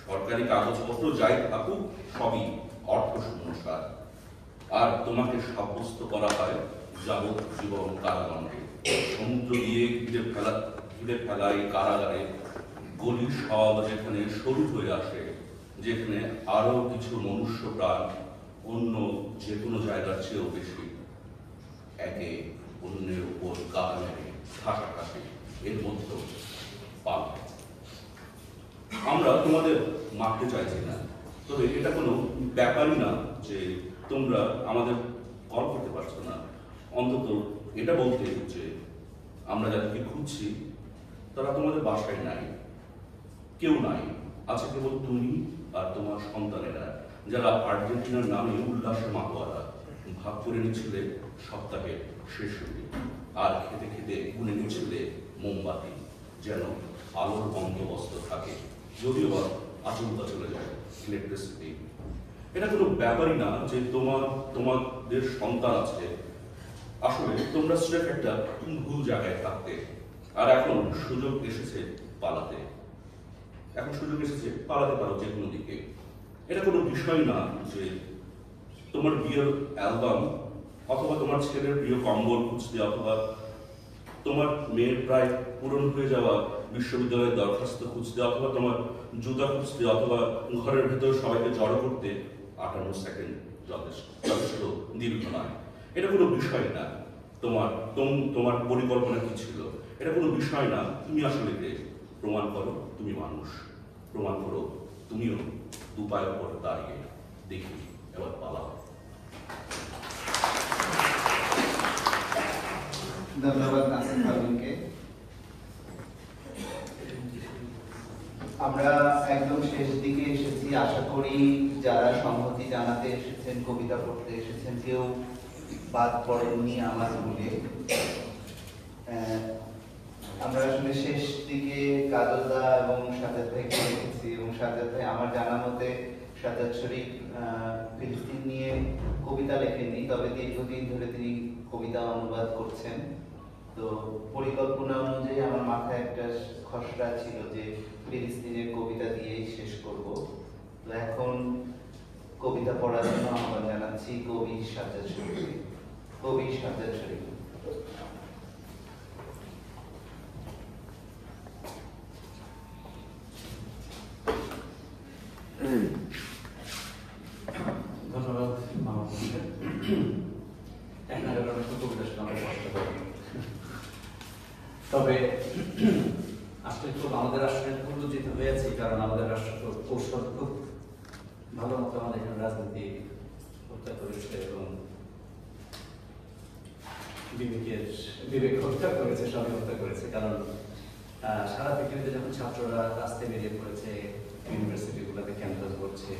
সরকারি কাগজপত্র যাই থাকুক সবই অর্থ শূন্যসার। আর তোমাকে সাব্যস্ত করা হয় যাবজ্জীবন কারাদণ্ডে। সমুদ্র দিয়ে ঘিরে ফেলা এই কারাগারে গলি সব যেখানে সরু হয়ে আসে, যেখানে আরো কিছু মনুষ্য প্রাণ অন্য যে কোনো জায়গার চেয়েও বেশি একে অন্যের উপর গা মেরে ঠাসাঠাসি, এর মধ্যে পাল। আমরা তোমাদের মারতে চাইছি না, তবে এটা কোনো ব্যাপারই না যে তোমরা আমাদের কল করতে পারছো না। অন্তত এটা বলতে যে আমরা যাদেরকে খুঁজছি তারা তোমাদের বাসায় নাই, কেউ নাই। আছে কেবল তুমি আর তোমার সন্তানেরা, যারা আর্জেন্টিনার নামে উল্লাসে মাতোয়ারা। ভাগ করে নিচ্ছিলে সপ্তাহের শেষ দিন, আর খেতে খেতে গুনে নিচ্ছিলে মোমবাতি, যেন আলোর বন্দোবস্ত থাকে, যদিও বা আচমকা চলে যায় ইলেকট্রিসিটি। এটা কোনো ব্যাপারই না যে তোমাদের সন্তান আছে। আসলে তোমরা স্রেফ একটা ভুল জায়গায় থাকতে, আর এখন সুযোগ এসেছে পালাতে। এখন সুযোগ এসেছে পালাতে পারো যে কোনো দিকে। এটা কোনো বিষয় না যে তোমার বিয়ের অ্যালবাম অথবা তোমার ছেলের প্রিয় কম্বল খুঁজতে, অথবা তোমার মেয়ের প্রায় পূরণ হয়ে যাওয়া বিশ্ববিদ্যালয়ের দরখাস্ত খুঁজতে, অথবা তোমার জুতা খুঁজতে, অথবা ঘরের ভেতর সবাইকে জড়ো করতে 58 সেকেন্ড যথেষ্ট দীর্ঘ নয়। এটা কোনো বিষয় না তোমার পরিকল্পনা কি ছিল। এটা কোনো বিষয় না তুমি আসলে কে। প্রমাণ করো তুমি মানুষ, প্রমাণ করো তুমিও দুপায়ের উপর দাঁড়িয়ে। দেখি এবার পালাও। ধন্যবাদ নাসির ফারুনকে। আমরা একদম শেষ দিকে এসেছি। আশা করি যারা সংহতি জানাতে এসেছেন, কবিতা পড়তে এসেছেন, কেউ বাদ পড়েননি আমার ভুলে। আমরা আসলে শেষ দিকে কাজলদা এবং সাজাদ ভাইকে দেখেছি, এবং সাজাদ ভাই আমার জানা মতে সাজাদ শরীফ ফিলিস্তিন নিয়ে কবিতা লেখেননি, তবে দীর্ঘদিন ধরে তিনি কবিতা অনুবাদ করছেন। তো পরিকল্পনা অনুযায়ী আমার মাথায় একটা খসড়া ছিল যে ফিলিস্তিনের কবিতা দিয়েই শেষ করব। তো এখন কবিতা পড়ার জন্য আহ্বান জানাচ্ছি কবি সাজাদ শরীফ। কবি সাজাদ শরীফ। ধন্যবাদ মাহমুদকে। কবিতা শোনা কষ্ট করে, তবে আসলে খুব আমাদের রাষ্ট্রে উত্তেজিত হয়েছে, কারণ আমাদের রাষ্ট্র কৌশল খুব ভালো মতো আমাদের এখানে রাজনীতি হত্যা করেছে এবং বিবেক হত্যা করেছে, সবই হত্যা করেছে। কারণ সারা পৃথিবীতে যখন ছাত্ররা রাস্তায় বেরিয়ে পড়েছে, ইউনিভার্সিটিগুলোতে ক্যাম্পাস করছে,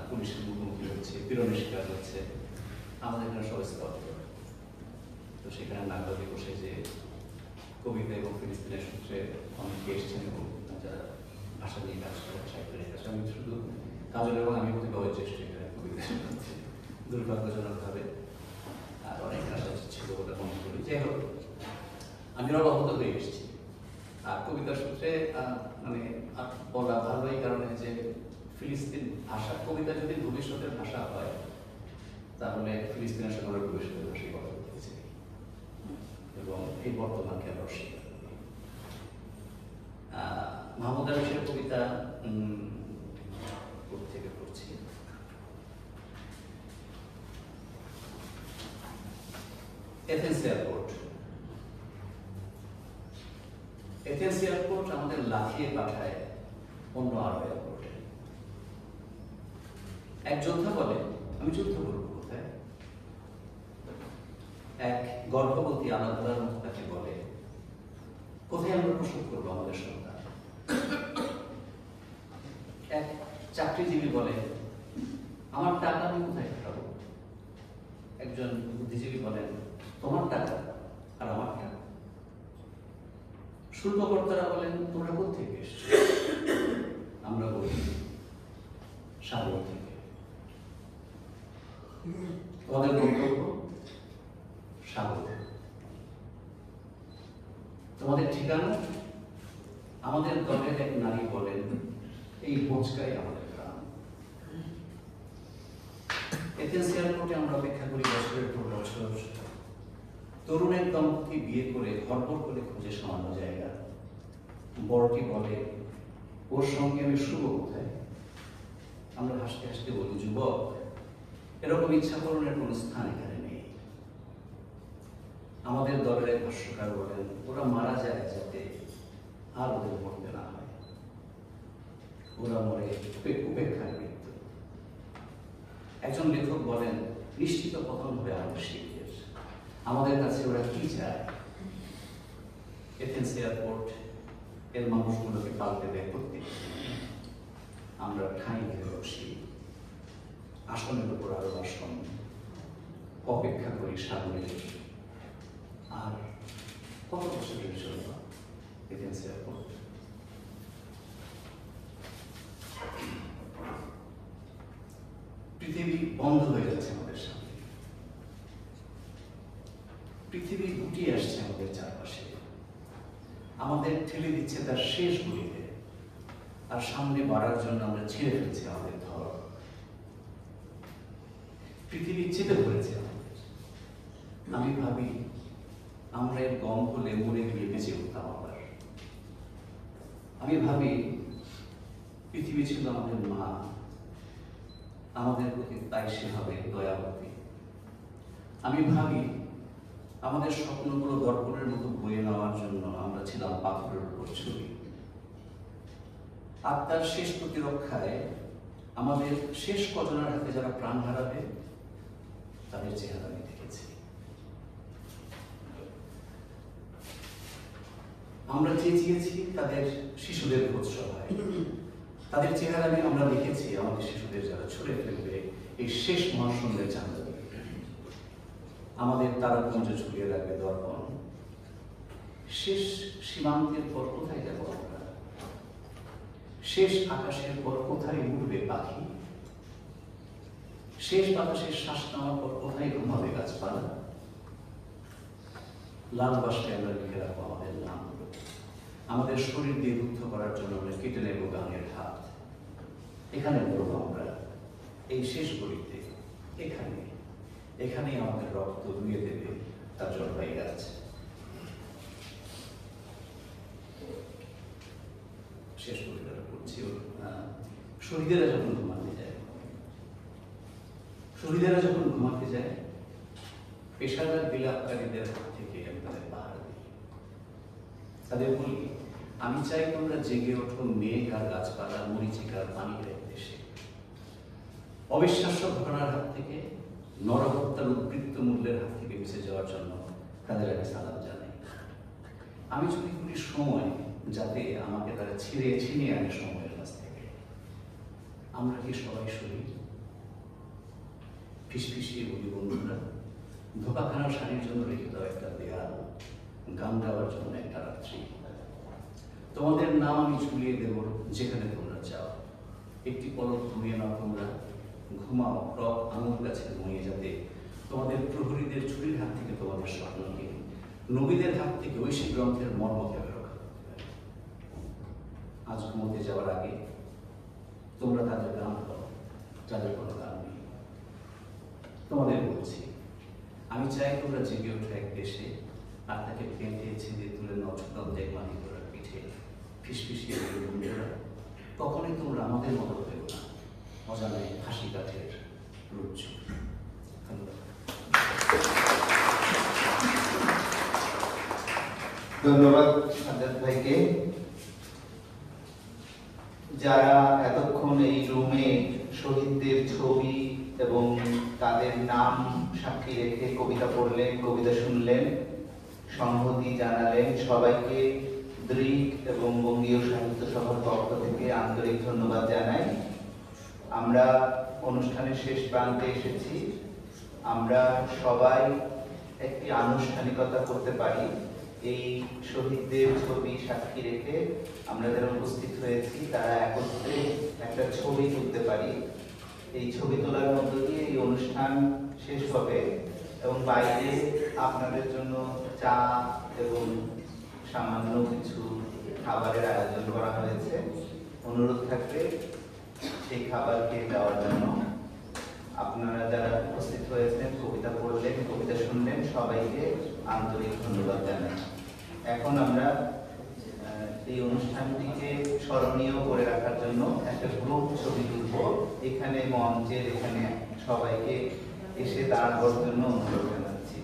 পুলিশের মুখোমুখি হচ্ছে, পীড়নের শিকার হচ্ছে, আমাদের এখানে সব স্তব্ধ। তো সেখানে নাগরিক বসে যে কবিতা এবং ফিলিস্তিনের সূত্রে অনেকে এসেছেন এবং যারা ভাষা নিয়ে কাজ করে, সাহিত্য নিয়ে কাজ, আমি শুধু কাজল এবং আমি প্রতি বয়োজ্যেষ্ঠ কবিতা শোনাচ্ছি দুর্ভাগ্যজনকভাবে। আর অনেক আশা ছিল বলে মনে করি। যাই হোক, আমি অবগত হয়ে এসেছি। আর কবিতার সূত্রে মানে বলা ভালো এই কারণে যে ফিলিস্তিন ভাষা কবিতা যদি ভবিষ্যতের ভাষা হয়, তাহলে ফিলিস্তিনের সাথে আমরা ভবিষ্যতের ভাষায় কথা বলতে চাই এবং এই বর্তমানকে আমরা অস্বীকার করি। মাহমুদ আরশের কবিতা থেকে পড়ছি। Athens airport. এথেন্স এয়ারপোর্ট আমাদের লাফিয়ে পাঠায় অন্য আরো এয়ারপোর্ট। এক যোদ্ধা বলে, আমি যুদ্ধ করব কোথায়? এক গর্ভবতী আলাদার মতো তাকে বলে, কোথায় আমরা প্রসব করবো আমাদের সন্তান? এক চাকরিজীবী বলে, আমার টাকা আমি কোথায় খাবো? একজন বুদ্ধিজীবী বলেন, তোমার টাকা আর আমার টাকা। শুল্ককর্তারা বলেন, তোমরা কোথেকে এসছো? আমরা বলি, সাগর থেকে। তোমাদের গন্তব্য সাগর। তোমাদের ঠিকানা? আমাদের দলের এক নারী বলেন, এই বোঝকাই আমাদের গ্রাম। এথেন্স এয়ারপোর্টে আমরা অপেক্ষা করি বছরের পর বছর। তরুণের দম্পতি বিয়ে করে ঘরঘর করে খুঁজে সামান্য জায়গা। বড়টি বলে, ওর সঙ্গে আমি শুভ কোথায়? আমরা হাসতে হাসতে বলি, যুবক, এরকম ইচ্ছা পূরণের কোনো স্থান এখানে নেই। আমাদের দলের এক ভাষ্যকার বলেন, ওরা মারা যায় যাতে আর ওদের মরতে না হয়। ওরা মরে উপেক্ষার মৃত্যু। একজন লেখক বলেন, নিশ্চিত পতন হবে আমাদের শিল্পের। আমাদের কাছে ওরা কি চায়? এথেন্স এয়ারপোর্ট এর মানুষগুলোকে পাল্টে দেয় প্রত্যেক। আমরা ঠাঁই ঘিরে বসি, আসনের উপর আরো আসন, অপেক্ষা করি সামনের। আর কত বছরের জন্য এথেন্স এয়ারপোর্ট? পৃথিবী বন্ধ হয়ে যাচ্ছে আমাদের সামনে। পৃথিবী গুটিয়ে আসছে আমাদের চারপাশে, আমাদের ঠেলে দিচ্ছে তার শেষ গুলিতে। আর সামনে বাড়ার জন্য আমরা ছেড়ে ফেলছি আমাদের ধর। পৃথিবী চেপে ধরেছে আমাদের। আমি ভাবি, আমরা এর গম হলে মরে গিয়ে বেঁচে উঠতাম আবার। আমি ভাবি, পৃথিবী ছিল আমাদের মা, আমাদের প্রতি তাই সে হবে দয়াবতী। আমি ভাবি, আমাদের স্বপ্নগুলো দর্পণের মতো বয়ে নেওয়ার জন্য আমরা ছিলাম পাথরের উপর ছবি। আত্মার শেষ প্রতিরক্ষায় আমাদের শেষ কজনের হাতে যারা প্রাণ হারাবে তাদের চেহারা আমি দেখেছি। আমরা চেয়েছি তাদের শিশুদের ভোজসভায়, তাদের চেহারা আমরা দেখেছি আমাদের শিশুদের যারা ছুড়ে ফেলবে এই শেষ মহাশূন্যের চাঁদা। আমাদের তারাপুঞ্জ ছড়িয়ে রাখবে দর্পণ। শেষ সীমান্তের পর কোথায় যাব আমরা? শেষ আকাশের পর কোথায় উঠবে পাখি? শেষ বাতাসের শ্বাস নেওয়ার পর কোথায় ঘুমাবে গাছপালা? লাল বাসায় আমরা লিখে রাখবো আমাদের নাম। আমাদের শরীর দিয়ে রুদ্ধ করার জন্য আমরা কেটে নেব গানের হাত। এখানে বলবো আমরা এই শেষ গলিতে, এখানেই আমাদের রক্ত ধুয়ে দেবে তার জলপাই গাছ। শেষ কবিতাটা পড়ছি। শহীদেরা যখন ঘুমাতে যায়, পেশাদার বিলাপকারীদের হাত থেকে আমি তাদের পাহারা দিই। তাদের বলি, আমি চাই তোমরা জেগে ওঠো মেঘ আর গাছপালা, মরিচিকার পানির দেশে। অবিশ্বাস্য ঘটনার হাত থেকে, নরহত্যার উদ্বৃত্ত মূল্যের হাত থেকে বেঁচে যাওয়ার জন্য তাদের আমি সালাম জানাই। আমি যদি করি সময়, যাতে আমাকে তারা ছিনিয়ে আনে সময়ের কাছ থেকে। আমরা কি সবাই শরীর? ফিসফিসিয়ে বলি, বন্ধুরা, ধোপাখানার শাড়ির জন্য রেখে দাও একটা দেয়াল, গান গাওয়ার জন্য একটা রাত্রি। তোমাদের নাম আমি ঝুলিয়ে দেব যেখানে তোমরা চাও। একটি পলক ঘুমিয়ে নাও তোমরা, ঘুমাও টক আঙুল গাছে ঘুমিয়ে, যাতে তোমাদের প্রহরীদের ছুরির হাত থেকে তোমাদের স্বপ্নকে, নবীদের হাত থেকে ঐশী গ্রন্থের মর্মকে রক্ষা করতে পারে। আজ ঘুমোতে যাওয়ার আগে তোমরা তাদের গান গাও, যাদের কোনো গান নেই। তোমাদের বলছি, আমি চাই তোমরা জেগে ওঠো এক দেশে, আর তাকে পেঁটে ছেড়ে তুলে নটকন্দের মাটি করার পিঠে। ফিসফিসিয়ে বন্ধুরা, কখনোই তোমরা আমাদের মতো হয়েও না, অজানায় হাসি কাঠের রুচ্ছ। ধন্যবাদ সাজ্জাদ ভাইকে। যারা এতক্ষণ এই রুমে শহীদদের ছবি এবং তাদের নাম সাক্ষী রেখে কবিতা পড়লেন, কবিতা শুনলেন, সংহতি জানালেন। সবাইকে দৃক এবং বঙ্গীয় সাহিত্য সভার পক্ষ থেকে আন্তরিক ধন্যবাদ জানাই। আমরা অনুষ্ঠানের শেষ প্রান্তে এসেছি। আমরা সবাই একটি আনুষ্ঠানিকতা করতে পারি। এই শহীদদের ছবি সাক্ষী রেখে আমরা যারা উপস্থিত হয়েছি তারা একত্রে একটা ছবি তুলতে পারি। এই ছবি তোলার মধ্য দিয়ে এই অনুষ্ঠান শেষ হবে এবং বাইরে আপনাদের জন্য চা এবং সামান্য কিছু খাবারের আয়োজন করা হয়েছে। অনুরোধ থাকবে সেই খাবার খেয়ে যাওয়ার জন্য। আপনারা যারা উপস্থিত হয়েছেন, কবিতা পড়লেন, কবিতা শুনলেন, সবাইকে আন্তরিক ধন্যবাদ জানাই। এখন আমরা এই অনুষ্ঠানটিকে স্মরণীয় করে রাখার জন্য একটা গ্রুপ ছবি তুলব। এখানে মঞ্চের এখানে সবাইকে এসে দাঁড়ানোর জন্য অনুরোধ জানাচ্ছি।